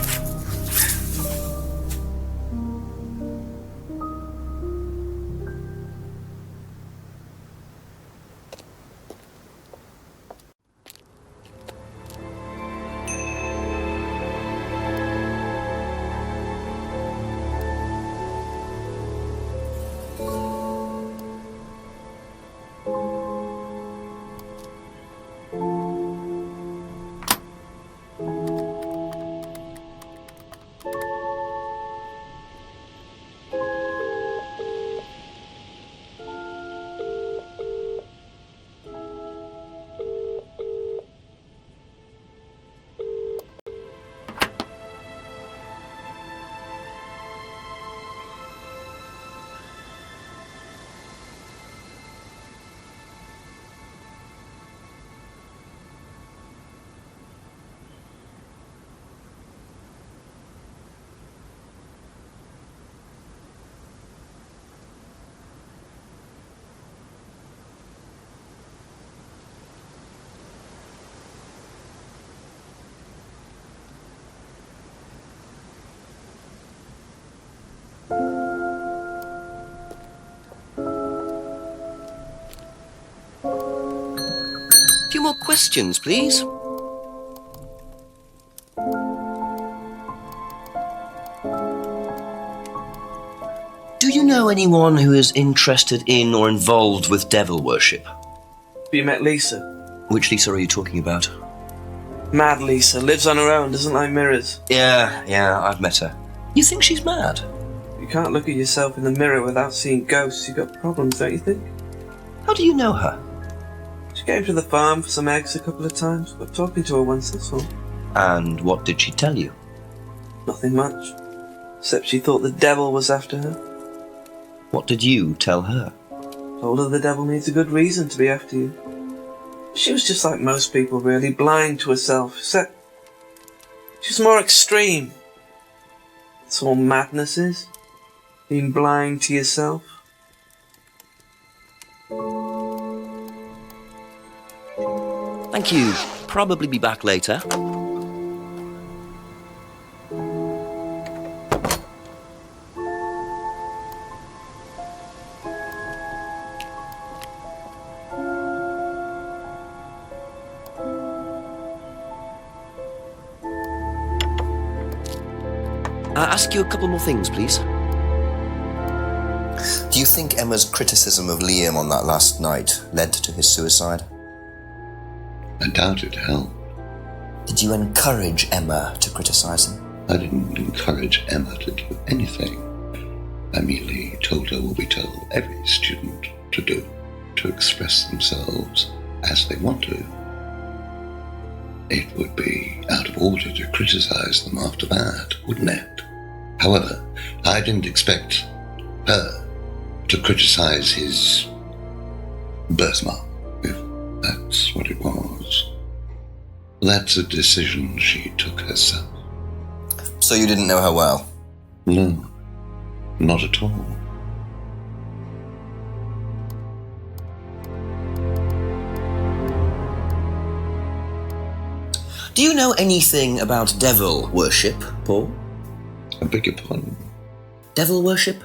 A few more questions, please. Do you know anyone who is interested in or involved with devil worship? Have you met Lisa? Which Lisa are you talking about? Mad Lisa. Lives on her own, doesn't like mirrors. Yeah, I've met her. You think she's mad? You can't look at yourself in the mirror without seeing ghosts. You've got problems, don't you think? How do you know her? She came to the farm for some eggs a couple of times. Got talking to her once, that's all. And what did she tell you? Nothing much. Except she thought the devil was after her. What did you tell her? Told her the devil needs a good reason to be after you. She was just like most people, really, blind to herself, except she was more extreme. That's all madness is. Being blind to yourself. Thank you. Probably be back later. Ask you a couple more things, please. Do you think Emma's criticism of Liam on that last night led to his suicide? I doubt it helped. Did you encourage Emma to criticize him? I didn't encourage Emma to do anything. I merely told her what we tell every student to do, to express themselves as they want to. It would be out of order to criticize them after that, wouldn't it? However, I didn't expect her to criticize his birthmark, if that's what it was. That's a decision she took herself. So you didn't know her well? No, not at all. Do you know anything about devil worship, Paul? I beg your pardon? Devil worship?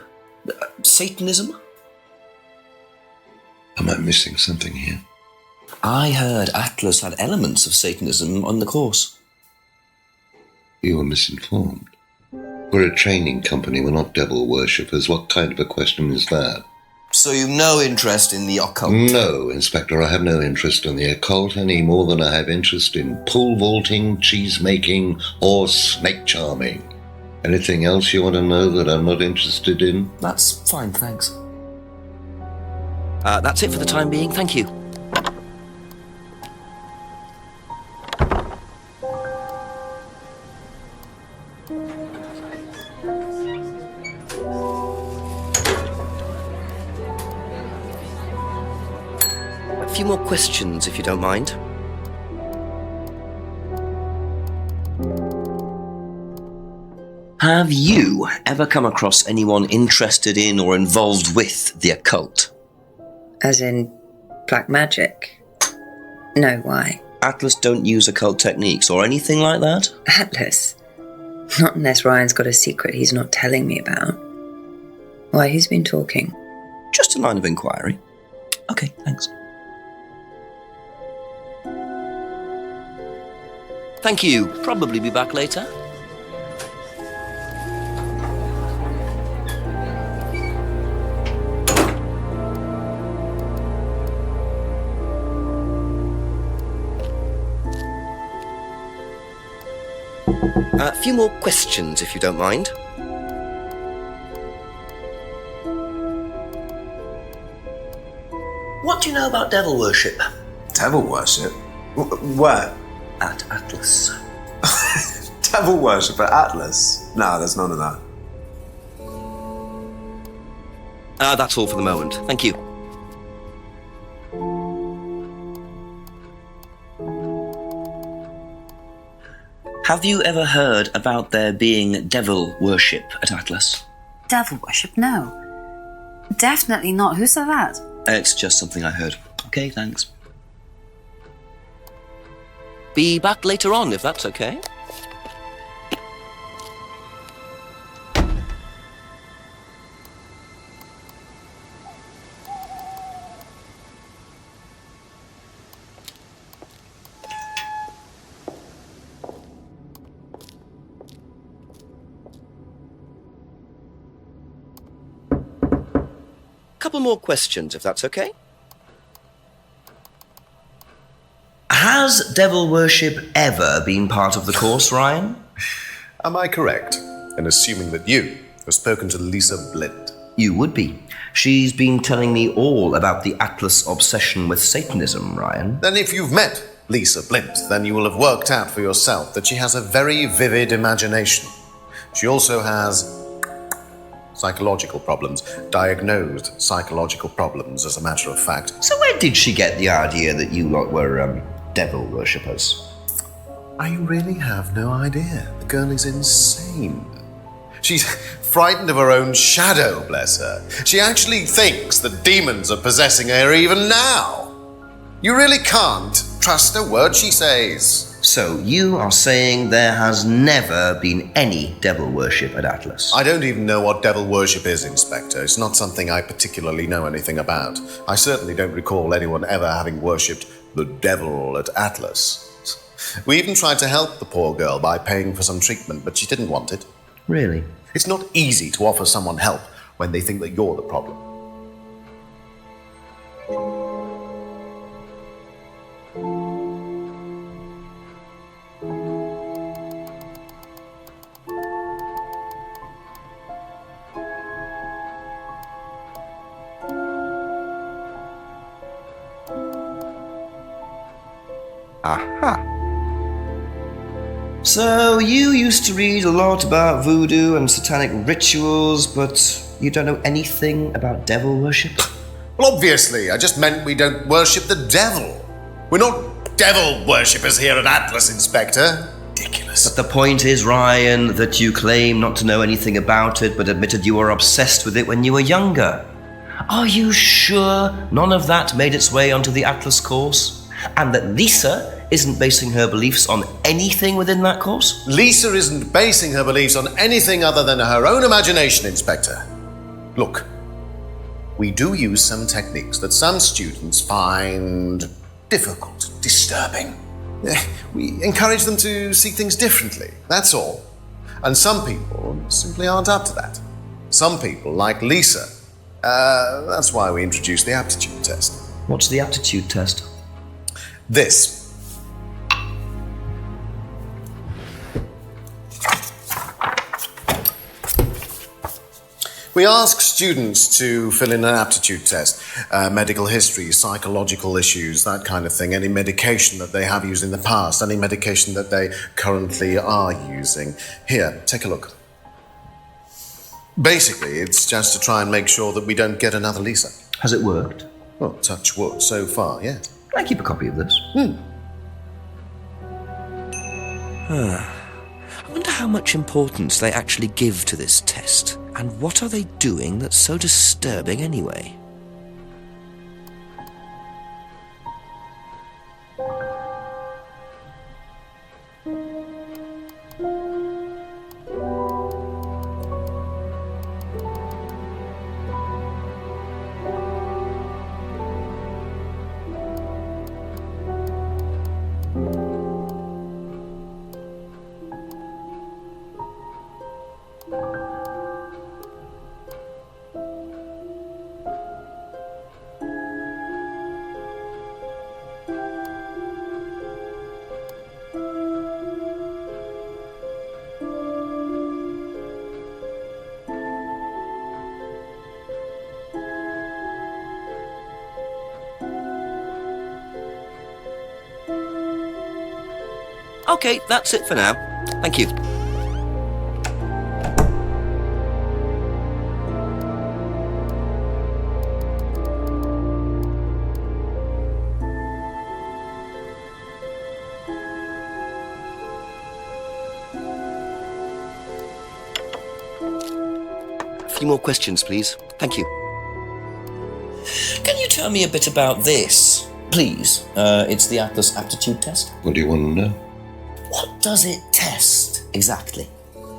Satanism? Am I missing something here? I heard Atlas had elements of Satanism on the course. You were misinformed. We're a training company, we're not devil worshippers. What kind of a question is that? So you've no interest in the occult? No, Inspector, I have no interest in the occult any more than I have interest in pole vaulting, cheese making, or snake charming. Anything else you want to know that I'm not interested in? That's fine, thanks. That's it for the time being, thank you. A few more questions, if you don't mind. Have you ever come across anyone interested in or involved with the occult? As in black magic? No, why? Atlas don't use occult techniques or anything like that? Atlas? Not unless Ryan's got a secret he's not telling me about. Why, who's been talking? Just a line of inquiry. Okay, thanks. Thank you. Probably be back later. A few more questions, if you don't mind. What do you know about devil worship? Devil worship? Where? At Atlas. Devil worship at Atlas? No, there's none of that. That's all for the moment. Thank you. Have you ever heard about there being devil worship at Atlas? Devil worship? No. Definitely not. Who said that? It's just something I heard. Okay, thanks. Be back later on, if that's okay. Couple more questions, if that's okay. Has devil worship ever been part of the course, Ryan? Am I correct in assuming that you have spoken to Lisa Blind? You would be. She's been telling me all about the Atlas obsession with Satanism, Ryan. Then if you've met Lisa Blind, then you will have worked out for yourself that she has a very vivid imagination. She also has psychological problems, diagnosed psychological problems, as a matter of fact. So where did she get the idea that you lot were, devil worshippers? I really have no idea. The girl is insane. She's frightened of her own shadow, bless her. She actually thinks that demons are possessing her even now. You really can't trust a word she says. So you are saying there has never been any devil worship at Atlas? I don't even know what devil worship is, Inspector. It's not something I particularly know anything about. I certainly don't recall anyone ever having worshipped the devil at Atlas. We even tried to help the poor girl by paying for some treatment, but she didn't want it. Really? It's not easy to offer someone help when they think that you're the problem. Aha. So you used to read a lot about voodoo and satanic rituals, but you don't know anything about devil worship? Well, obviously, I just meant we don't worship the devil. We're not devil worshippers here at Atlas, Inspector. ridiculous. But the point is, Ryan, that you claim not to know anything about it, but admitted you were obsessed with it when you were younger. Are you sure none of that made its way onto the Atlas course? And that Lisa isn't basing her beliefs on anything within that course? Lisa isn't basing her beliefs on anything other than her own imagination, Inspector. Look, we do use some techniques that some students find difficult, disturbing. We encourage them to see things differently, that's all. And some people simply aren't up to that. Some people, like Lisa, that's why we introduced the aptitude test. What's the aptitude test? This. We ask students to fill in an aptitude test, medical history, psychological issues, that kind of thing, any medication that they have used in the past, any medication that they currently are using. Here, take a look. Basically, it's just to try and make sure that we don't get another Lisa. Has it worked? Well, touch wood, so far, yeah. Can I keep a copy of this? I wonder how much importance they actually give to this test. And what are they doing that's so disturbing anyway? Okay, that's it for now. Thank you. A few more questions, please. Thank you. Can you tell me a bit about this, please? It's the Atlas aptitude test. What do you want to know? What does it test, exactly?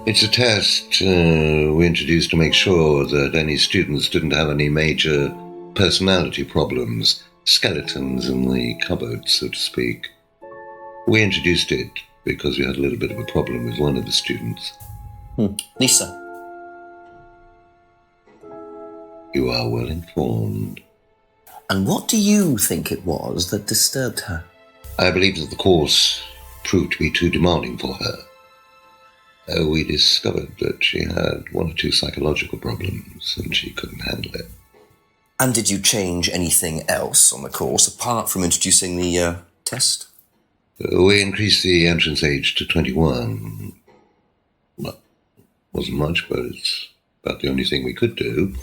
It's a test we introduced to make sure that any students didn't have any major personality problems, skeletons in the cupboard, so to speak. We introduced it because we had a little bit of a problem with one of the students. Lisa. You are well informed. And what do you think it was that disturbed her? I believe that the course proved to be too demanding for her. We discovered that she had one or two psychological problems and she couldn't handle it. And did you change anything else on the course apart from introducing the test? We increased the entrance age to 21. Well, wasn't much, but it's about the only thing we could do.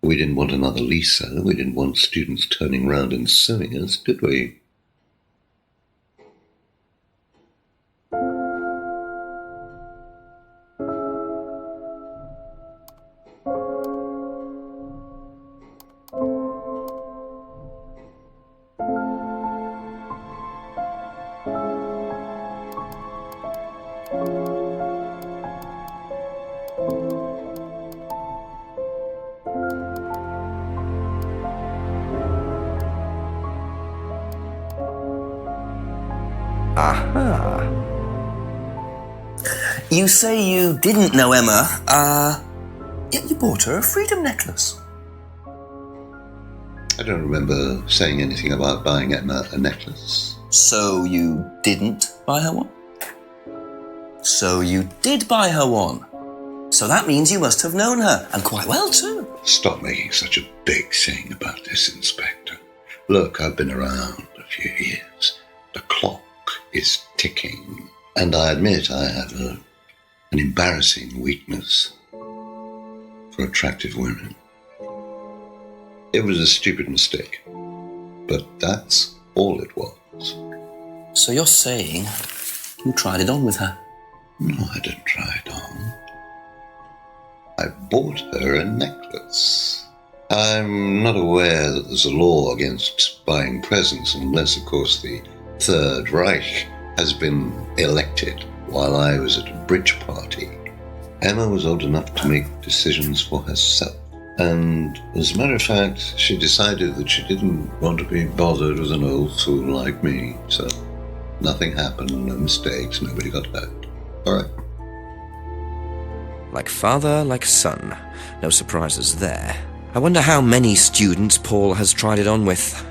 We didn't want another Lisa. We didn't want students turning round and suing us, did we? Aha. You say you didn't know Emma, yet you bought her a freedom necklace. I don't remember saying anything about buying Emma a necklace. So you didn't buy her one? So you did buy her one. So that means you must have known her, and quite well too. Stop making such a big thing about this, Inspector. Look, I've been around a few years. The clock is ticking, and I admit I have an embarrassing weakness for attractive women. It was a stupid mistake, but that's all it was. So you're saying You tried it on with her. No, I didn't try it on. I bought her a necklace. I'm not aware that there's a law against buying presents unless, of course, the Third Reich has been elected while I was at a bridge party. Emma was old enough to make decisions for herself. And as a matter of fact, she decided that she didn't want to be bothered with an old fool like me. So nothing happened, no mistakes, nobody got hurt. All right. Like father, like son. No surprises there. I wonder how many students Paul has tried it on with.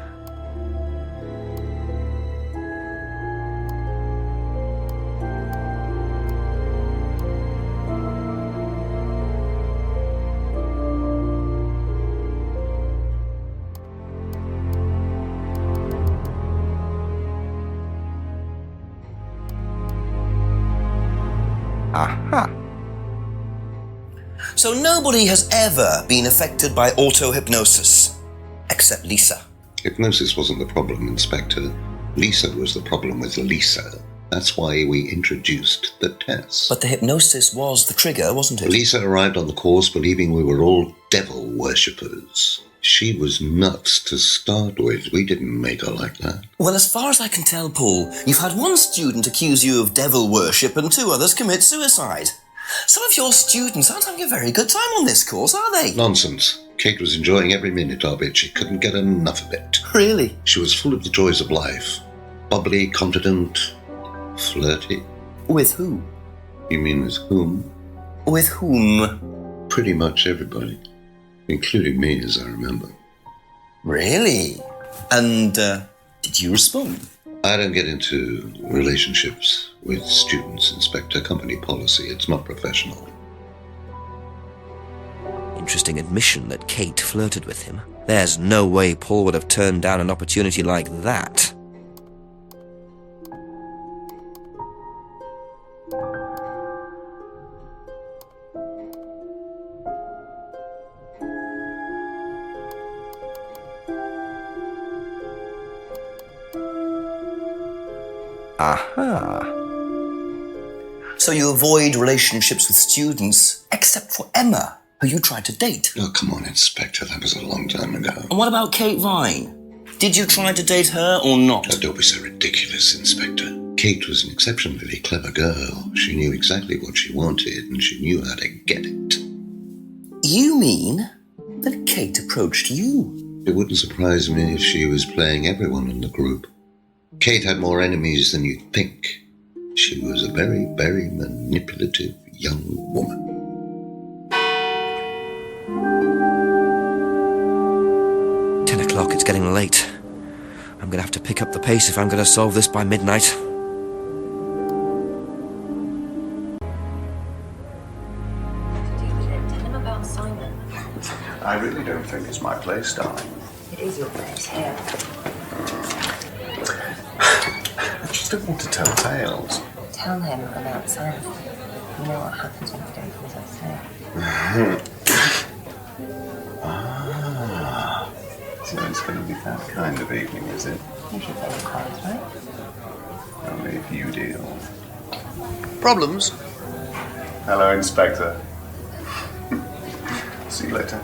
Aha. So nobody has ever been affected by autohypnosis, except Lisa. Hypnosis wasn't the problem, Inspector. Lisa was the problem with Lisa. That's why we introduced the test. But the hypnosis was the trigger, wasn't it? Lisa arrived on the course believing we were all devil worshippers. She was nuts to start with. We didn't make her like that. Well, as far as I can tell, Paul, you've had one student accuse you of devil worship and 2 others commit suicide. Some of your students aren't having a very good time on this course, are they? Nonsense. Kate was enjoying every minute of it. She couldn't get enough of it. Really? She was full of the joys of life. Bubbly, confident, flirty. With who? You mean with whom? With whom? Pretty much everybody. Including me, as I remember. Really? And, did you respond? I don't get into relationships with students, Inspector. Company policy. It's not professional. Interesting admission that Kate flirted with him. There's no way Paul would have turned down an opportunity like that. Aha. So you avoid relationships with students, except for Emma, who you tried to date. Oh, come on, Inspector. That was a long time ago. And what about Kate Vine? Did you try to date her or not? Oh, don't be so ridiculous, Inspector. Kate was an exceptionally clever girl. She knew exactly what she wanted, and she knew how to get it. You mean that Kate approached you? It wouldn't surprise me if she was playing everyone in the group. Kate had more enemies than you'd think. She was a very, very manipulative young woman. O'clock, it's getting late. I'm gonna have to pick up the pace if I'm gonna solve this by midnight. Tell him about Simon. I really don't think it's my place, darling. It is your place here. I just don't want to tell tales. Tell him about Simon. You know what happens when you don't come upstairs. So it's going to be that kind of evening, is it? You should play the cards, right? Only if you deal. Problems? Hello, Inspector. See you later.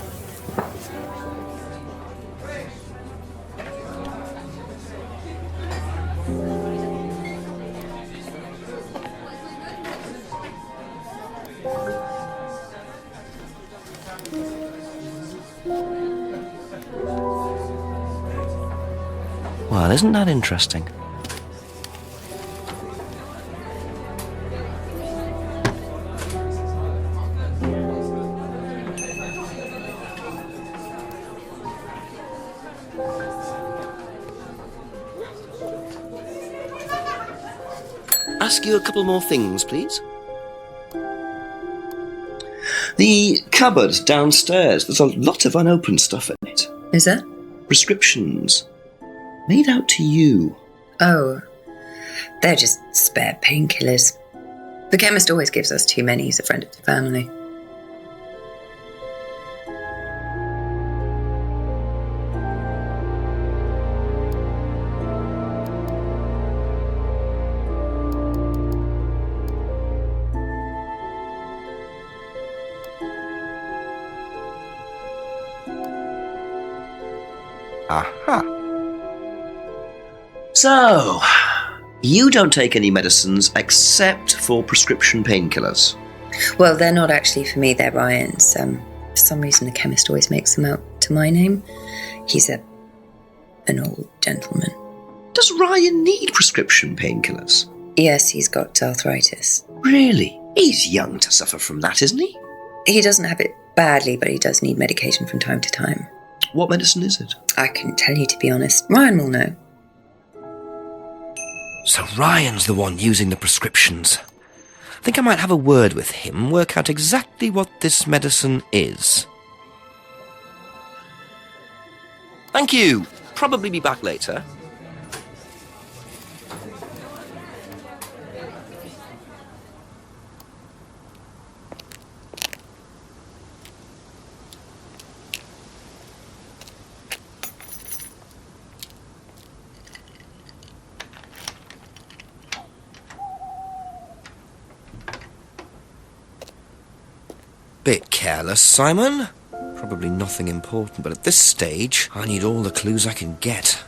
Well, isn't that interesting? Ask you a couple more things, please. The cupboard downstairs, there's a lot of unopened stuff in it. Is there? Prescriptions. Made out to you. Oh, they're just spare painkillers. The chemist always gives us too many. He's a friend of the family. Aha. So, you don't take any medicines except for prescription painkillers. Well, they're not actually for me, they're Ryan's. For some reason, the chemist always makes them out to my name. He's an old gentleman. Does Ryan need prescription painkillers? Yes, he's got arthritis. Really? He's young to suffer from that, isn't he? He doesn't have it badly, but he does need medication from time to time. What medicine is it? I couldn't tell you, to be honest. Ryan will know. So Ryan's the one using the prescriptions. I think I might have a word with him, work out exactly what this medicine is. Thank you. Probably be back later. Bit careless, Simon. Probably nothing important, but at this stage, I need all the clues I can get.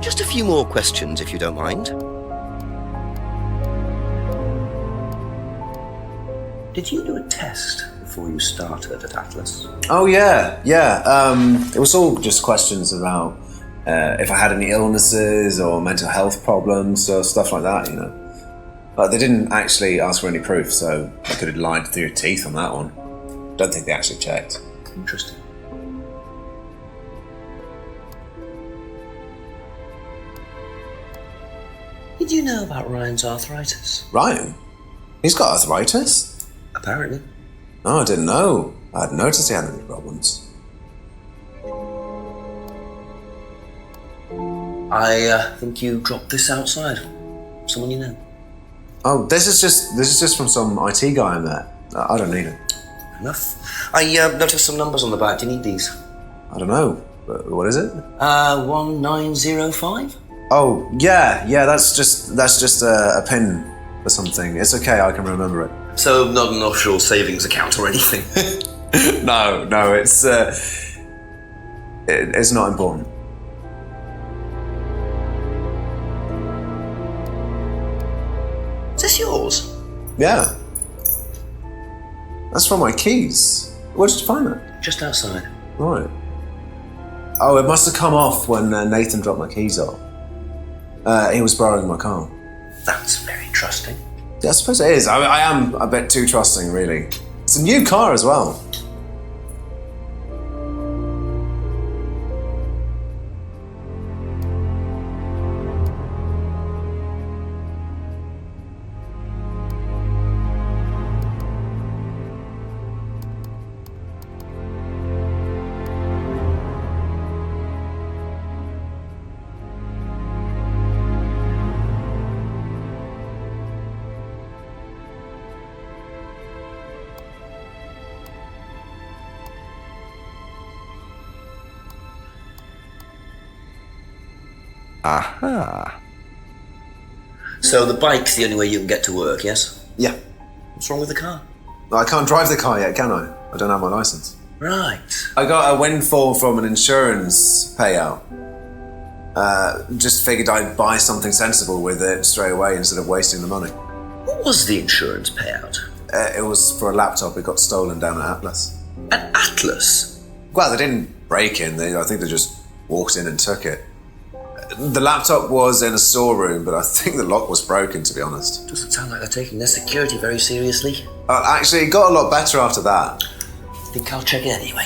Just a few more questions, if you don't mind. Did you do a test before you started at Atlas? Oh, yeah. It was all just questions about if I had any illnesses or mental health problems or stuff like that, you know. But they didn't actually ask for any proof, so I could have lied through your teeth on that one. Don't think they actually checked. Interesting. Did you know about Ryan's arthritis? Ryan? He's got arthritis? Apparently. Oh, I didn't know. I hadn't noticed he had any problems. I think you dropped this outside. Someone you know. Oh, this is just from some IT guy I met. I don't need it. Enough. I noticed some numbers on the back. Do you need these? I don't know. What is it? 1905? Oh, yeah, that's just a pin for something. It's okay, I can remember it. So not an offshore savings account or anything? No, it's not important. Is this yours? Yeah. That's from my keys. Where did you find it? Just outside. Right. Oh, it must have come off when Nathan dropped my keys off. He was borrowing my car. That's very trusting. Yeah, I suppose it is. I am a bit too trusting, really. It's a new car as well. Aha. So the bike's the only way you can get to work, yes? Yeah. What's wrong with the car? I can't drive the car yet, can I? I don't have my license. Right. I got a windfall from an insurance payout. Just figured I'd buy something sensible with it straight away instead of wasting the money. What was the insurance payout? It was for a laptop. It got stolen down at Atlas. At Atlas? Well, they didn't break in. I think they just walked in and took it. The laptop was in a storeroom, but I think the lock was broken, to be honest. Doesn't sound like they're taking their security very seriously. Actually, it got a lot better after that. I think I'll check it anyway.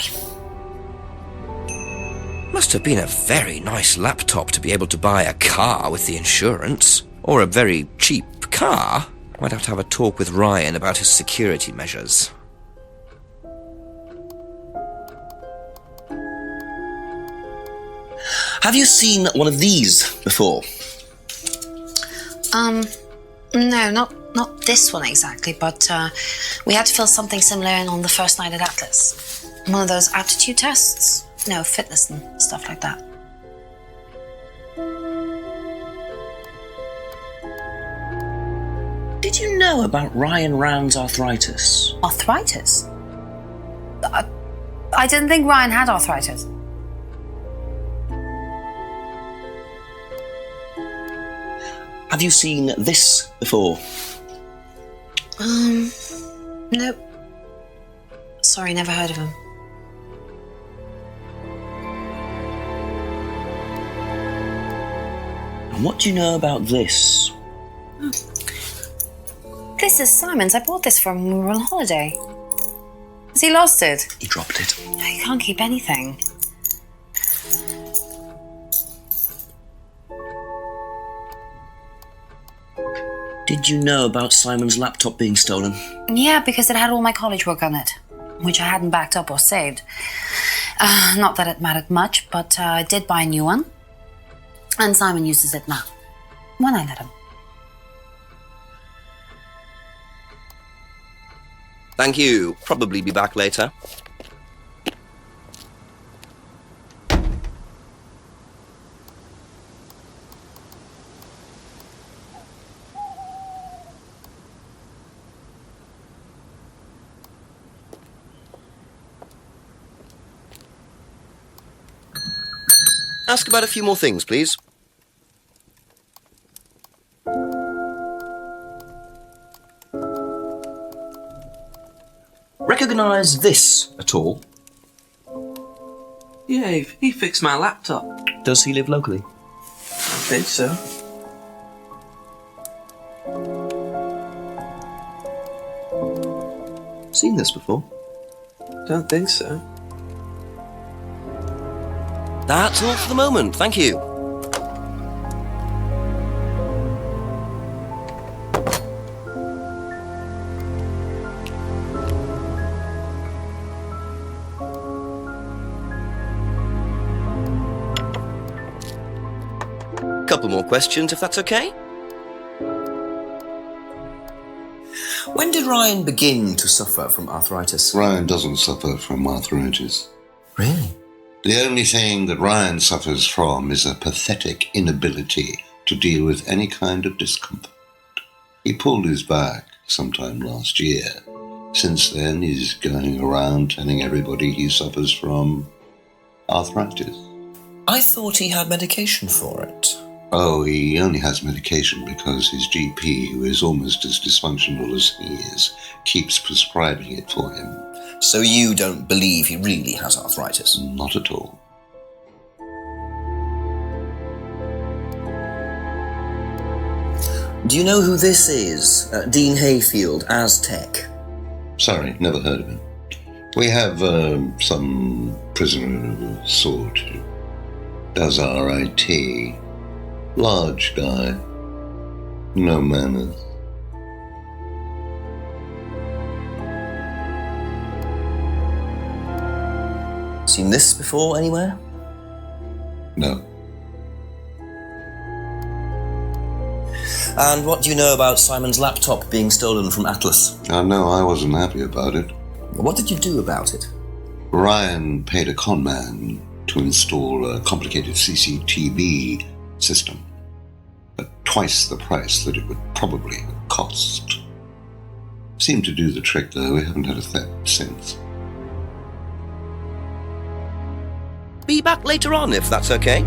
Must have been a very nice laptop to be able to buy a car with the insurance. Or a very cheap car. Might have to have a talk with Ryan about his security measures. Have you seen one of these before? No, not Not this one exactly, but we had to fill something similar in on the first night at Atlas. One of those aptitude tests. No, fitness and stuff like that. Did you know about Ryan Rands' arthritis? Arthritis? I didn't think Ryan had arthritis. Have you seen this before? Nope. Sorry, never heard of him. And what do you know about this? This is Simon's. I bought this for him when we were on holiday. Has he lost it? He dropped it. He can't keep anything. Did you know about Simon's laptop being stolen? Yeah, because it had all my college work on it, which I hadn't backed up or saved. Not that it mattered much, but I did buy a new one. And Simon uses it now, when I let him. Thank you. Probably be back later. Ask about a few more things, please. Recognise this at all? Yeah, he fixed my laptop. Does he live locally? I think so. Seen this before? Don't think so. That's all for the moment, thank you. Couple more questions, if that's okay. When did Ryan begin to suffer from arthritis? Ryan doesn't suffer from arthritis. Really? The only thing that Ryan suffers from is a pathetic inability to deal with any kind of discomfort. He pulled his back sometime last year. Since then, he's going around telling everybody he suffers from arthritis. I thought he had medication for it. Oh, he only has medication because his GP, who is almost as dysfunctional as he is, keeps prescribing it for him. So you don't believe he really has arthritis? Not at all. Do you know who this is? Dean Hayfield, Aztec. Sorry, never heard of him. We have some prisoner of a sort who does our IT. Large guy. No manners. Seen this before anywhere? No. And what do you know about Simon's laptop being stolen from Atlas? No, I wasn't happy about it. What did you do about it? Ryan paid a con man to install a complicated CCTV system at twice the price that it would probably have cost. Seemed to do the trick, though. We haven't had a theft since. Be back later on, if that's okay.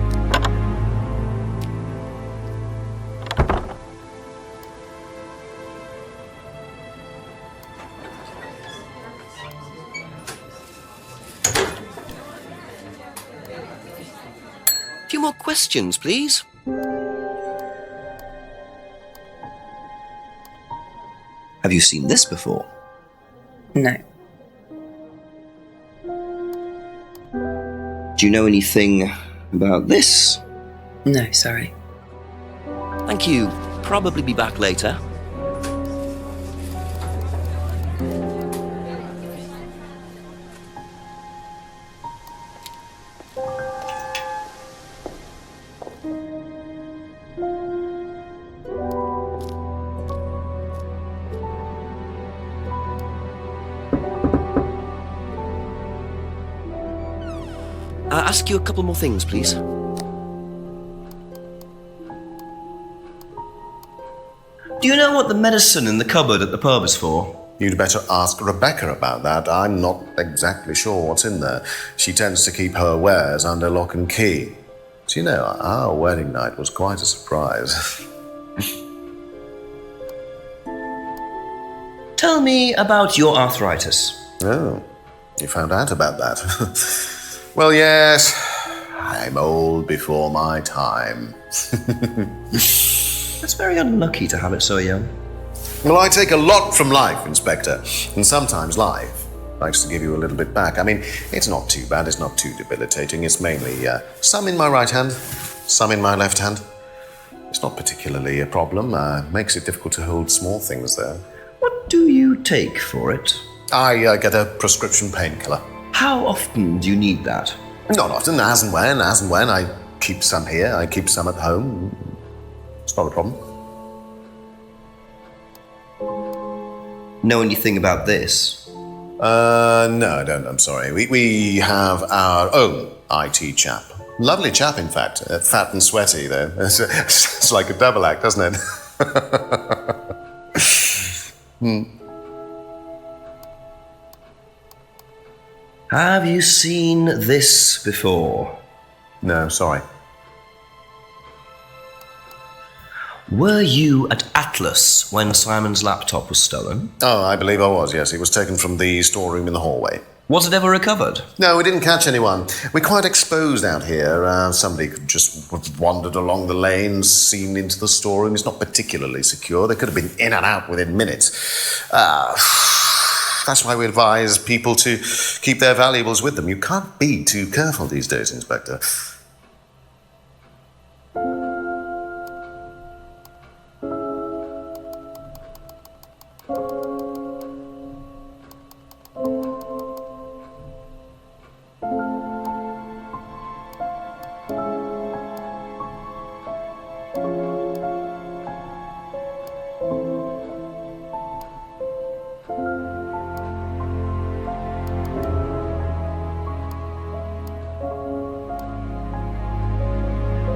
A few more questions, please. Have you seen this before? No. Do you know anything about this? No, sorry. Thank you. Probably be back later. Ask you a couple more things, please. Do you know what the medicine in the cupboard at the pub is for? You'd better ask Rebecca about that. I'm not exactly sure what's in there. She tends to keep her wares under lock and key. So, you know, our wedding night was quite a surprise. Tell me about your arthritis. Oh, you found out about that. Well, yes, I'm old before my time. It's very unlucky to have it so young. Well, I take a lot from life, Inspector, and sometimes life likes to give you a little bit back. I mean, it's not too bad, it's not too debilitating. It's mainly some in my right hand, some in my left hand. It's not particularly a problem. Makes it difficult to hold small things, though. What do you take for it? I get a prescription painkiller. How often do you need that? Not often, as and when. I keep some here, I keep some at home. It's not a problem. Know anything about this? No, I don't, I'm sorry. We have our own IT chap. Lovely chap, in fact. Fat and sweaty, though. It's like a double act, doesn't it? Have you seen this before? No, sorry. Were you at Atlas when Simon's laptop was stolen? Oh, I believe I was, yes. It was taken from the storeroom in the hallway. Was it ever recovered? No, we didn't catch anyone. We're quite exposed out here. Somebody could just have wandered along the lane, seen into the storeroom. It's not particularly secure. They could have been in and out within minutes. That's why we advise people to keep their valuables with them. You can't be too careful these days, Inspector.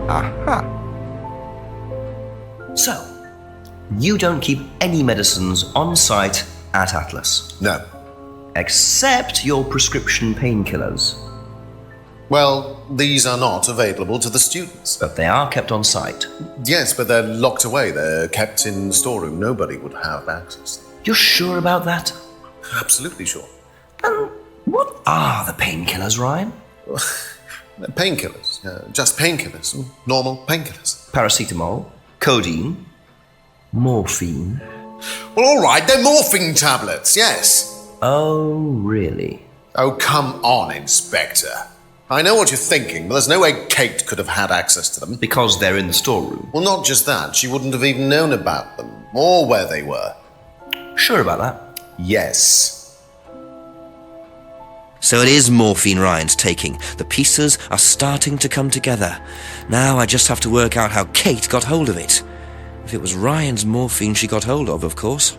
Aha. So, you don't keep any medicines on site at Atlas? No. Except your prescription painkillers? Well, these are not available to the students. But they are kept on site? Yes, but they're locked away. They're kept in the storeroom. Nobody would have access. You're sure about that? Absolutely sure. And what are the painkillers, Ryan? Painkillers. Just painkillers. Normal painkillers. Paracetamol, codeine, morphine. Well, all right, they're morphine tablets, yes. Oh, really? Oh, come on, Inspector. I know what you're thinking, but there's no way Kate could have had access to them. Because they're in the storeroom? Well, not just that. She wouldn't have even known about them, or where they were. Sure about that? Yes. So it is morphine Ryan's taking. The pieces are starting to come together. Now I just have to work out how Kate got hold of it. If it was Ryan's morphine she got hold of course.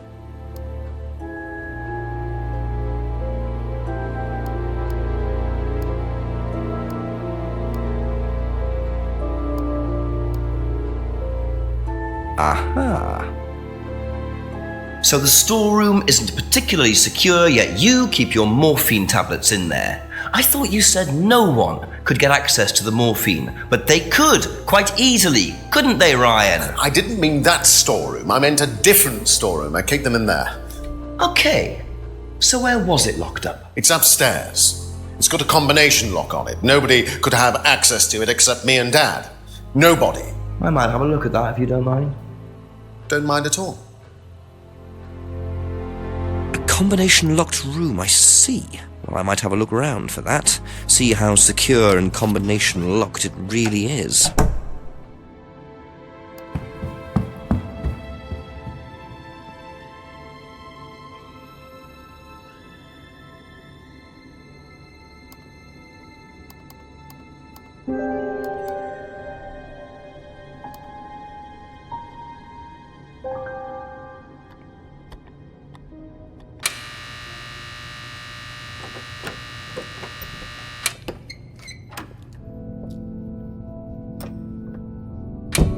Aha. So the storeroom isn't particularly secure, yet you keep your morphine tablets in there. I thought you said no one could get access to the morphine, but they could, quite easily, couldn't they, Ryan? I didn't mean that storeroom. I meant a different storeroom. I keep them in there. Okay. So where was it locked up? It's upstairs. It's got a combination lock on it. Nobody could have access to it except me and Dad. Nobody. I might have a look at that if you don't mind. Don't mind at all. Combination locked room, I see. Well, I might have a look around for that. See how secure and combination locked it really is.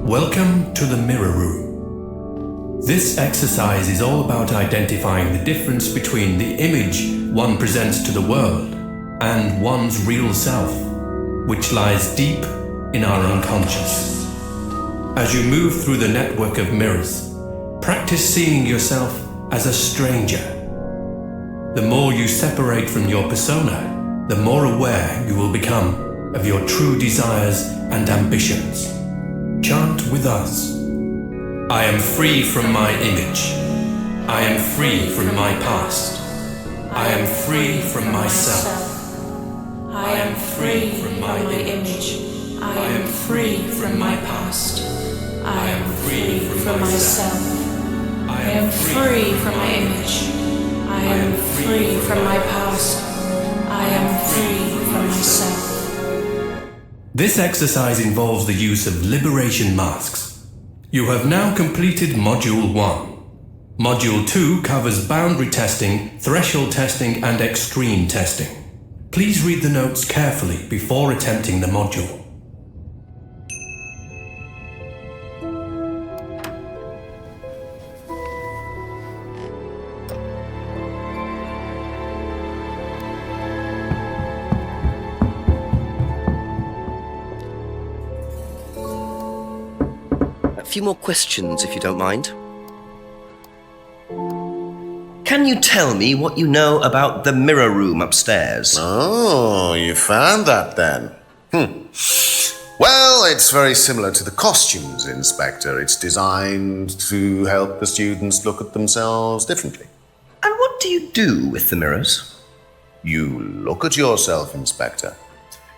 Welcome to the Mirror Room. This exercise is all about identifying the difference between the image one presents to the world and one's real self, which lies deep in our unconscious. As you move through the network of mirrors, practice seeing yourself as a stranger. The more you separate from your persona, the more aware you will become of your true desires and ambitions. Chant with us. I am free from my image. I am free from my past. I am free from myself. I am free from my image. I am free from my past. I am free from myself. I am free from my image. I am free from my past. I am free from myself. This exercise involves the use of liberation masks. You have now completed Module 1. Module 2 covers boundary testing, threshold testing, and extreme testing. Please read the notes carefully before attempting the module. A few more questions, if you don't mind. Can you tell me what you know about the mirror room upstairs? Oh, you found that then. Well, it's very similar to the costumes, Inspector. It's designed to help the students look at themselves differently. And what do you do with the mirrors? You look at yourself, Inspector.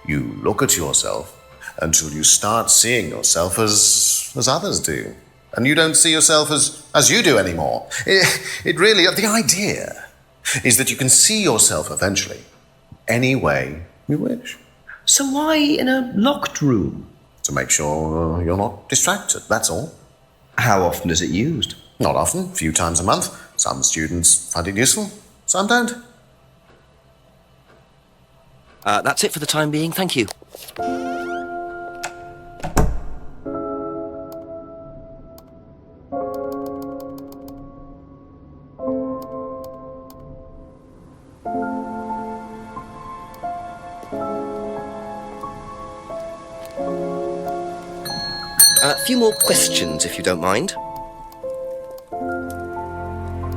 You look at yourself until you start seeing yourself as others do. And you don't see yourself as you do anymore. It really, the idea is that you can see yourself eventually any way you wish. So why in a locked room? To make sure you're not distracted, that's all. How often is it used? Not often, a few times a month. Some students find it useful, some don't. That's it for the time being, thank you. A few more questions, if you don't mind.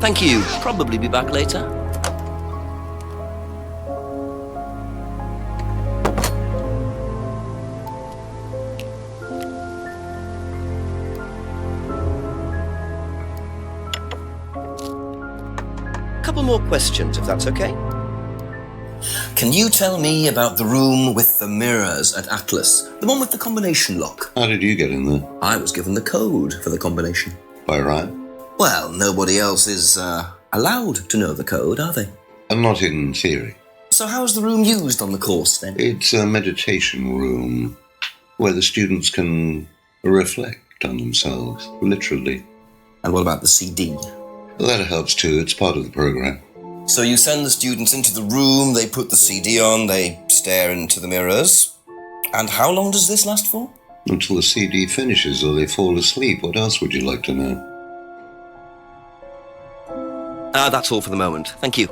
Thank you. Probably be back later. Couple more questions, if that's okay. Can you tell me about the room with the mirrors at Atlas? The one with the combination lock? How did you get in there? I was given the code for the combination. By right? Well, nobody else is allowed to know the code, are they? And not in theory. So how's the room used on the course, then? It's a meditation room where the students can reflect on themselves, literally. And what about the CD? Well, that helps too. It's part of the program. So you send the students into the room, they put the CD on, they stare into the mirrors. And how long does this last for? Until the CD finishes or they fall asleep. What else would you like to know? That's all for the moment. Thank you.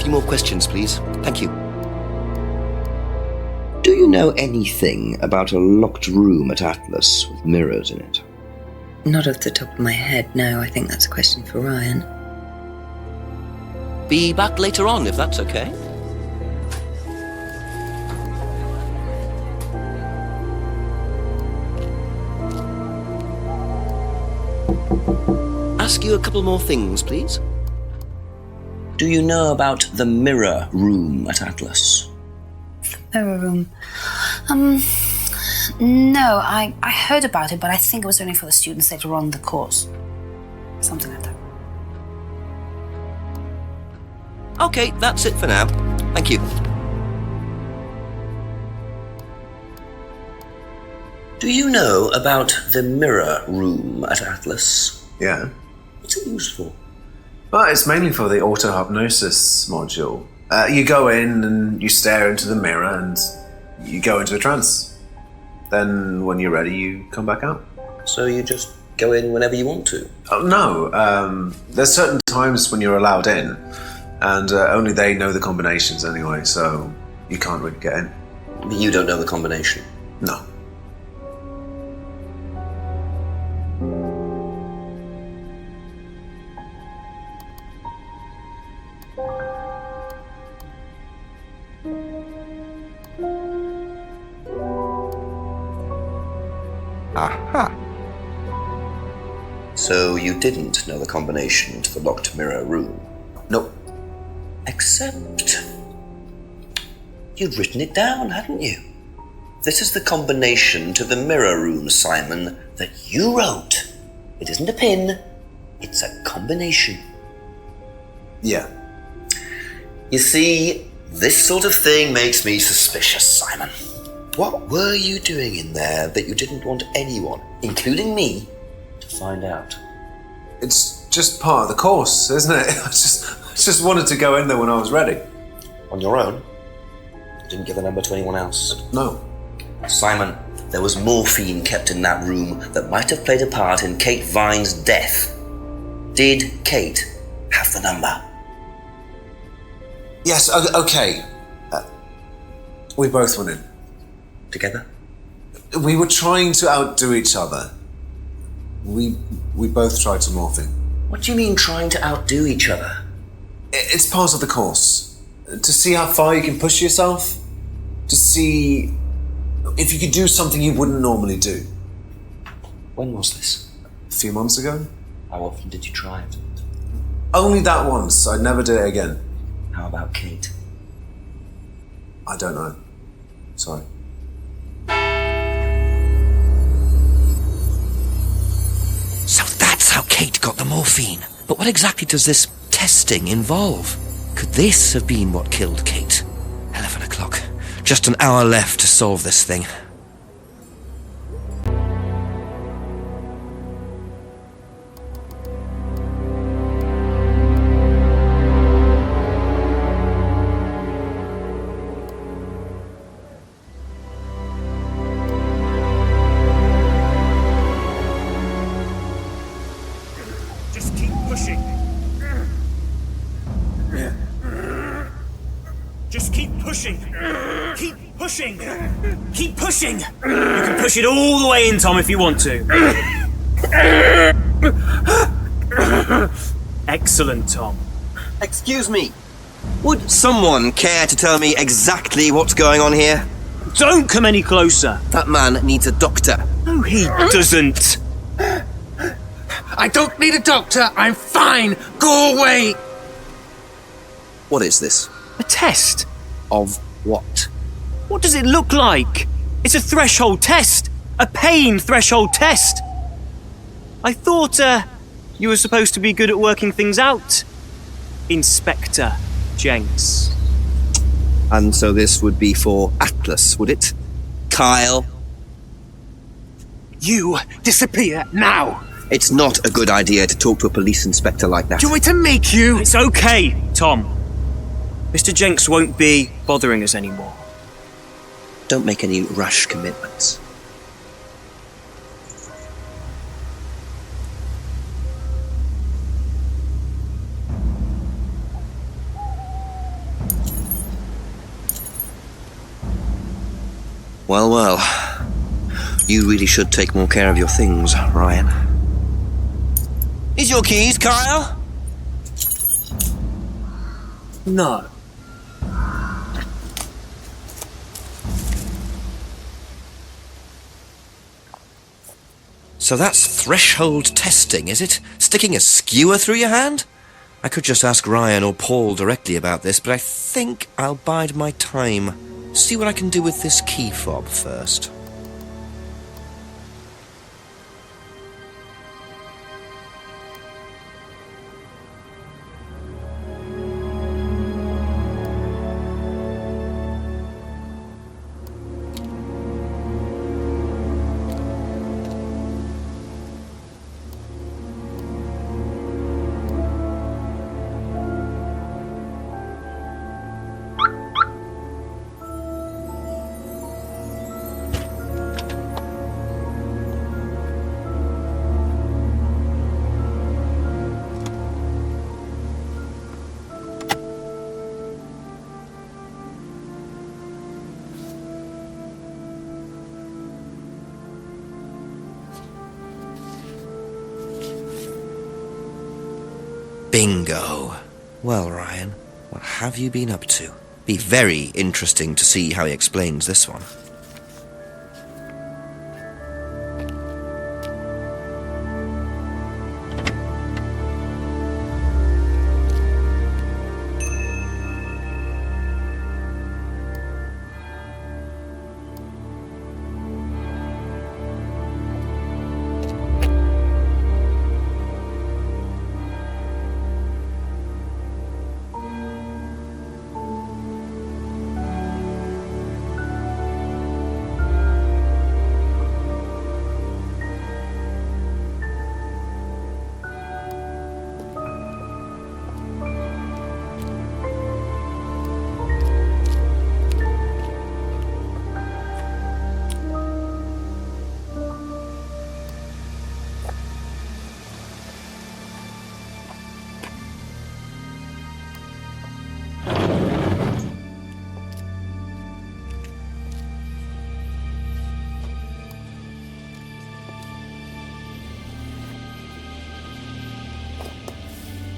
More questions, please. Thank you. Do you know anything about a locked room at Atlas with mirrors in it? Not off the top of my head, no. I think that's a question for Ryan. Be back later on, if that's okay. Ask you a couple more things, please. Do you know about the mirror room at Atlas? Mirror room? No, I heard about it, but I think it was only for the students later on in the course. Something like that. Okay, that's it for now. Thank you. Do you know about the mirror room at Atlas? Yeah. What's it used for? Well, it's mainly for the autohypnosis module. You go in and you stare into the mirror and you go into a trance. Then, when you're ready, you come back out. So you just go in whenever you want to? Oh, no. There's certain times when you're allowed in, and only they know the combinations anyway, so you can't really get in. But you don't know the combination? No. Aha. So you didn't know the combination to the locked mirror room? Nope. Except you'd written it down, hadn't you? This is the combination to the mirror room, Simon, that you wrote. It isn't a pin, it's a combination. Yeah. You see, this sort of thing makes me suspicious, Simon. What were you doing in there that you didn't want anyone, including me, to find out? It's just part of the course, isn't it? I just wanted to go in there when I was ready. On your own? You didn't give the number to anyone else? No. Simon, there was morphine kept in that room that might have played a part in Kate Vine's death. Did Kate have the number? Yes, okay. We both went in. Together? We were trying to outdo each other. We both tried some morphine. What do you mean trying to outdo each other? It's part of the course. To see how far you can push yourself. To see if you could do something you wouldn't normally do. When was this? A few months ago. How often did you try it? Only that once. I'd never do it again. How about Kate? I don't know. Sorry. So that's how Kate got the morphine. But what exactly does this testing involve? Could this have been what killed Kate? 11 o'clock. Just an hour left to solve this thing. Keep pushing! You can push it all the way in, Tom, if you want to. Excellent, Tom. Excuse me. Would someone care to tell me exactly what's going on here? Don't come any closer. That man needs a doctor. No, he doesn't. I don't need a doctor. I'm fine. Go away. What is this? A test. Of what? What does it look like? It's a threshold test. A pain threshold test. I thought, you were supposed to be good at working things out. Inspector Jenks. And so this would be for Atlas, would it? Kyle? You disappear now. It's not a good idea to talk to a police inspector like that. Do you want me to make you? It's okay, Tom. Mr. Jenks won't be bothering us anymore. Don't make any rash commitments. Well, well. You really should take more care of your things, Ryan. Is your keys, Kyle? No. So that's threshold testing, is it? Sticking a skewer through your hand? I could just ask Ryan or Paul directly about this, but I think I'll bide my time. See what I can do with this key fob first. Bingo. Well, Ryan, what have you been up to? Be very interesting to see how he explains this one.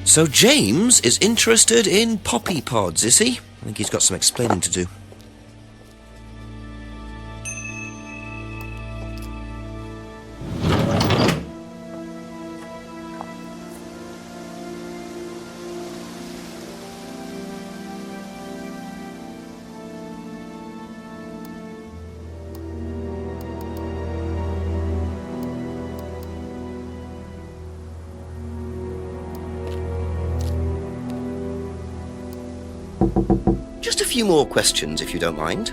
So James is interested in poppy pods, is he? I think he's got some explaining to do. Just a few more questions, if you don't mind.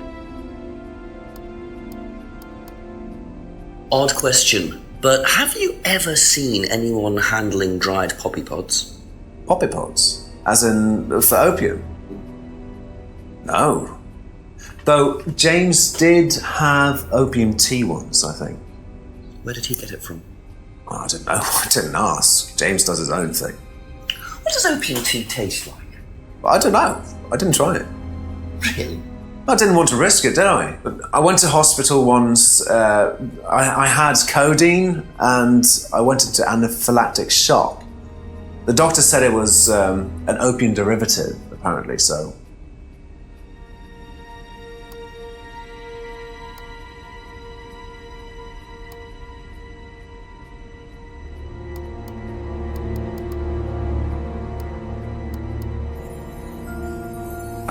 Odd question, but have you ever seen anyone handling dried poppy pods? Poppy pods? As in, for opium? No. Though James did have opium tea once, I think. Where did he get it from? Oh, I don't know. I didn't ask. James does his own thing. What does opium tea taste like? I don't know. I didn't try it. Really? I didn't want to risk it, did I? But I went to hospital once. I had codeine and I went into anaphylactic shock. The doctor said it was an opium derivative, apparently, so...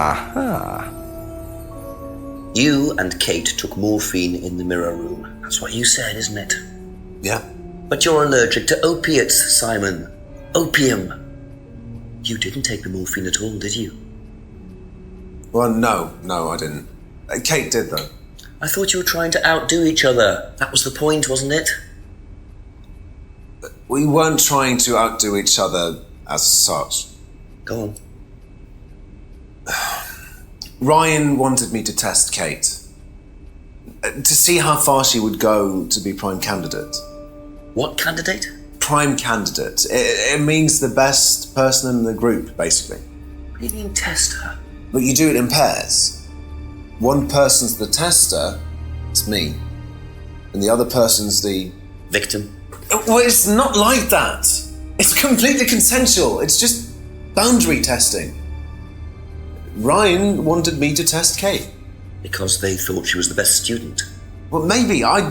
Aha. You and Kate took morphine in the mirror room. That's what you said, isn't it? Yeah. But you're allergic to opiates, Simon. Opium. You didn't take the morphine at all, did you? Well, no, I didn't. Kate did, though. I thought you were trying to outdo each other. That was the point, wasn't it? We weren't trying to outdo each other as such. Go on. Ryan wanted me to test Kate. To see how far she would go to be prime candidate. What candidate? Prime candidate. It means the best person in the group, basically. What do you mean test her? But you do it in pairs. One person's the tester, it's me. And the other person's the... victim? Well, it's not like that. It's completely consensual. It's just boundary testing. Ryan wanted me to test Kate. Because they thought she was the best student? Well, maybe. I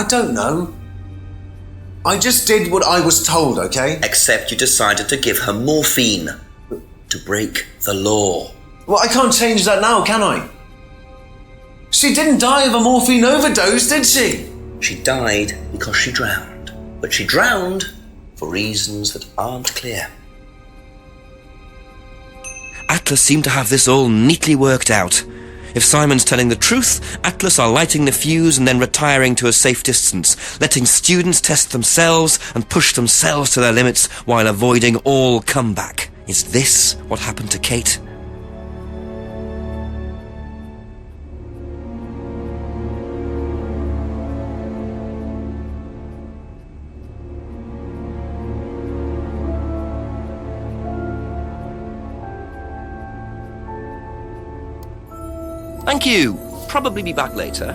don't know. I just did what I was told, okay? Except you decided to give her morphine. To break the law. Well, I can't change that now, can I? She didn't die of a morphine overdose, did she? She died because she drowned. But she drowned for reasons that aren't clear. Atlas seemed to have this all neatly worked out. If Simon's telling the truth, Atlas are lighting the fuse and then retiring to a safe distance, letting students test themselves and push themselves to their limits while avoiding all comeback. Is this what happened to Kate? Thank you. Probably be back later.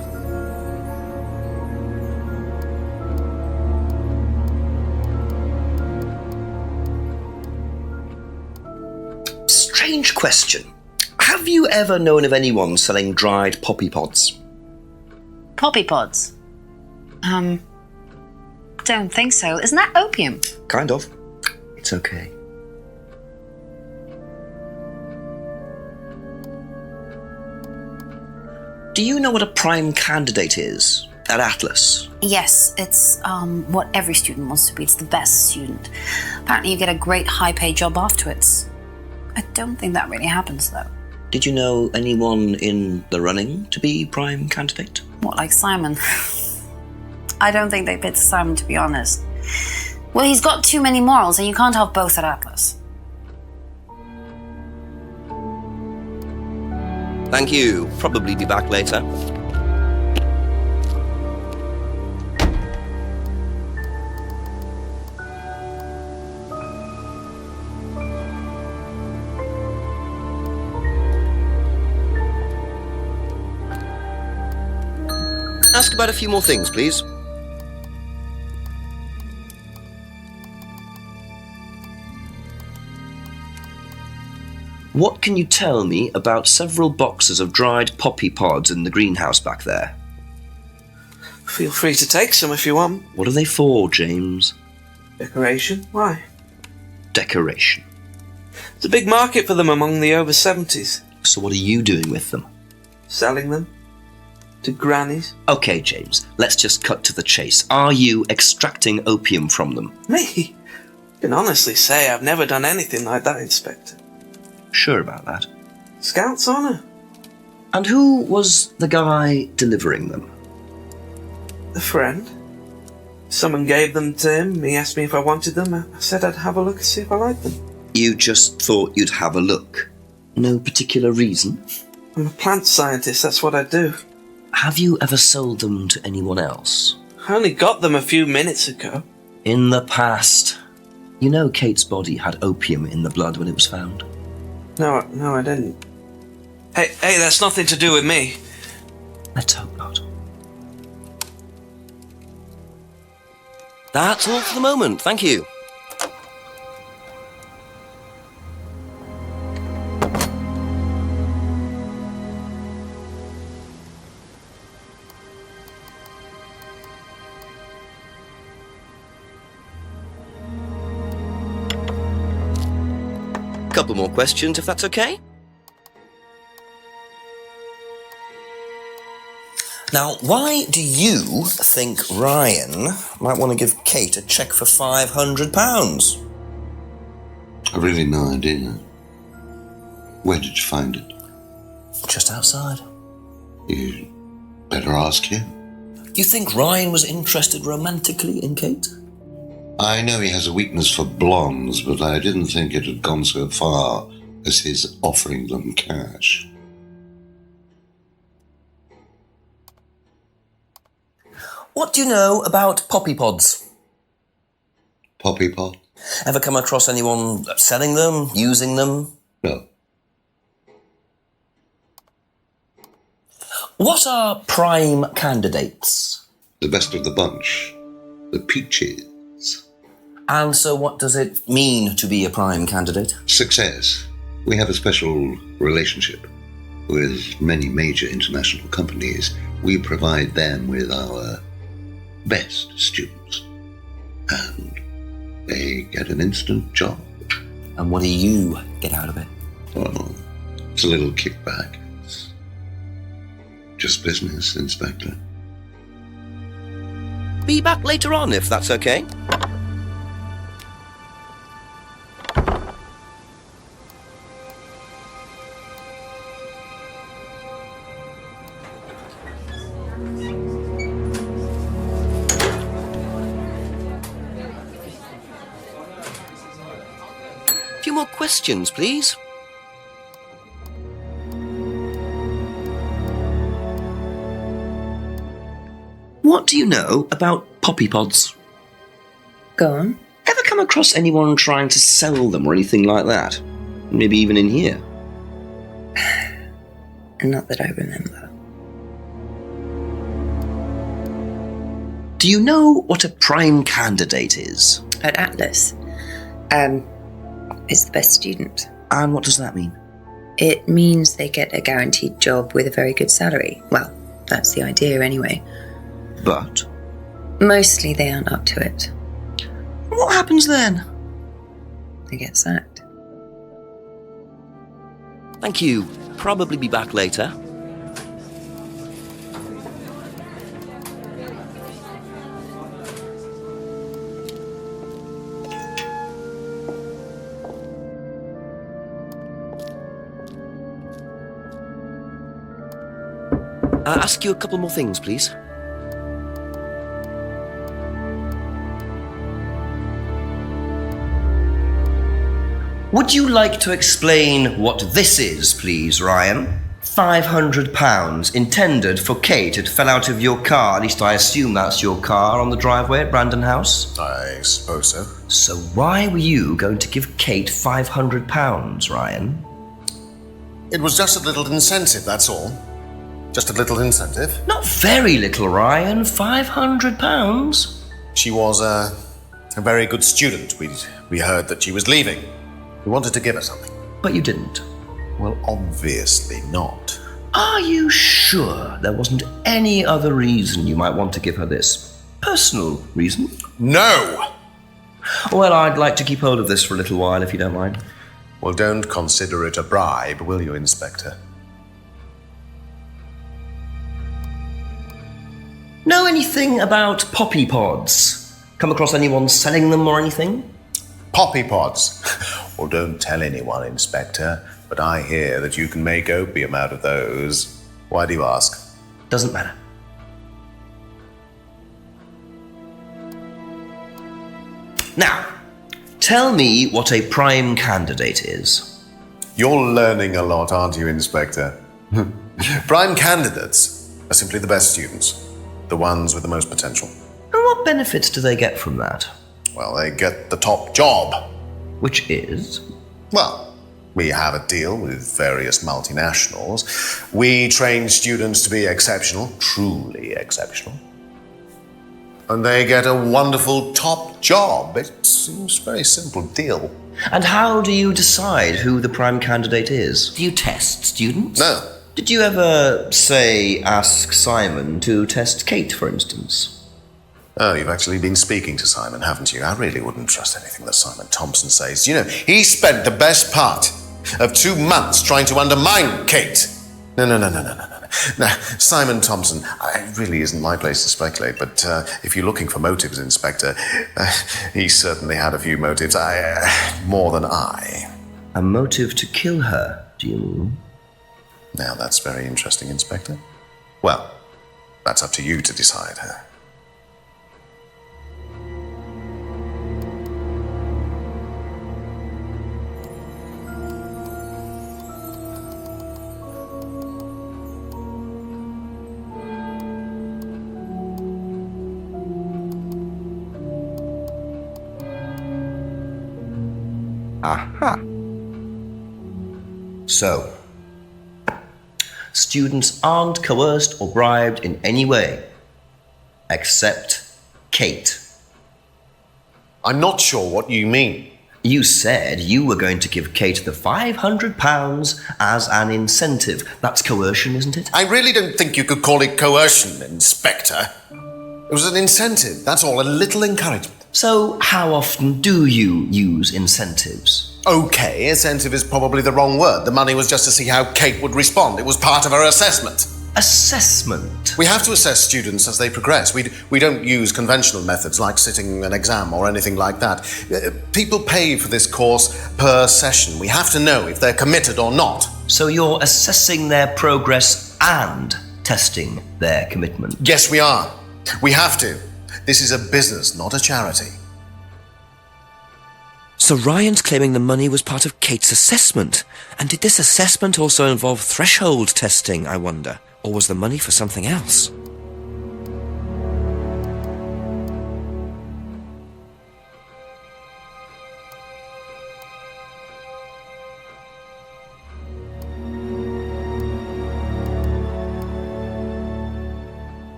question. Have you ever known of anyone selling dried poppy pods? Poppy pods? Don't think so. Isn't that opium? Kind of. It's okay. Do you know what a prime candidate is at Atlas? Yes, it's what every student wants to be. It's the best student. Apparently you get a great high-paid job afterwards. I don't think that really happens, though. Did you know anyone in the running to be prime candidate? What, like Simon? I don't think they picked Simon, to be honest. Well, he's got too many morals, and you can't have both at Atlas. Thank you. Probably be back later. Ask about a few more things, please. What can you tell me about several boxes of dried poppy pods in the greenhouse back there? Feel free to take some if you want. What are they for, James? Decoration? Why? Decoration. There's a big market for them among the over 70s. So what are you doing with them? Selling them. To grannies. Okay, James, let's just cut to the chase. Are you extracting opium from them? Me? I can honestly say I've never done anything like that, Inspector. Sure about that? Scout's honour. And who was the guy delivering them? A friend. Someone gave them to him. He asked me if I wanted them. I said I'd have a look and see if I liked them. You just thought you'd have a look? No particular reason? I'm a plant scientist, that's what I do. Have you ever sold them to anyone else? I only got them a few minutes ago. In the past. You know Kate's body had opium in the blood when it was found? No, I didn't. Hey, that's nothing to do with me. Let's hope not. That's all for the moment, thank you. Couple more questions, if that's okay? Now, why do you think Ryan might want to give Kate a cheque for £500? I've really no idea. Where did you find it? Just outside. You better ask him. You think Ryan was interested romantically in Kate? I know he has a weakness for blondes, but I didn't think it had gone so far as his offering them cash. What do you know about poppy pods? Poppy pod? Ever come across anyone selling them, using them? No. What are prime candidates? The best of the bunch. The peaches. And so what does it mean to be a prime candidate? Success. We have a special relationship with many major international companies. We provide them with our best students. And they get an instant job. And what do you get out of it? Well, it's a little kickback. It's just business, Inspector. Be back later on, if that's okay. Few more questions, please. What do you know about poppy pods? Go on. Ever come across anyone trying to sell them or anything like that? Maybe even in here? Not that I remember. Do you know what a prime candidate is? At Atlas. Is the best student. And what does that mean? It means they get a guaranteed job with a very good salary. Well, that's the idea anyway. But? Mostly they aren't up to it. What happens then? They get sacked. Thank you. Probably be back later. Ask you a couple more things, please. Would you like to explain what this is, please, Ryan? £500 intended for Kate. It fell out of your car. At least I assume that's your car on the driveway at Brandon House. I suppose so. So why were you going to give Kate £500, Ryan? It was just a little incentive, that's all. Just a little incentive. Not very little, Ryan. £500. She was a very good student. We heard that she was leaving. We wanted to give her something. But you didn't. Well, obviously not. Are you sure there wasn't any other reason you might want to give her this? Personal reason? No! Well, I'd like to keep hold of this for a little while, if you don't mind. Well, don't consider it a bribe, will you, Inspector? Know anything about poppy pods? Come across anyone selling them or anything? Poppy pods? Well, don't tell anyone, Inspector, but I hear that you can make opium out of those. Why do you ask? Doesn't matter. Now, tell me what a prime candidate is. You're learning a lot, aren't you, Inspector? Prime candidates are simply the best students. The ones with the most potential. And what benefits do they get from that? Well, they get the top job. Which is? Well, we have a deal with various multinationals. We train students to be exceptional, truly exceptional. And they get a wonderful top job. It seems a very simple deal. And how do you decide who the prime candidate is? Do you test students? No. Did you ever, say, ask Simon to test Kate, for instance? Oh, you've actually been speaking to Simon, haven't you? I really wouldn't trust anything that Simon Thompson says. You know, he spent the best part of 2 months trying to undermine Kate. No. Now, Simon Thompson, it really isn't my place to speculate, but if you're looking for motives, Inspector, he certainly had a few motives. More than I. A motive to kill her, do you mean? Now, that's very interesting, Inspector. Well, that's up to you to decide. Aha. So, students aren't coerced or bribed in any way, except Kate. I'm not sure what you mean. You said you were going to give Kate the £500 as an incentive. That's coercion, isn't it? I really don't think you could call it coercion, Inspector. It was an incentive, that's all, a little encouragement. So, how often do you use incentives? Okay, incentive is probably the wrong word. The money was just to see how Kate would respond. It was part of her assessment. Assessment? We have to assess students as they progress. We don't use conventional methods like sitting an exam or anything like that. People pay for this course per session. We have to know if they're committed or not. So you're assessing their progress and testing their commitment? Yes, we are. We have to. This is a business, not a charity. So Ryan's claiming the money was part of Kate's assessment. And did this assessment also involve threshold testing, I wonder? Or was the money for something else?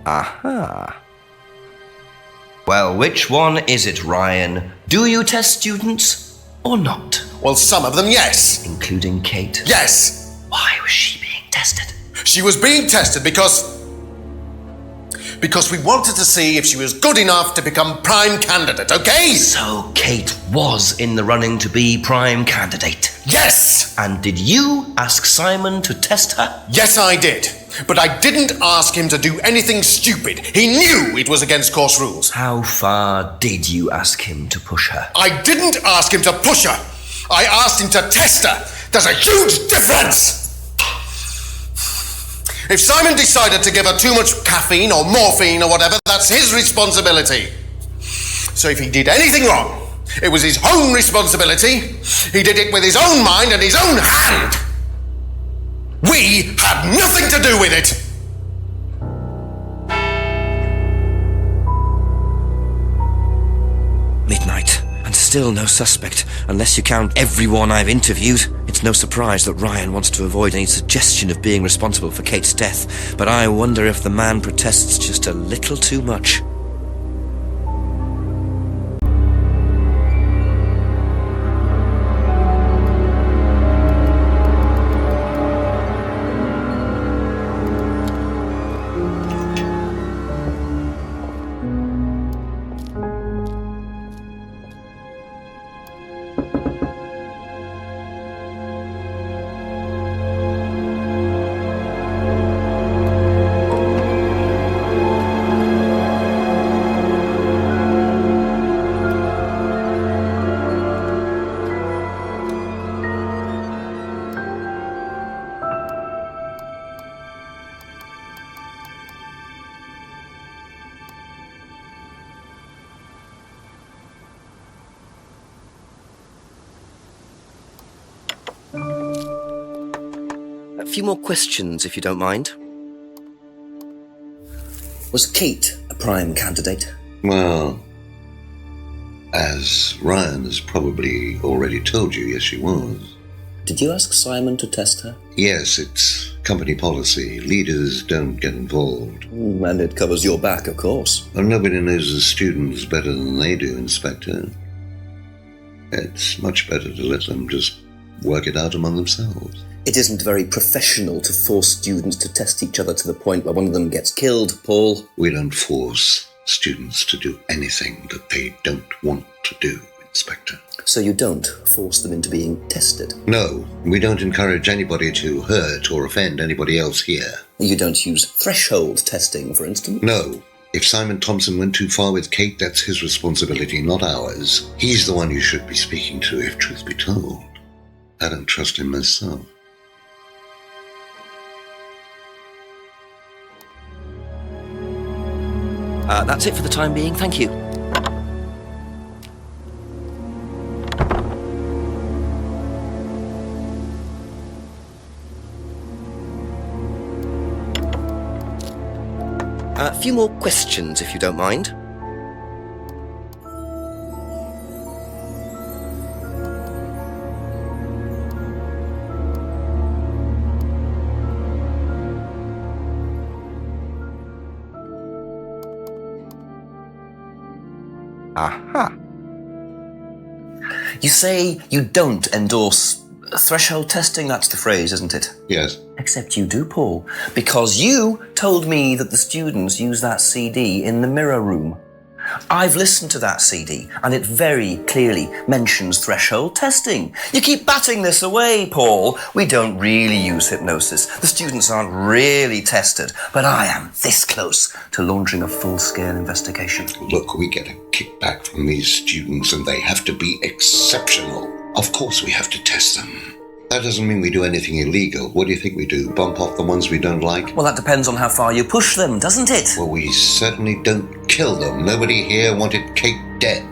Aha. Well, which one is it, Ryan? Do you test students or not? Well, some of them, yes. Including Kate? Yes. Why was she being tested? She was being tested because we wanted to see if she was good enough to become prime candidate, okay? So Kate was in the running to be prime candidate? Yes! And did you ask Simon to test her? Yes, I did. But I didn't ask him to do anything stupid. He knew it was against course rules. How far did you ask him to push her? I didn't ask him to push her. I asked him to test her. There's a huge difference! If Simon decided to give her too much caffeine or morphine or whatever, that's his responsibility. So if he did anything wrong, it was his own responsibility. He did it with his own mind and his own hand. We had nothing to do with it. Midnight, and still no suspect, unless you count everyone I've interviewed. It's no surprise that Ryan wants to avoid any suggestion of being responsible for Kate's death, but I wonder if the man protests just a little too much. A few more questions, if you don't mind. Was Kate a prime candidate? Well, as Ryan has probably already told you, yes, she was. Did you ask Simon to test her? Yes, it's company policy. Leaders don't get involved. And it covers your back, of course. Well, nobody knows the students better than they do, Inspector. It's much better to let them just work it out among themselves. It isn't very professional to force students to test each other to the point where one of them gets killed, Paul. We don't force students to do anything that they don't want to do, Inspector. So you don't force them into being tested? No, we don't encourage anybody to hurt or offend anybody else here. You don't use threshold testing, for instance? No. If Simon Thompson went too far with Kate, that's his responsibility, not ours. He's the one you should be speaking to, if truth be told. I don't trust him myself. That's it for the time being, thank you. A few more questions, if you don't mind. Aha. You say you don't endorse threshold testing, that's the phrase, isn't it? Yes. Except you do, Paul, because you told me that the students use that CD in the mirror room. I've listened to that CD, and it very clearly mentions threshold testing. You keep batting this away, Paul. We don't really use hypnosis. The students aren't really tested, but I am this close to launching a full-scale investigation. Look, we get a kickback from these students, and they have to be exceptional. Of course we have to test them. That doesn't mean we do anything illegal. What do you think we do? Bump off the ones we don't like? Well, that depends on how far you push them, doesn't it? Well, we certainly don't kill them. Nobody here wanted Kate dead.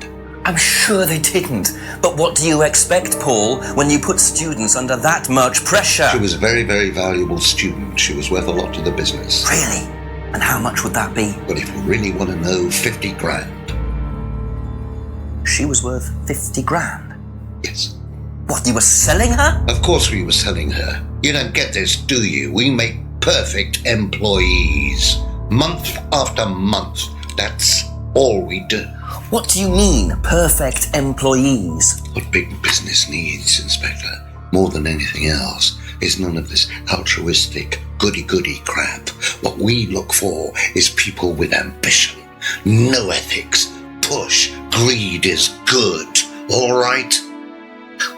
I'm sure they didn't. But what do you expect, Paul, when you put students under that much pressure? She was a very, very valuable student. She was worth a lot to the business. Really? And how much would that be? But if you really want to know, 50 grand. She was worth 50 grand? Yes. What, you were selling her? Of course we were selling her. You don't get this, do you? We make perfect employees. Month after month. That's all we do. What do you mean, perfect employees? What big business needs, Inspector, more than anything else, is none of this altruistic, goody-goody crap. What we look for is people with ambition, no ethics, push, greed is good, all right?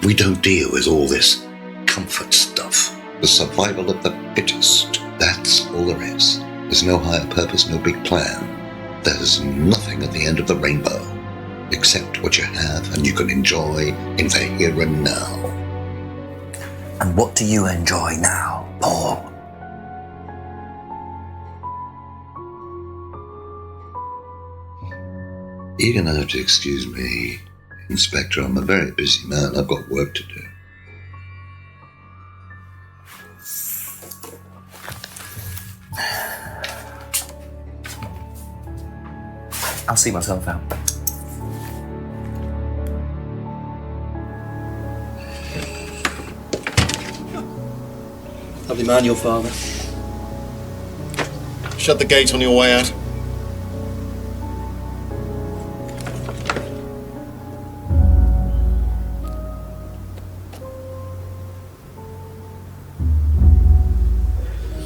We don't deal with all this comfort stuff. The survival of the fittest, that's all there is. There's no higher purpose, no big plan. There's nothing at the end of the rainbow, except what you have and you can enjoy in the here and now. And what do you enjoy now, Paul? You're going to have to excuse me, Inspector. I'm a very busy man. I've got work to do. I'll see myself out. Lovely man, your father. Shut the gate on your way out.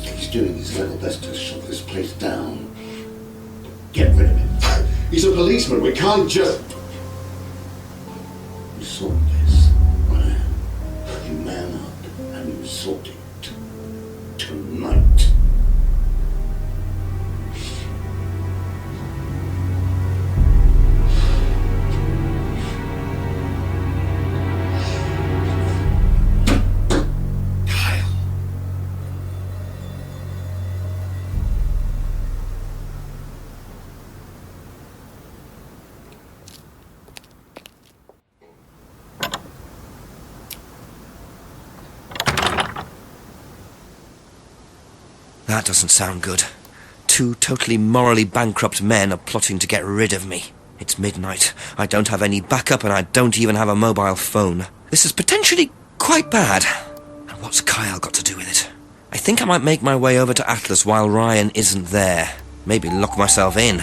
He's doing his level best to shut this place down. Get rid of him. He's a policeman. We can't just... You sort this, Ryan. You man up and you sort it. Tonight. That doesn't sound good. Two totally morally bankrupt men are plotting to get rid of me. It's midnight. I don't have any backup and I don't even have a mobile phone. This is potentially quite bad. And what's Kyle got to do with it? I think I might make my way over to Atlas while Ryan isn't there. Maybe lock myself in.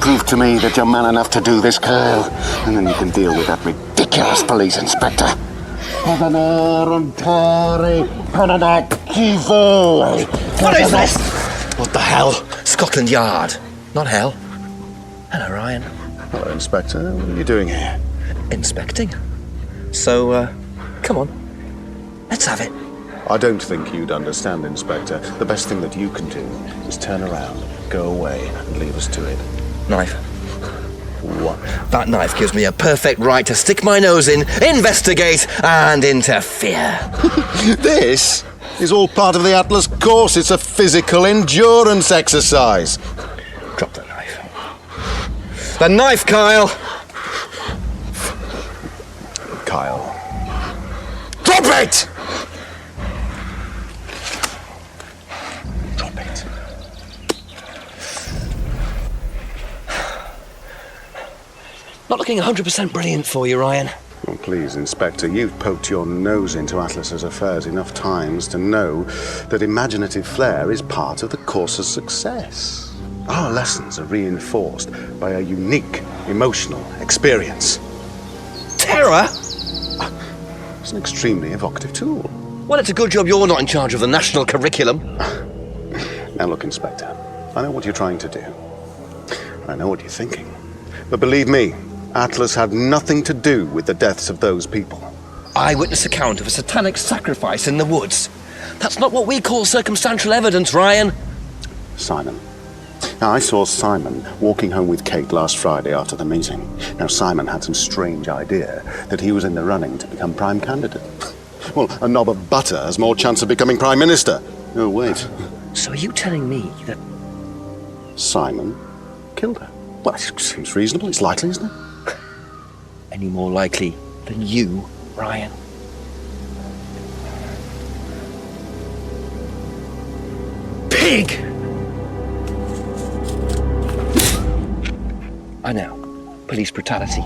Prove to me that you're man enough to do this, Kyle, and then you can deal with that ridiculous police inspector. What is this? What the hell? Scotland Yard, not hell. Hello, Ryan. Hello, Inspector. What are you doing here? Inspecting. So, come on. Let's have it. I don't think you'd understand, Inspector. The best thing that you can do is turn around, go away, and leave us to it. Knife. What? That knife gives me a perfect right to stick my nose in, investigate, and interfere. This is all part of the Atlas course. It's a physical endurance exercise. Drop the knife. The knife, Kyle! Kyle. Drop it! Drop it. Not looking 100% brilliant for you, Ryan. Oh, please, Inspector, you've poked your nose into Atlas's affairs enough times to know that imaginative flair is part of the course's success. Our lessons are reinforced by a unique emotional experience. Terror? It's an extremely evocative tool. Well, it's a good job you're not in charge of the national curriculum. Now look, Inspector, I know what you're trying to do. I know what you're thinking. But believe me, Atlas had nothing to do with the deaths of those people. Eyewitness account of a satanic sacrifice in the woods. That's not what we call circumstantial evidence, Ryan. Simon. Now, I saw Simon walking home with Kate last Friday after the meeting. Now, Simon had some strange idea that he was in the running to become prime candidate. Well, a knob of butter has more chance of becoming prime minister. Oh, wait. So are you telling me that Simon killed her? Well, it seems reasonable. It's likely, isn't it? any more likely than you, Ryan? Pig! I know. Police brutality.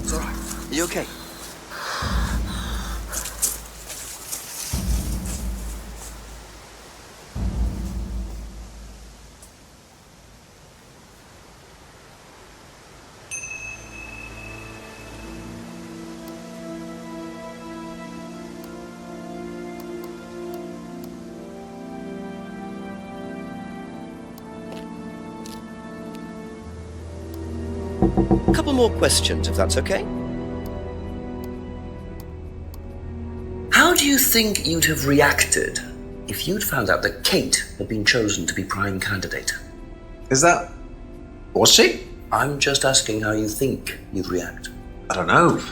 It's all right. Are you okay? A couple more questions, if that's okay. How do you think you'd have reacted if you'd found out that Kate had been chosen to be prime candidate? Was she? I'm just asking how you think you'd react. I don't know.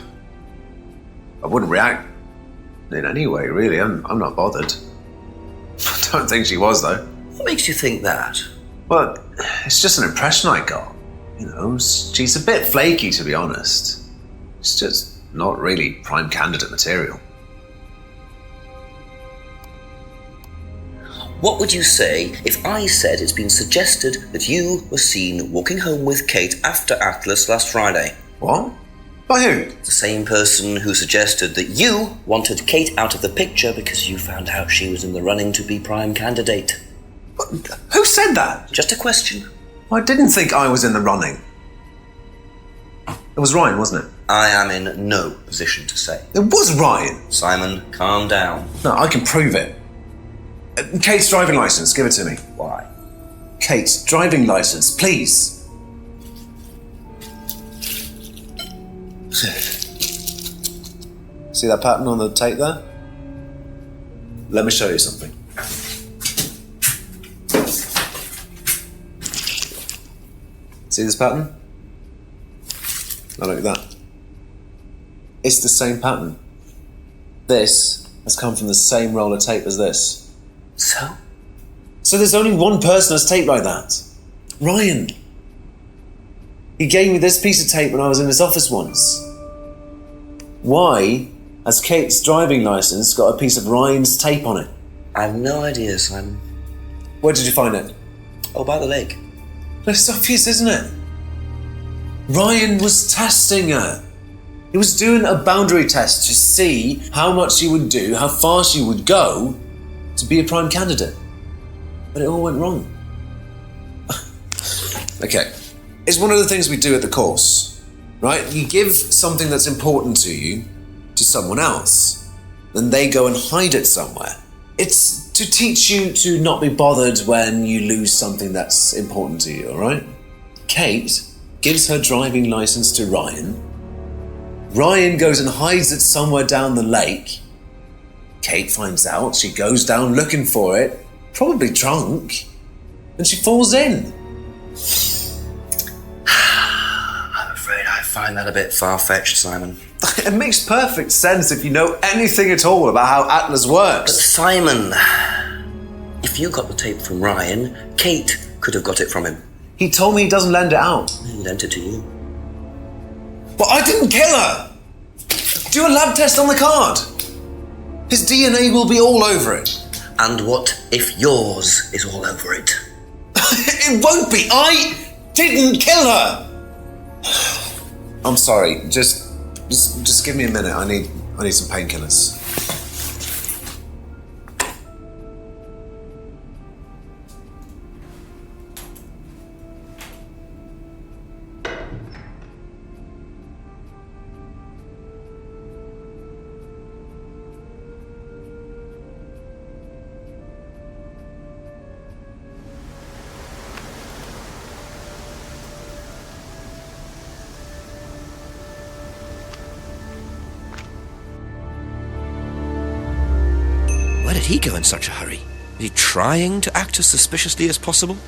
I wouldn't react in any way, really. I'm not bothered. I don't think she was, though. What makes you think that? Well, it's just an impression I got. You know, she's a bit flaky, to be honest. She's just not really prime candidate material. What would you say if I said it's been suggested that you were seen walking home with Kate after Atlas last Friday? What? By who? The same person who suggested that you wanted Kate out of the picture because you found out she was in the running to be prime candidate. Who said that? Just a question. I didn't think I was in the running. It was Ryan, wasn't it? I am in no position to say. It was Ryan. Simon, calm down. No, I can prove it. Kate's driving license, give it to me. Why? Kate's driving license, please. See that pattern on the tape there? Let me show you something. See this pattern? Now look at that. It's the same pattern. This has come from the same roll of tape as this. So? So there's only one person that's taped like that. Ryan. He gave me this piece of tape when I was in his office once. Why has Kate's driving license got a piece of Ryan's tape on it? I have no idea, Simon. Where did you find it? Oh, by the lake. It's obvious, isn't it? Ryan was testing her. He was doing a boundary test to see how much she would do, how far she would go to be a prime candidate. But it all went wrong. Okay. It's one of the things we do at the course, right? You give something that's important to you to someone else, then they go and hide it somewhere. It's to teach you to not be bothered when you lose something that's important to you, all right? Kate gives her driving license to Ryan. Ryan goes and hides it somewhere down the lake. Kate finds out, she goes down looking for it, probably drunk, and she falls in. I'm afraid I find that a bit far-fetched, Simon. It makes perfect sense if you know anything at all about how Atlas works. But Simon, if you got the tape from Ryan, Kate could have got it from him. He told me he doesn't lend it out. He lent it to you. But I didn't kill her! Do a lab test on the card. His DNA will be all over it. And what if yours is all over it? It won't be. I didn't kill her! I'm sorry. Just give me a minute. I need some painkillers. Where did he go in such a hurry? Is he trying to act as suspiciously as possible?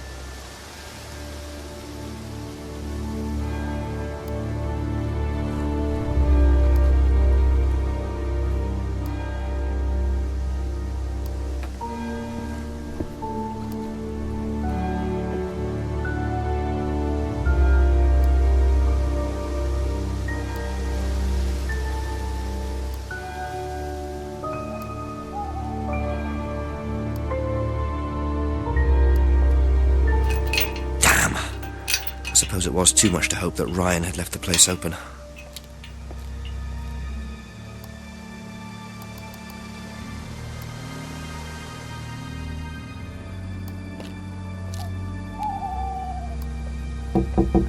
suppose it was too much to hope that Ryan had left the place open.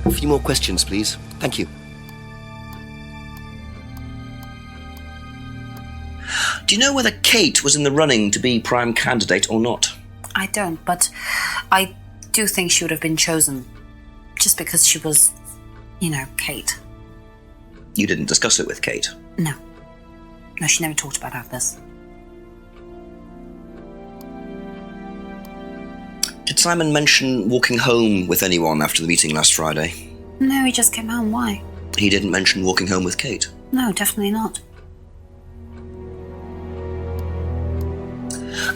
A few more questions, please. Thank you. Do you know whether Kate was in the running to be prime candidate or not? I don't, but I do think she would have been chosen just because she was, Kate. You didn't discuss it with Kate? No. No, she never talked about this. Did Simon mention walking home with anyone after the meeting last Friday? No, he just came home. Why? He didn't mention walking home with Kate? No, definitely not.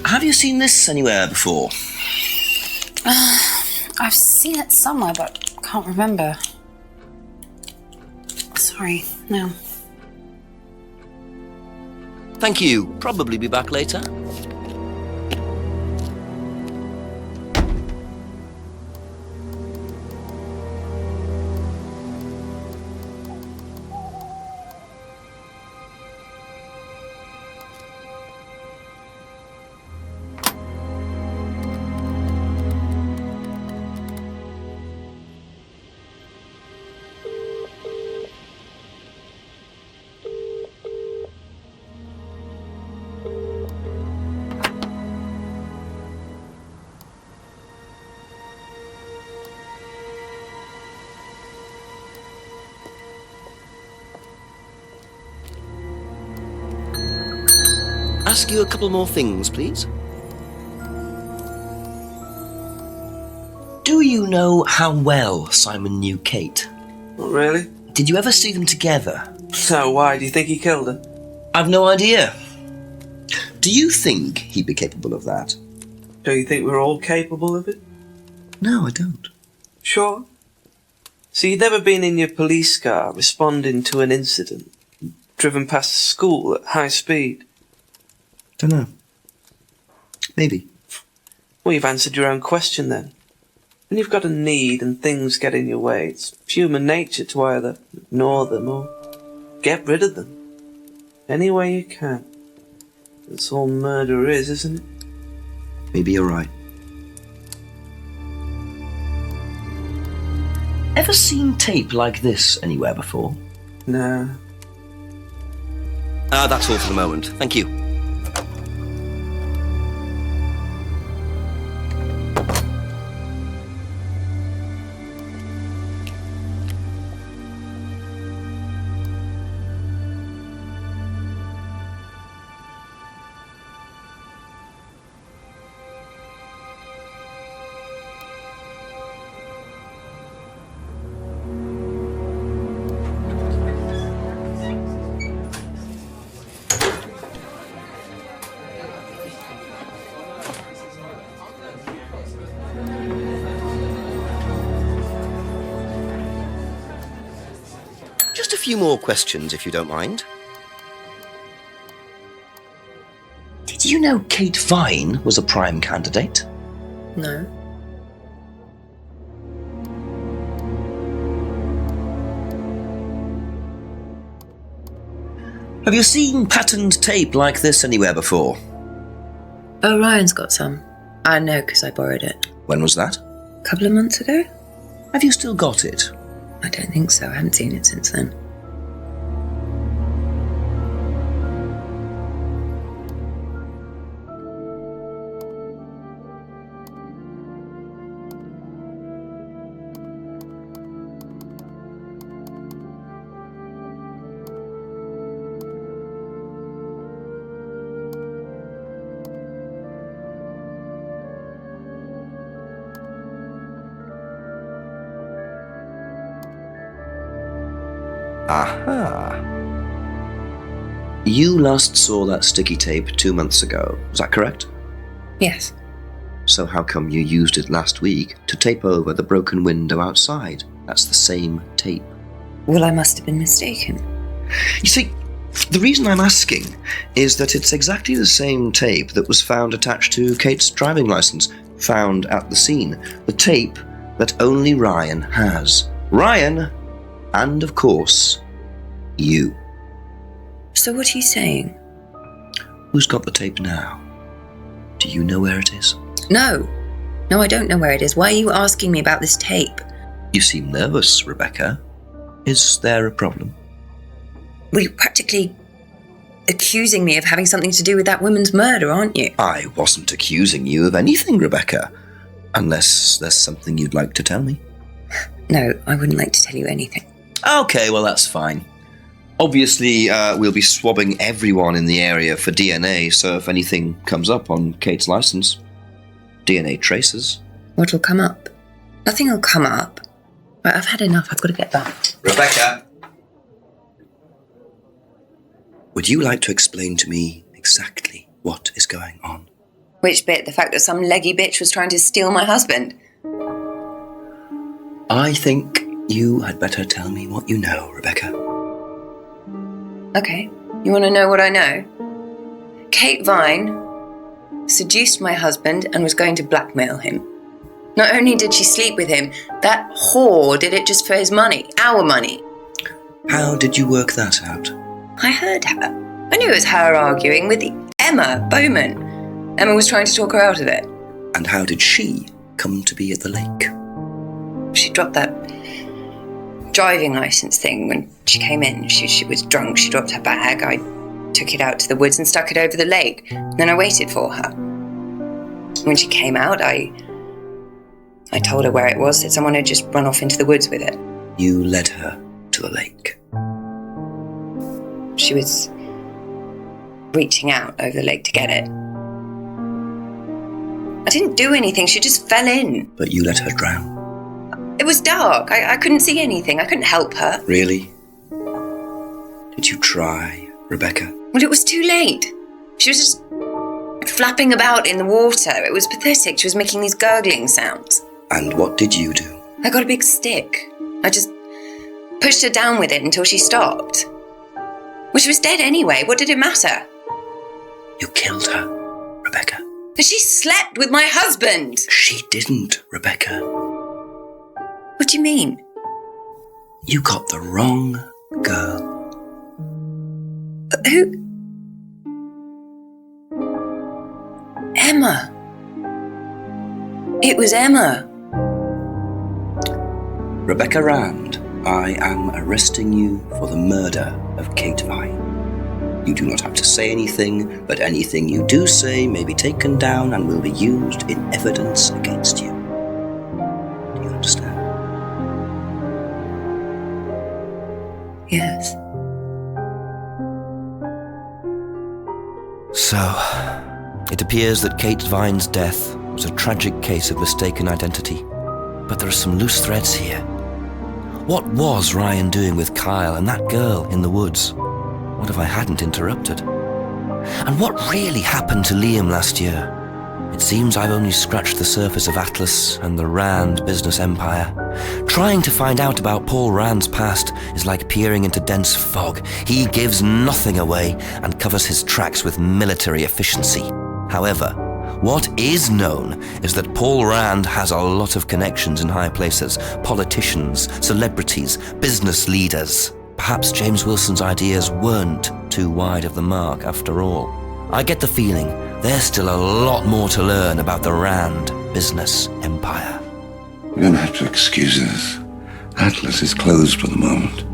Have you seen this anywhere before? I've seen it somewhere, but can't remember. Sorry, no. Thank you. Probably be back later. Ask you a couple more things, please. Do you know how well Simon knew Kate? Not really. Did you ever see them together? So why? Do you think he killed her? I've no idea. Do you think he'd be capable of that? Do you think we're all capable of it? No, I don't. Sure. So you'd never been in your police car responding to an incident, driven past a school at high speed? Don't know. Maybe. Well, you've answered your own question then. When you've got a need and things get in your way, it's human nature to either ignore them or get rid of them. Any way you can. That's all murder is, isn't it? Maybe you're right. Ever seen tape like this anywhere before? No. That's all for the moment. Thank you. Just a few more questions, if you don't mind. Did you know Kate Vine was a prime candidate? No. Have you seen patterned tape like this anywhere before? Oh, Ryan's got some. I know because I borrowed it. When was that? A couple of months ago? Have you still got it? I don't think so. I haven't seen it since then. Aha. You last saw that sticky tape 2 months ago, is that correct? Yes. So how come you used it last week to tape over the broken window outside? That's the same tape. Well, I must have been mistaken. You see, the reason I'm asking is that it's exactly the same tape that was found attached to Kate's driving license, found at the scene. The tape that only Ryan has. Ryan, and of course, you. So what are you saying? Who's got the tape now? Do you know where it is? No, I don't know where it is. Why are you asking me about this tape? You seem nervous, Rebecca. Is there a problem? Well, you're practically accusing me of having something to do with that woman's murder, aren't you? I wasn't accusing you of anything, Rebecca. Unless there's something you'd like to tell me. No, I wouldn't like to tell you anything. Okay, well, that's fine. Obviously, we'll be swabbing everyone in the area for DNA, so if anything comes up on Kate's license, DNA traces. What'll come up? Nothing will come up. Right, I've had enough. I've got to get back. Rebecca! Would you like to explain to me exactly what is going on? Which bit? The fact that some leggy bitch was trying to steal my husband? I think you had better tell me what you know, Rebecca. Okay, you want to know what I know? Kate Vine seduced my husband and was going to blackmail him. Not only did she sleep with him, that whore did it just for his money, our money. How did you work that out? I heard her. I knew it was her arguing with Emma Bowman. Emma was trying to talk her out of it. And how did she come to be at the lake? She dropped that driving licence thing when she came in. She was drunk, she dropped her bag. I took it out to the woods and stuck it over the lake. Then I waited for her. When she came out, I told her where it was, said someone had just run off into the woods with it. You led her to the lake. She was reaching out over the lake to get it. I didn't do anything, she just fell in. But you let her drown. It was dark, I couldn't see anything, I couldn't help her. Really? Did you try, Rebecca? Well, it was too late. She was just flapping about in the water. It was pathetic, she was making these gurgling sounds. And what did you do? I got a big stick. I just pushed her down with it until she stopped. Well, she was dead anyway, what did it matter? You killed her, Rebecca. But she slept with my husband! She didn't, Rebecca. What do you mean? You got the wrong girl. Who? Emma. It was Emma. Rebecca Rand, I am arresting you for the murder of Kate Vine. You do not have to say anything, but anything you do say may be taken down and will be used in evidence against you. Do you understand? Yes. So, it appears that Kate Vine's death was a tragic case of mistaken identity. But there are some loose threads here. What was Ryan doing with Kyle and that girl in the woods? What if I hadn't interrupted? And what really happened to Liam last year? It seems I've only scratched the surface of Atlas and the Rand business empire. Trying to find out about Paul Rand's past is like peering into dense fog. He gives nothing away and covers his tracks with military efficiency. However, what is known is that Paul Rand has a lot of connections in high places, politicians, celebrities, business leaders. Perhaps James Wilson's ideas weren't too wide of the mark after all. I get the feeling there's still a lot more to learn about the Rand business empire. You're going to have to excuse us. Atlas is closed for the moment,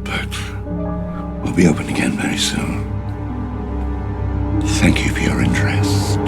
but we'll be open again very soon. Thank you for your interest.